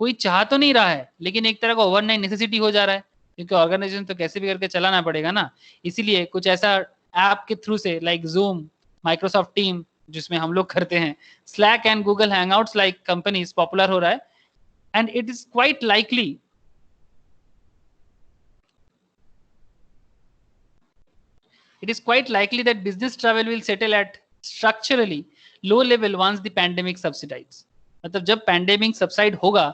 कोई चाह तो नहीं रहा है, लेकिन एक तरह का ओवरनाइट नेसेसिटी हो जा रहा है, क्योंकि ऑर्गेनाइजेशन तो कैसे भी करके चलाना पड़ेगा ना। इसीलिए कुछ ऐसा ऐप के थ्रू से लाइक जूम, माइक्रोसॉफ्ट टीम जिसमें हम लोग करते हैं, slack and Google Hangouts like companies popular हो रहा है। And it is quite likely it is quite likely that business travel will settle at structurally low level once the pandemic subsides. मतलब जब पैंडेमिक सबसाइड होगा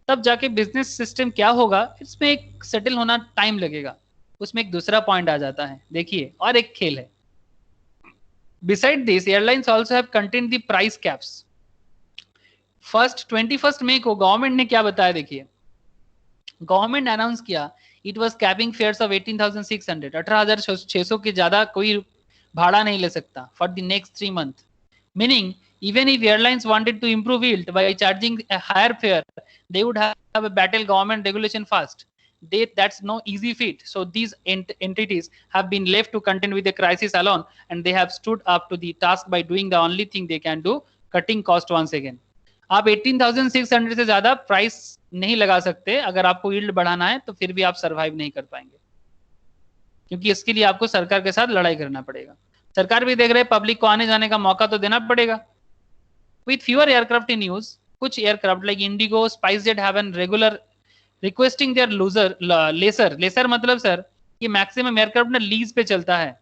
तब जाके business system क्या होगा, इसमें एक सेटल होना टाइम लगेगा. उसमें एक दूसरा पॉइंट आ जाता है. देखिए और एक खेल है. Beside this, airlines also have contained the price caps. First 21st May को गवर्नमेंट ने क्या बताया, देखिए गवर्नमेंट अनाउंस किया it was capping fares of 18,600, 18,600 के ज्यादा कोई भाड़ा नहीं ले सकता for the next 3 month. Meaning even if airlines wanted to improve yield by charging a higher fare, they would have a battle government regulation fast. That's no easy feat. So these entities have been left to contend with the crisis alone, and they have stood up to the task by doing the only thing they can do, cutting cost once again. आप 18,600 से ज्यादा price नहीं लगा सकते. अगर आपको yield बढ़ाना है तो फिर भी आप सरवाइव नहीं कर पाएंगे, क्योंकि इसके लिए आपको सरकार के साथ लड़ाई करना पड़ेगा. सरकार भी देख रहे हैं पब्लिक को आने जाने का मौका तो देना पड़ेगा. With fewer aircraft in use, कुछ aircraft like IndiGo, SpiceJet have an regular requesting their lesser मतलब सर ये मैक्सिमम एयरक्राफ्ट ना लीज पे चलता है.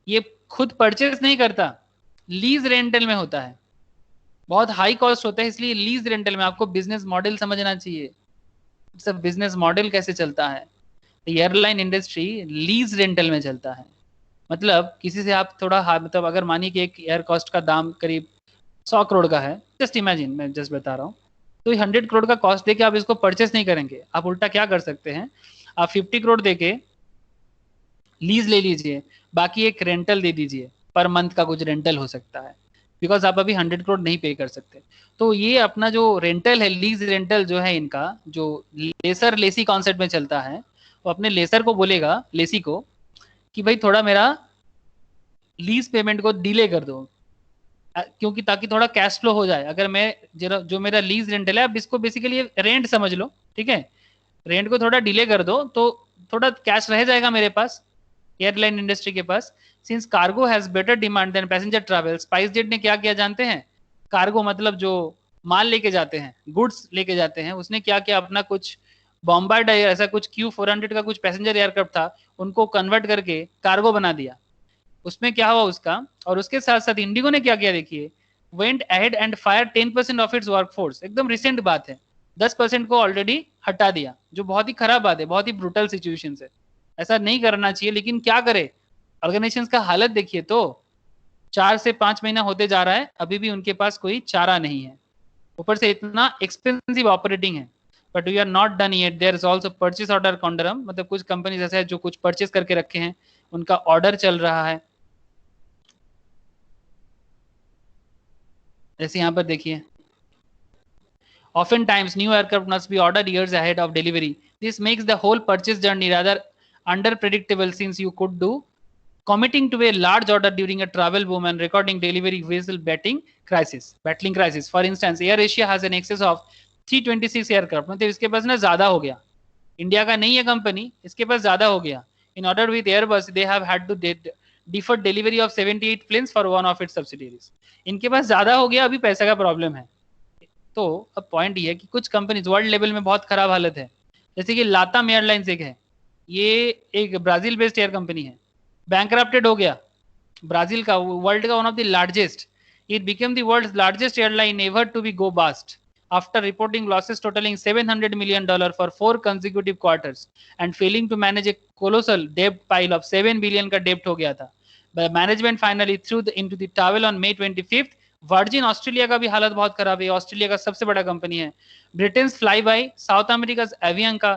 ये खुद परचेज नहीं करता, लीज रेंटल में होता है. बहुत हाई कॉस्ट होता है, इसलिए लीज रेंटल में. आपको बिजनेस मॉडल समझना चाहिए, सब बिजनेस मॉडल कैसे चलता है. एयरलाइन इंडस्ट्री लीज रेंटल में चलता है. मतलब किसी से आप थोड़ा मतलब अगर मानिए कि एक एयर कॉस्ट का दाम करीब 100 करोड़ का है, जस्ट इमेजिन, मैं जस्ट बता रहा हूँ, तो 100 करोड़ का कॉस्ट देके आप इसको परचेस नहीं करेंगे. आप उल्टा क्या कर सकते हैं, आप 50 करोड़ देके लीज ले लीजिए, बाकी एक रेंटल दे दीजिए, पर मंथ का कुछ रेंटल हो सकता है, बिकॉज आप अभी 100 करोड़ नहीं पे कर सकते. तो ये अपना जो रेंटल है, लीज रेंटल जो है इनका, जो लेसर लेसी कॉन्सेप्ट में चलता है, वो अपने लेसर को बोलेगा, लेसी को, कि भाई थोड़ा मेरा लीज पेमेंट को डिले कर दो, क्योंकि ताकि थोड़ा कैश फ्लो हो जाए. अगर मैं जो मेरा लीज रेंटल है, अब इसको बेसिकली रेंट समझ लो, ठीक है, रेंट को थोड़ा डिले कर दो तो थोड़ा कैश रह जाएगा मेरे पास, एयरलाइन इंडस्ट्री के पास. Since cargo has better demand than passenger travel, SpiceJet ने क्या किया जानते हैं, कार्गो मतलब जो माल लेके जाते हैं, गुड्स लेके जाते हैं, उसने क्या किया, अपना कुछ बॉम्बार्ड ऐसा कुछ Q400 का कुछ पैसेंजर एयरक्राफ्ट था, उनको कन्वर्ट करके कार्गो बना दिया. उसमें क्या हुआ उसका, और उसके साथ साथ इंडिगो ने क्या किया, देखिए went ahead and fire 10% of its workforce. एकदम रिसेंट बात है, 10% को ऑलरेडी हटा दिया, जो बहुत ही खराब बात है, बहुत ही ब्रूटल सिचुएशन है. ऐसा नहीं करना चाहिए, लेकिन क्या करे, ऑर्गेनाइजेशन का हालत देखिए. तो 4 से 5 महीना होते जा रहा है, अभी भी उनके पास कोई चारा नहीं है, ऊपर से इतना एक्सपेंसिव ऑपरेटिंग है. But we are not done yet. There is also purchase order conundrum, मतलब कुछ कंपनीज ऐसे हैं जो कुछ परचेस करके रखे हैं, उनका ऑर्डर चल रहा है. जैसे यहाँ पर देखिए, oftentimes new aircraft must be ordered years ahead of delivery. This makes the whole purchase journey rather unpredictable, since you could do committing to a large order during a travel boom and recording delivery vessel battling crisis. For instance, Air Asia has an excess of 326 aircraft. मतलब इसके पास ना ज्यादा हो गया, India का नहीं है company, इसके पास ज्यादा हो गया. In order with Airbus, they have had to defer delivery of 78 planes for one of its subsidiaries. इनके पास ज्यादा हो गया, अभी पैसा का प्रॉब्लम है. तो अब पॉइंट ये है कि कुछ कंपनीज वर्ल्ड लेवल में बहुत खराब हालत है. जैसे कि लाताम एयरलाइंस एक है, ये एक ब्राजील बेस्ड एयर कंपनी है, बैंकरप्टेड हो गया. ब्राजील का, वर्ल्ड का one of the largest, it became the world's largest airline ever to be go bust after reporting losses totaling $700 million for 4 consecutive quarters and failing to manage a colossal debt pile of 7 billion का debt हो गया था. But management finally threw into the towel on May 25th. Virgin Australia का भी हालत बहुत खराब है, ऑस्ट्रेलिया का सबसे बड़ा कंपनी है. Britain fly bye, south America avian का,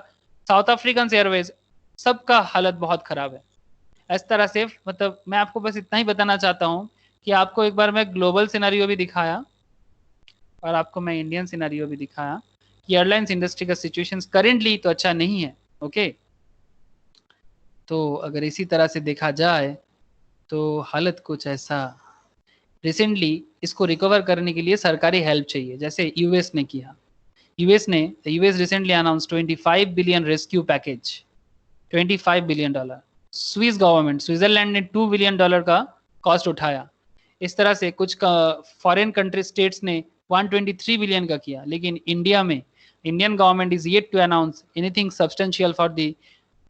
साउथ अफ्रीकन एयरवेज, सबका हालत बहुत खराब है. इस तरह से मतलब मैं आपको बस इतना ही बताना चाहता हूँ कि आपको एक बार मैं ग्लोबल सिनेरियो भी दिखाया और आपको मैं इंडियन सिनेरियो भी दिखाया कि एयरलाइंस इंडस्ट्री का सिचुएशन करेंटली तो अच्छा नहीं है. ओके, तो अगर इसी तरह से देखा जाए तो हालत कुछ ऐसा. रिसेंटली इसको रिकवर करने के लिए सरकारी हेल्प चाहिए, जैसे यूएस ने किया. US recently announce 25 billion rescue package, $25 billion. Swiss government, Switzerland ने $2 बिलियन का कॉस्ट उठाया. इस तरह से कुछ फॉरेन कंट्री स्टेट्स ने 123 बिलियन का किया. लेकिन इंडिया में Indian government is yet to announce anything substantial for the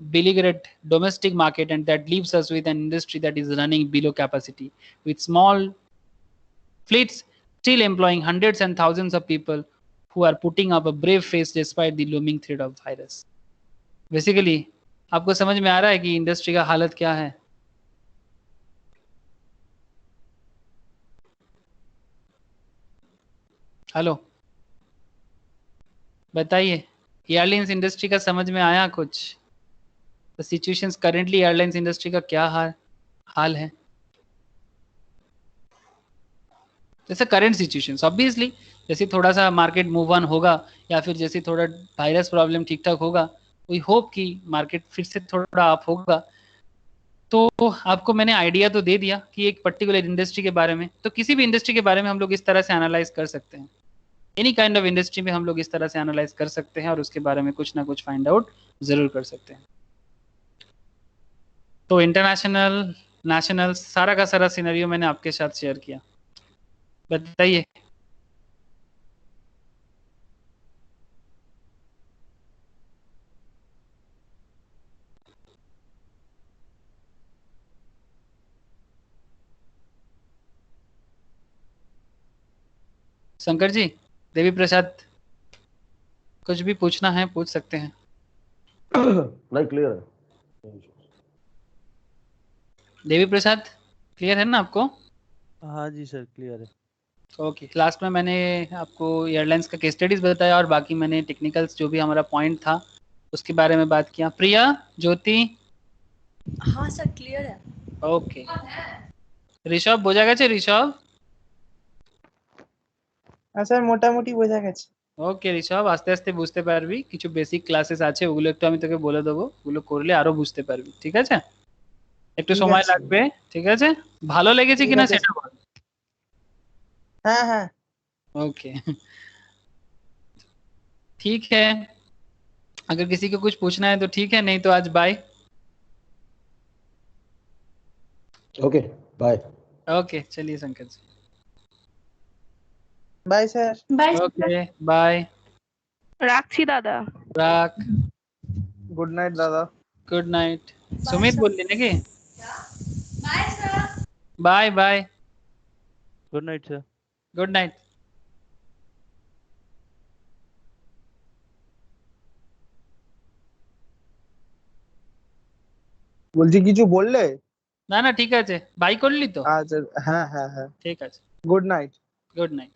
beleaguered domestic market, and that leaves us with an industry that is running below capacity, with small fleets still employing hundreds and thousands of people who are putting up a brave face despite the looming threat of virus. Basically, आपको समझ में आ रहा है कि industry का हालत क्या है? हेलो, बताइए, एयरलाइंस इंडस्ट्री का समझ में आया कुछ? The situations currently airlines industry का क्या हाल है? जैसे करंट सिचुएशंस, ऑब्वियसली जैसे थोड़ा सा मार्केट मूव ऑन होगा या फिर जैसे थोड़ा वायरस प्रॉब्लम ठीक ठाक होगा, वी होप कि मार्केट फिर से थोड़ा अप होगा। तो आपको मैंने आइडिया तो दे दिया कि एक पर्टिकुलर इंडस्ट्री के बारे में, तो किसी भी इंडस्ट्री के बारे में हम लोग इस तरह से एनालाइज कर सकते हैं। एनी काइंड ऑफ इंडस्ट्री में हम लोग इस तरह से एनालाइज कर सकते हैं और उसके बारे में कुछ ना कुछ फाइंड आउट जरूर कर सकते हैं। तो इंटरनेशनल, नेशनल, सारा का सारा सिनेरियो मैंने आपके साथ शेयर किया। बताइए, शंकर जी, देवी प्रसाद, कुछ भी पूछना है पूछ सकते हैं। नहीं, क्लियर है। देवी प्रसाद, क्लियर है ना आपको? हाँ जी सर, क्लियर है। ओके, लास्ट में मैंने आपको एयरलाइंस का केस स्टडीज बताया और बाकी मैंने टेक्निकल्स जो भी हमारा पॉइंट था उसके बारे में बात किया। प्रिया, ज्योति? हाँ सर, क्लियर है। ओके, ऋषभ বোঝা গেছে? ঋষভ? স্যার মোটামুটি বোঝা গেছে। ওকে ঋষভ, আস্তে আস্তে বুঝতে পারবি, কিছু বেসিক ক্লাসেস আছে ওগুলো একটু আমি তোকে বলে দেবো, ওগুলো করলে আরো বুঝতে পারবি, ঠিক আছে? একটু ঠিক সময় আছে। লাগবে, ঠিক আছে? ভালো লেগেছে ঠিক কিনা আছে। সেটা বল। হ্যাঁ হ্যাঁ ओके, ठीक है, अगर किसी को कुछ पूछना है तो ठीक है, नहीं तो आज बाय। Okay, bye. ओके, चलिए Shankar ji, bye sir. Bye. Okay bye. রাখছি দাদা। राख, गुड नाइट दादा। Good night. सुमित बोलली ना की? Bye sir. Bye bye, good night sir. Good night. বলছি কিছু বললে? না না ঠিক আছে, বাই করলি তো? আচ্ছা, হ্যাঁ হ্যাঁ হ্যাঁ, ঠিক আছে, গুড নাইট। Good night.